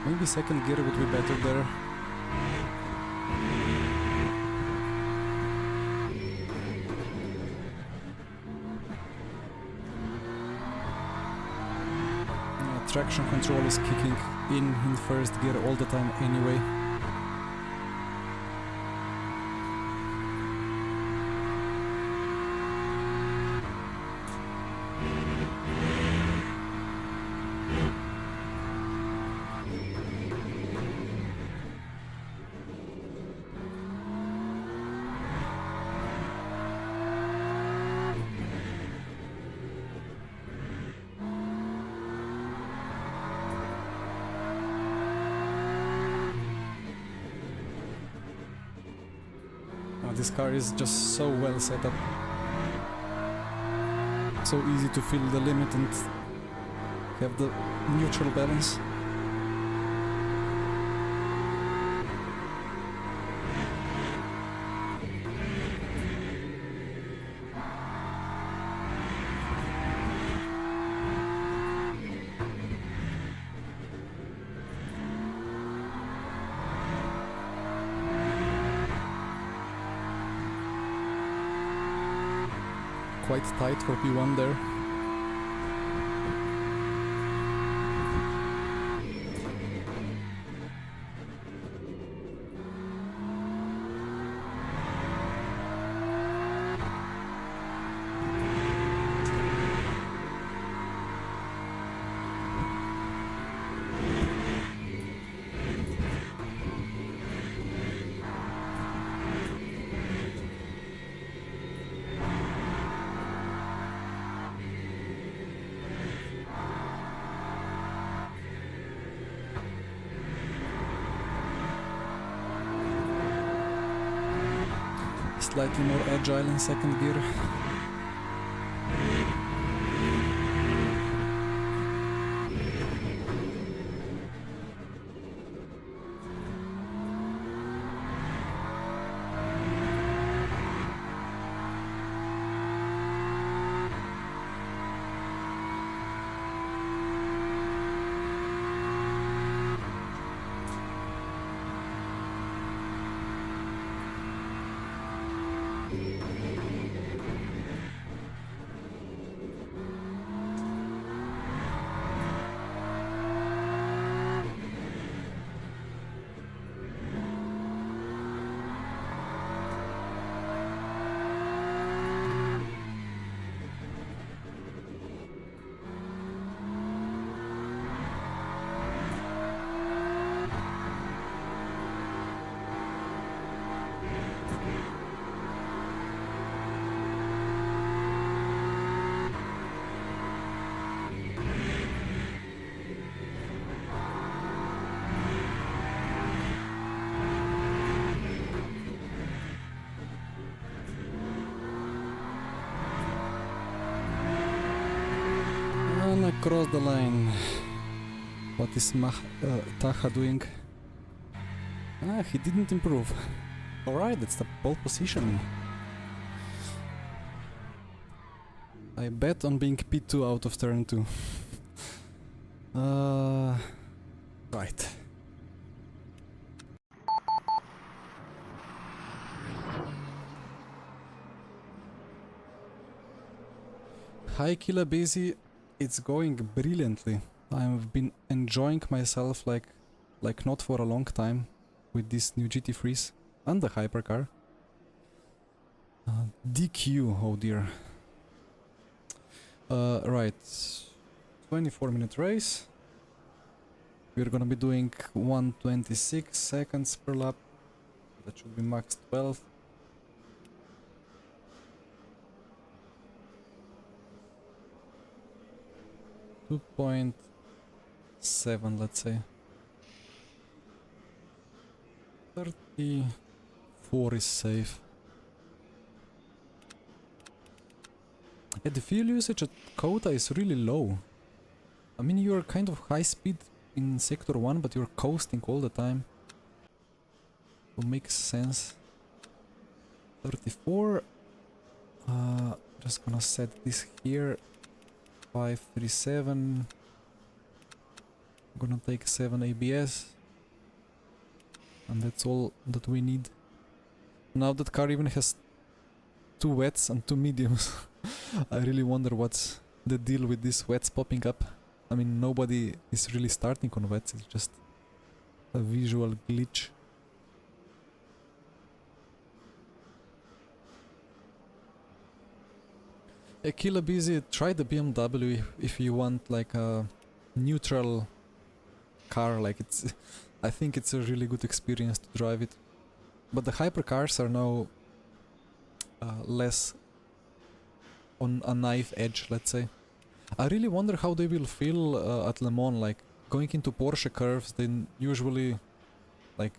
Maybe second gear would be better there. Traction control is kicking in first gear all the time anyway. This car is just so well set up. So easy to feel the limit and have the neutral balance. Quite tight for P1 there. Slightly more agile in second gear. Across the line. What is Taha doing? Ah, he didn't improve. Alright, that's the pole position. I bet on being P2 out of turn 2. Right. Hi Kilabesi. It's going brilliantly. I've been enjoying myself like not for a long time with these new GT3s and the hypercar. DQ, oh dear. Right, 24-minute race. We're gonna be doing 126 seconds per lap. That should be max 12. .7, let's say. 34 is safe. Yeah, the fuel usage at Kota is really low. I mean, you're kind of high speed in sector 1, but you're coasting all the time. So makes sense. 34. Just gonna set this here. 537. Gonna take 7 ABS. And that's all that we need. Now that car even has 2 wets and 2 mediums. I really wonder what's the deal with these wets popping up. I mean, nobody is really starting on wets, it's just a visual glitch. Killa Busy, try the BMW if you want like a neutral car, like it's... I think it's a really good experience to drive it. But the hypercars are now less on a knife edge, let's say. I really wonder how they will feel at Le Mans, like going into Porsche curves, then usually like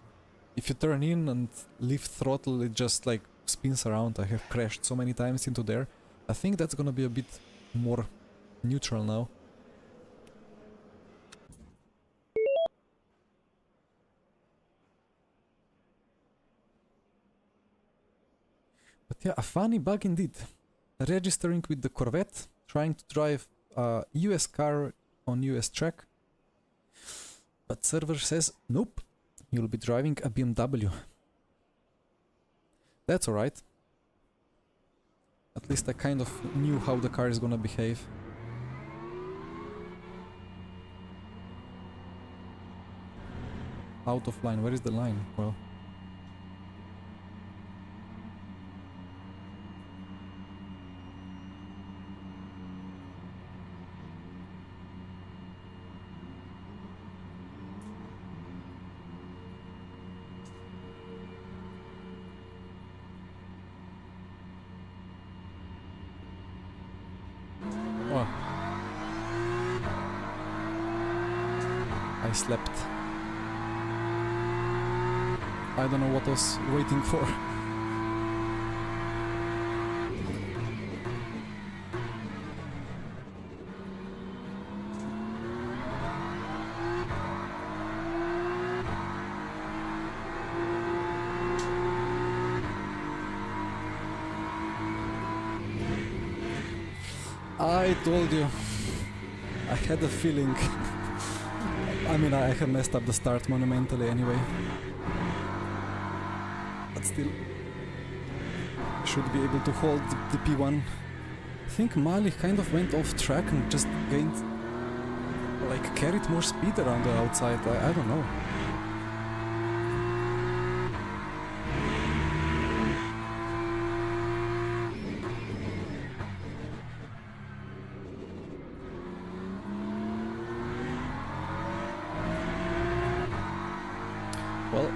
if you turn in and leave throttle it just like spins around. I have crashed so many times into there. I think that's gonna be a bit more neutral now. But yeah, a funny bug indeed. Registering with the Corvette, trying to drive a US car on US track. But server says, nope, you'll be driving a BMW. That's alright. At least I kind of knew how the car is gonna behave. Out of line, where is the line? Well... I slept. I don't know what I was waiting for. I told you. I had a feeling. I mean, I have messed up the start monumentally anyway. But still, should be able to hold the P1. I think Mali kind of went off track and just gained, like, carried more speed around the outside. I don't know. Well,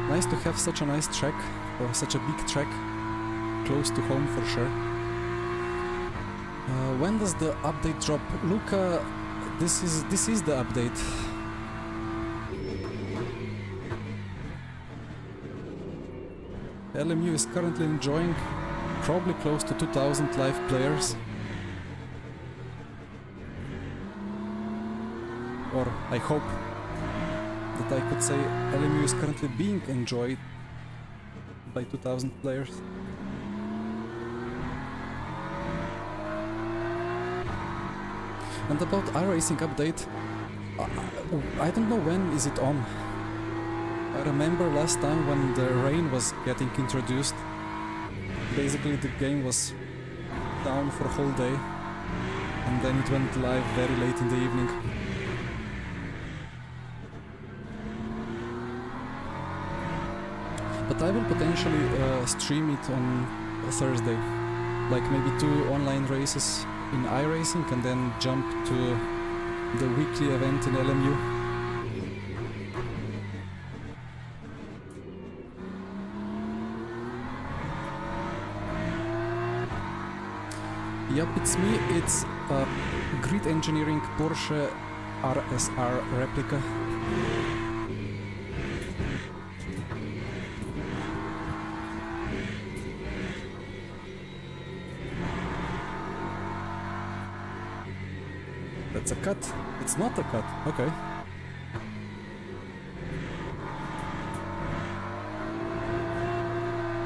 nice to have such a nice track, or such a big track, close to home for sure. When does the update drop? Luca, this is the update. LMU is currently enjoying probably close to 2000 live players. Or I hope that I could say LMU is currently being enjoyed by 2000 players. And about iRacing update, I don't know when is it on. I remember last time when the rain was getting introduced, basically the game was down for a whole day and then it went live very late in the evening. But I will potentially stream it on Thursday, like maybe 2 online races in iRacing and then jump to the weekly event in LMU. Yup, it's me, it's a Grid Engineering Porsche RSR replica. That's a cut. It's not a cut. Okay.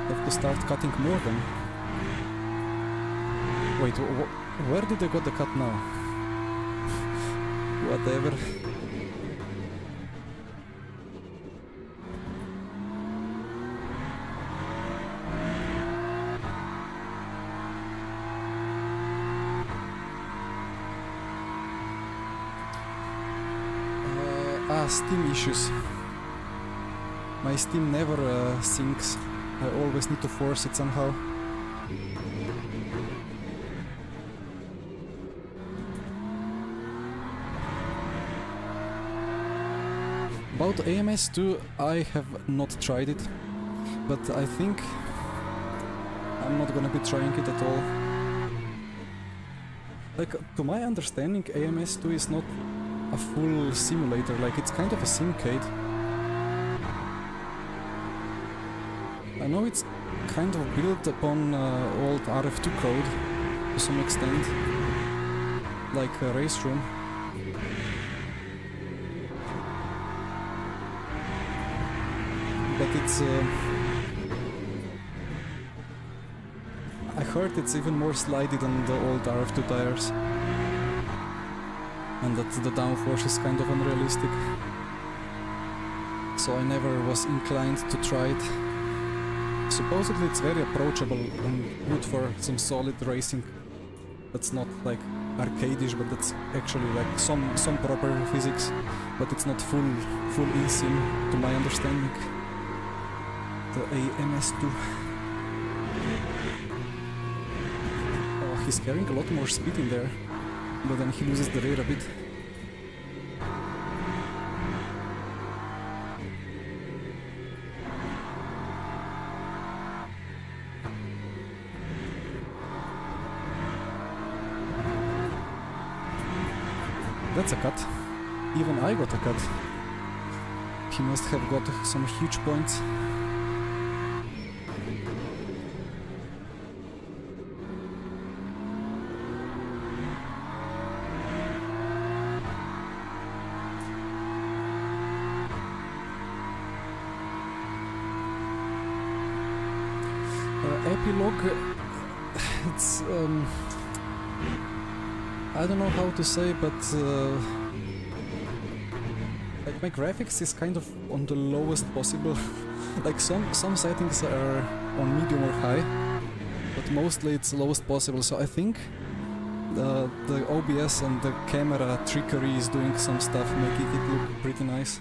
Have to start cutting more then. Wait, where did I got the cut now? Whatever. Steam issues. My Steam never syncs. I always need to force it somehow. About AMS2, I have not tried it, but I think I'm not gonna be trying it at all. Like, to my understanding, AMS2 is not a full simulator, like it's kind of a simcade. I know it's kind of built upon old RF2 code to some extent, like a race room. But it's... I heard it's even more slidey than the old RF2 tires. And that the downforce is kind of unrealistic. So I never was inclined to try it. Supposedly it's very approachable and good for some solid racing. That's not like arcadish, but that's actually like some proper physics. But it's not full eSIM to my understanding. The AMS2. Oh, he's carrying a lot more speed in there, but then he loses the rear a bit. That's a cut. Even I got a cut. He must have got some huge points. Epilogue, it's I don't know how to say, but like my graphics is kind of on the lowest possible. Like some settings are on medium or high, but mostly it's lowest possible. So I think the OBS and the camera trickery is doing some stuff, making it look pretty nice.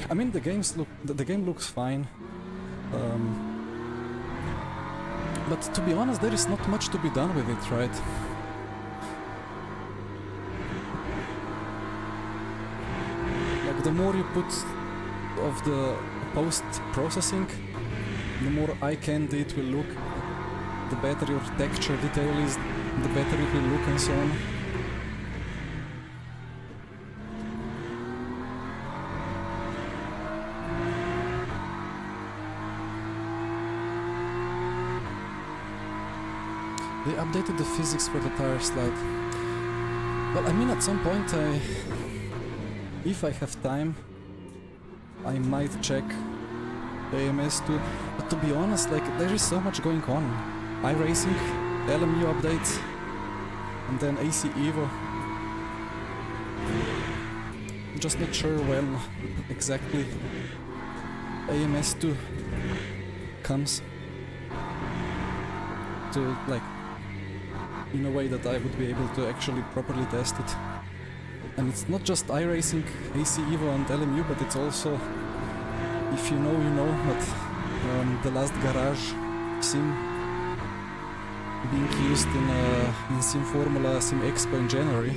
I mean, the game looks fine. But to be honest, there is not much to be done with it, right? Like, the more you put of the post-processing, the more eye-candy it will look, the better your texture detail is, the better it will look and so on. They updated the physics for the tire slide. Well, I mean, at some point, if I have time, I might check AMS2. But to be honest, like, there is so much going on. iRacing, LMU updates, and then AC Evo. I'm just not sure when exactly AMS2 comes to, like, in a way that I would be able to actually properly test it. And it's not just iRacing, AC Evo and LMU, but it's also, if you know, you know, but the last garage sim being used in Sim Formula, Sim Expo in January,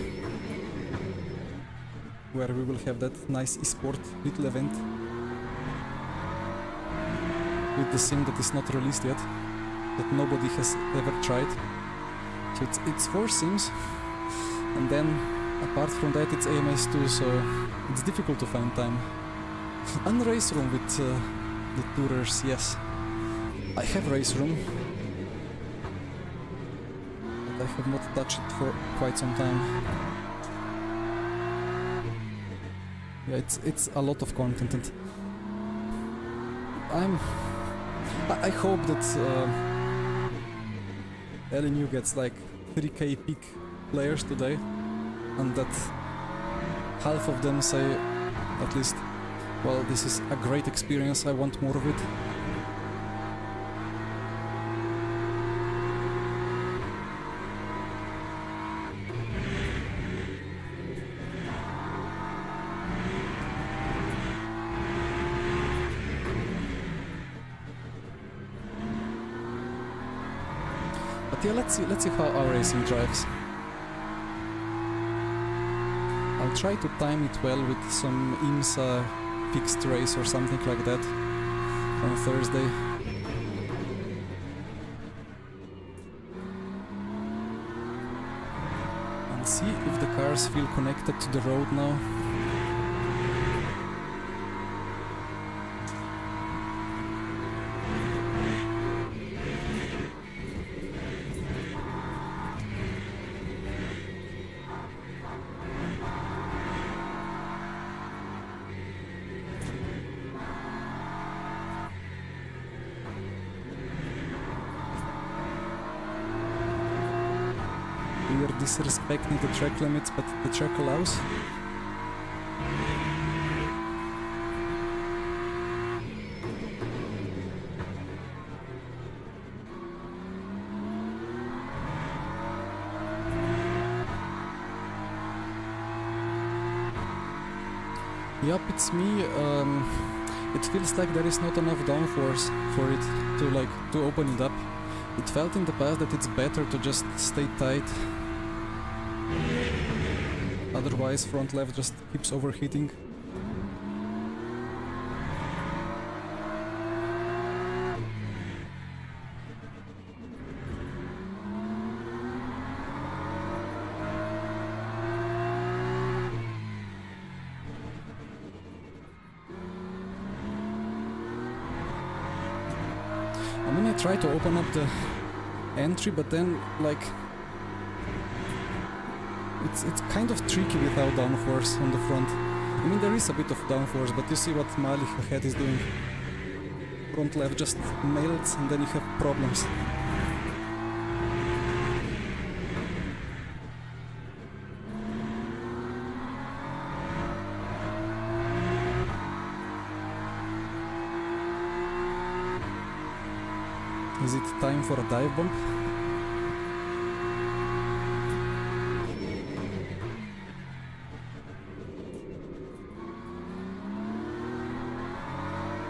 where we will have that nice esport little event with the sim that is not released yet, that nobody has ever tried. So it's 4 sims, and then apart from that it's AMS2, so it's difficult to find time. And race room with the tourers, yes. I have race room, but I have not touched it for quite some time. Yeah, it's a lot of content, and I hope that LMU gets like 3k peak players today, and that half of them say at least, well, this is a great experience, I want more of it. But yeah, let's see how our racing drives. I'll try to time it well with some IMSA fixed race or something like that on Thursday. And see if the cars feel connected to the road now. We are disrespecting the track limits, but the track allows. Yup, it's me. It feels like there is not enough downforce for it to open it up. It felt in the past that it's better to just stay tight. Otherwise, front left just keeps overheating. I mean, I try to open up the entry, but then, like, it's kind of tricky without downforce on the front. I mean, there is a bit of downforce, but you see what Malik ahead is doing. Front left just melts, and then you have problems. Is it time for a dive bomb?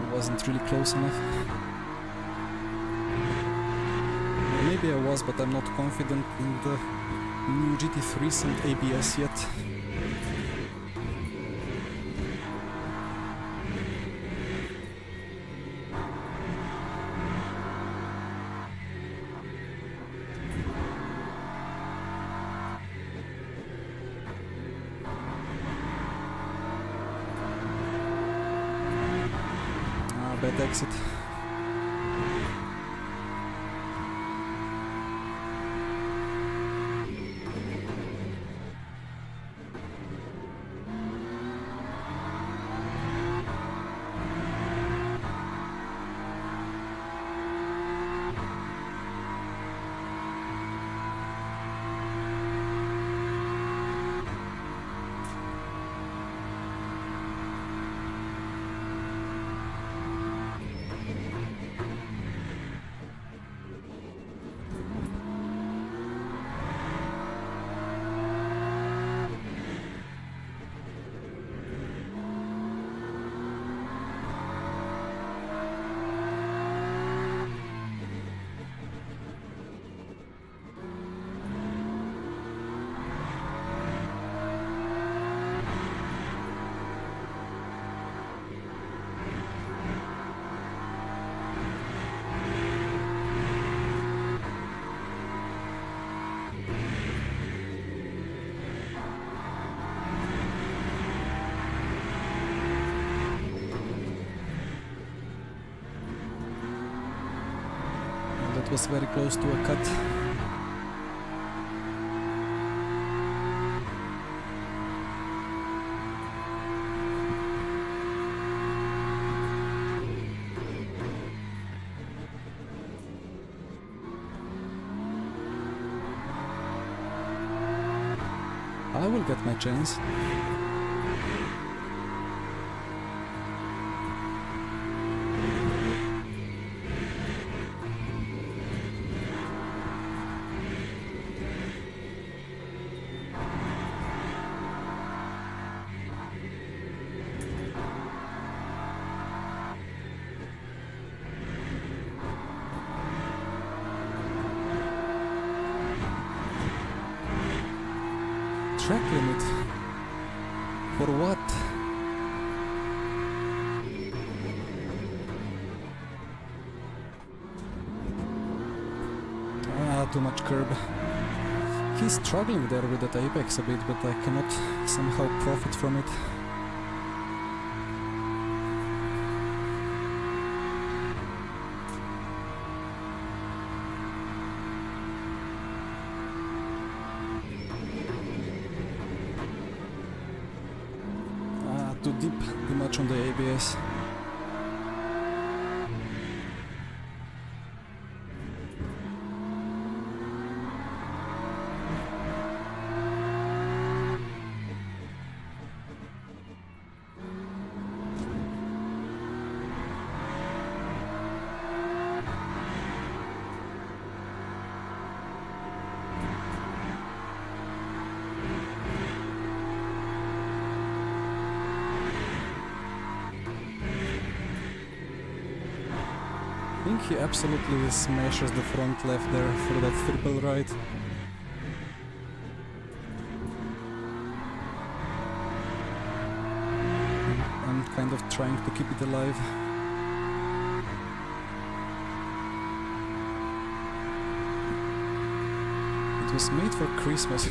It wasn't really close enough. Maybe I was, but I'm not confident in the new GT3s and ABS yet. Bad exit. That was very close to a cut. I will get my chance. track limit. For what? Too much curb. He's struggling there with that apex a bit, but I cannot somehow profit from it. Too deep, too much on the ABS. I think he absolutely smashes the front left there for that triple right. I'm kind of trying to keep it alive. It was made for Christmas.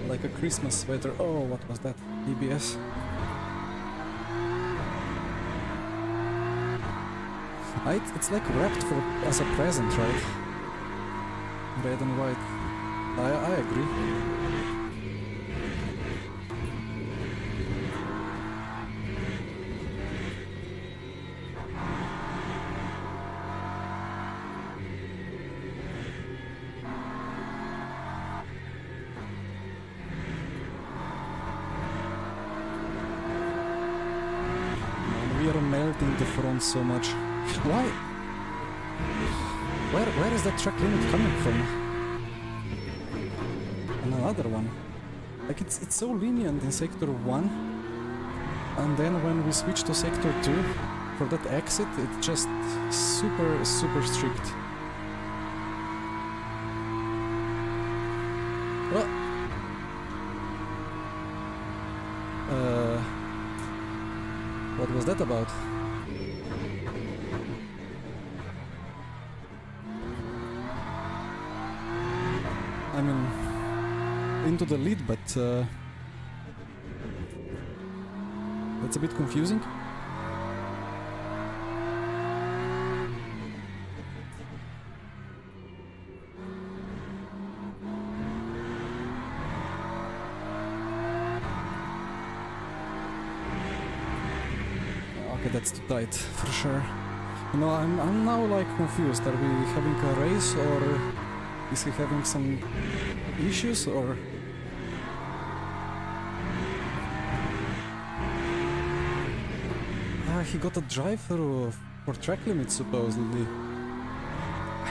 Like a Christmas sweater. Oh, what was that? EBS? It's like wrapped for as a present, right? Red and white. I agree. Man, we are melting the front so much. Why? Where is that track limit coming from? And another one. Like it's so lenient in sector 1, and then when we switch to sector 2 for that exit, it's just super strict. Well, what was that about? I mean, into the lead, but that's a bit confusing. Okay, that's too tight for sure. You know, I'm now like confused. Are we having a race, or is he having some issues, or... he got a drive-through for track limit, supposedly.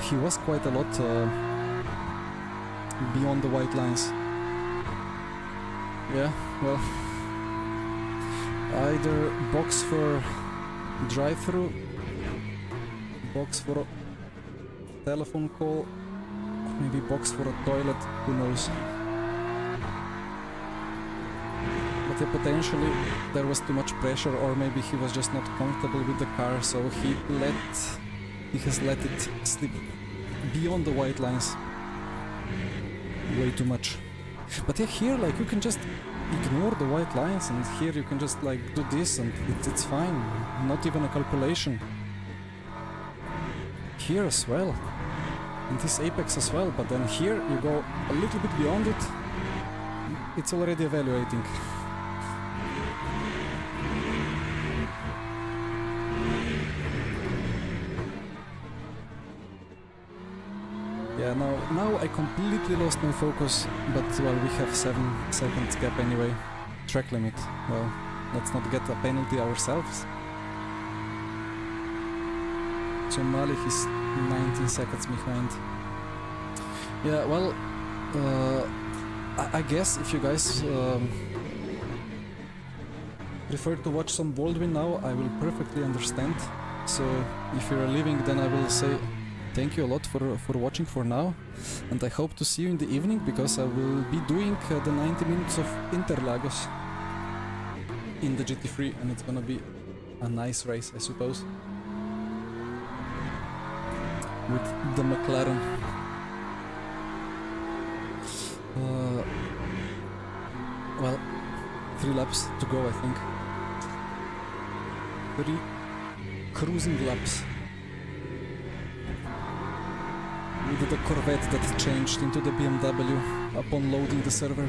He was quite a lot beyond the white lines. Yeah, well... either box for drive-through, box for a telephone call, maybe box for a toilet, who knows. But yeah, potentially there was too much pressure, or maybe he was just not comfortable with the car, so he has let it slip beyond the white lines. Way too much. But yeah, here like you can just ignore the white lines, and here you can just like do this and it's fine. Not even a calculation. Here as well. And this apex as well, but then here you go a little bit beyond it, it's already evaluating. Yeah, now I completely lost my focus, but well, we have 7 seconds gap anyway. Track limit, well, let's not get a penalty ourselves. So Malik is 19 seconds behind. Yeah, well, I guess if you guys prefer to watch some Baldwin now, I will perfectly understand. So if you're leaving, then I will say thank you a lot for watching for now, and I hope to see you in the evening, because I will be doing the 90 minutes of Interlagos in the GT3, and it's gonna be a nice race, I suppose, with the McLaren. Well, 3 laps to go, I think. 3 cruising laps. With the Corvette that changed into the BMW upon loading the server.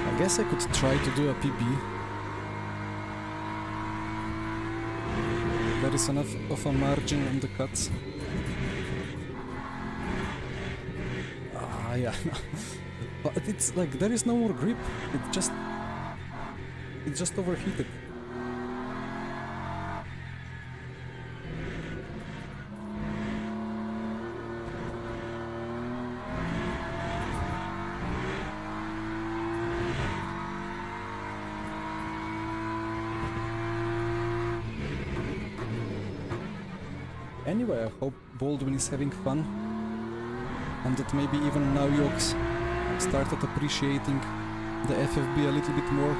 I guess I could try to do a PB. There is enough of a margin on the cuts. Ah, yeah. But it's like there is no more grip. It just overheated. Anyway, I hope Baldwin is having fun, and that maybe even now Yox started appreciating the FFB a little bit more.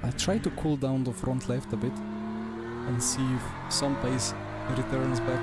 I try to cool down the front left a bit and see if some pace returns back.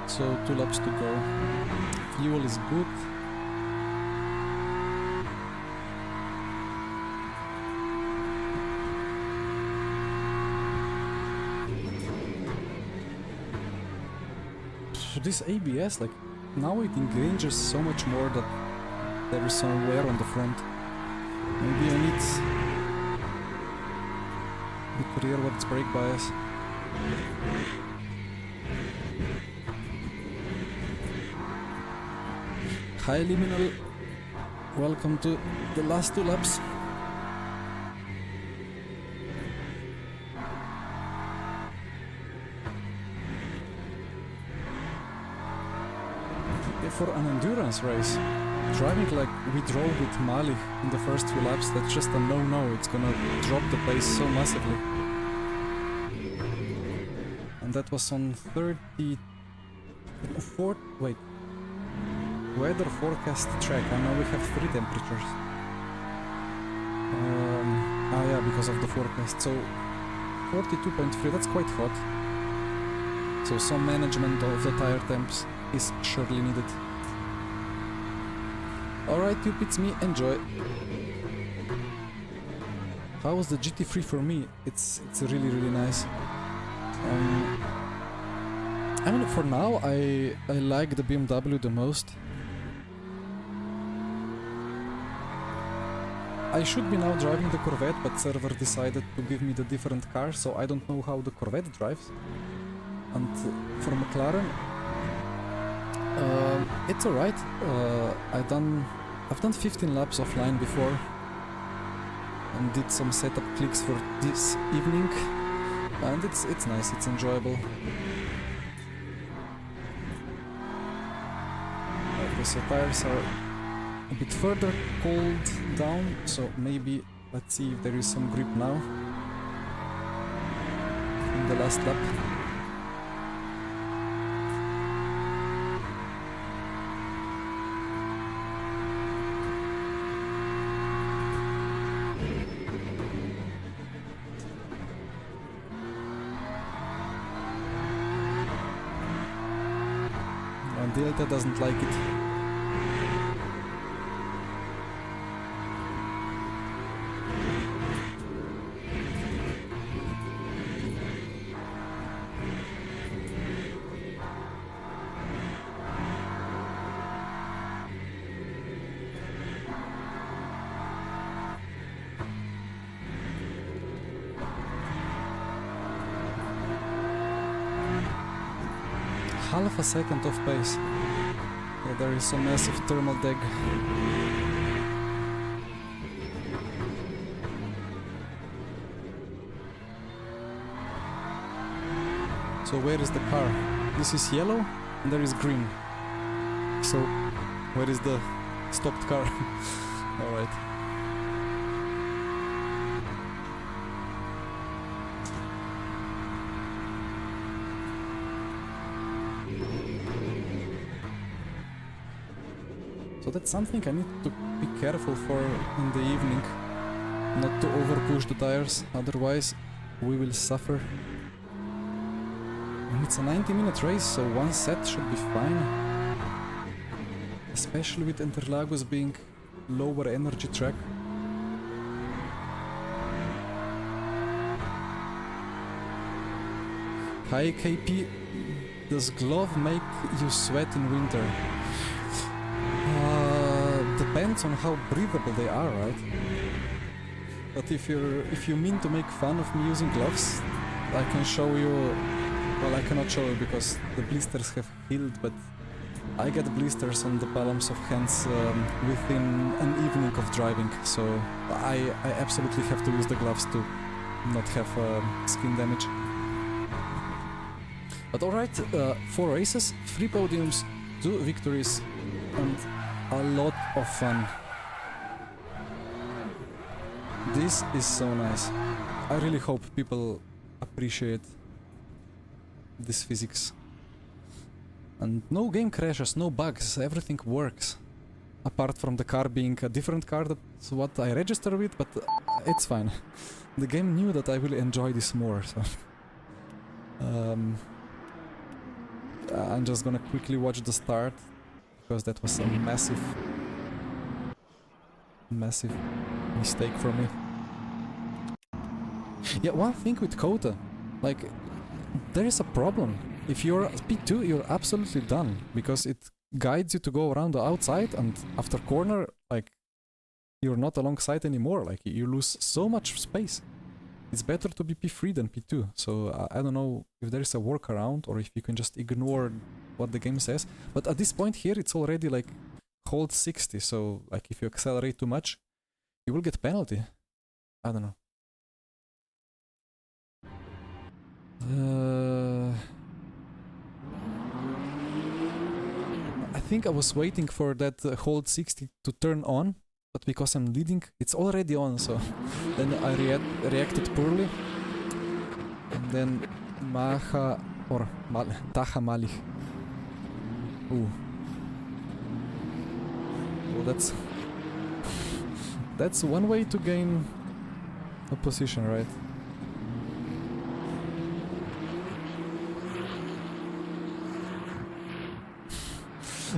So 2 laps to go. Fuel is good. This ABS, like, now it engages so much more that there is some wear on the front. Maybe I need a bit rearwards brake bias. Hi Liminal, welcome to the last 2 laps. For an endurance race, driving like we drove with Mali in the first few laps, that's just a no-no. It's gonna drop the pace so massively. And that was on 34... wait. Weather forecast track, and now we have 3 temperatures. Yeah, because of the forecast. So 42.3, that's quite hot. So some management of the tire temps is surely needed. Alright, it's me, enjoy. How was the GT3 for me? It's really, really nice. I mean, for now, I like the BMW the most. I should be now driving the Corvette, but server decided to give me the different car, so I don't know how the Corvette drives. And for McLaren, it's alright. I've done 15 laps offline before and did some setup clicks for this evening, and it's nice, it's enjoyable. Okay, so tires are a bit further cooled down, so maybe let's see if there is some grip now. the last lap. And Delta doesn't like it. Half a second off pace. Yeah, there is a massive thermal deg. So where is the car? This is yellow and there is green. So where is the stopped car? Alright. So that's something I need to be careful for in the evening, not to over push the tires, otherwise we will suffer. And it's a 90-minute race, so one set should be fine. Especially with Interlagos being lower energy track. Hi KP, does glove make you sweat in winter? Depends on how breathable they are, right? But if you mean to make fun of me using gloves, I can show you. Well, I cannot show you because the blisters have healed, but I get blisters on the palms of hands within an evening of driving, so I absolutely have to use the gloves to not have skin damage. But alright, 4 races, 3 podiums, 2 victories, and a lot of fun. This is so nice. I really hope people appreciate this physics. And no game crashes, no bugs, everything works. Apart from the car being a different car, that's what I register with, but it's fine. The game knew that I will enjoy this more, so... I'm just gonna quickly watch the start, because that was a massive mistake for me. Yeah, one thing with Kota, like, there is a problem. If you're P2, you're absolutely done, because it guides you to go around the outside, and after corner, like, you're not alongside anymore, like, you lose so much space. It's better to be P3 than P2, so I don't know if there is a workaround, or if you can just ignore what the game says. But at this point here, it's already, like, hold 60, so, like, if you accelerate too much, you will get penalty. I don't know. I think I was waiting for that hold 60 to turn on, but because I'm leading, it's already on, so then I reacted poorly. And then Taha Malich. Ooh. Well, that's one way to gain a position, right?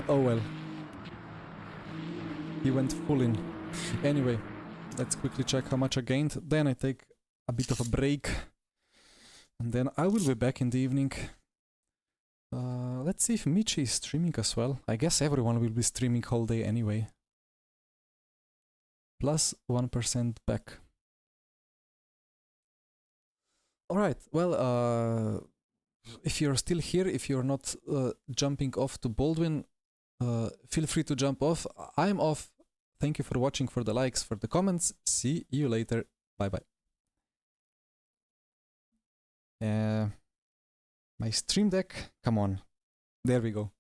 Oh well. He went full in. Anyway, let's quickly check how much I gained. Then I take a bit of a break. And then I will be back in the evening. Let's see if Michi is streaming as well. I guess everyone will be streaming whole day anyway. Plus 1% back. Alright, well, if you're still here, if you're not jumping off to Baldwin, feel free to jump off. I'm off. Thank you for watching, for the likes, for the comments. See you later. Bye bye. My stream deck, come on. There we go.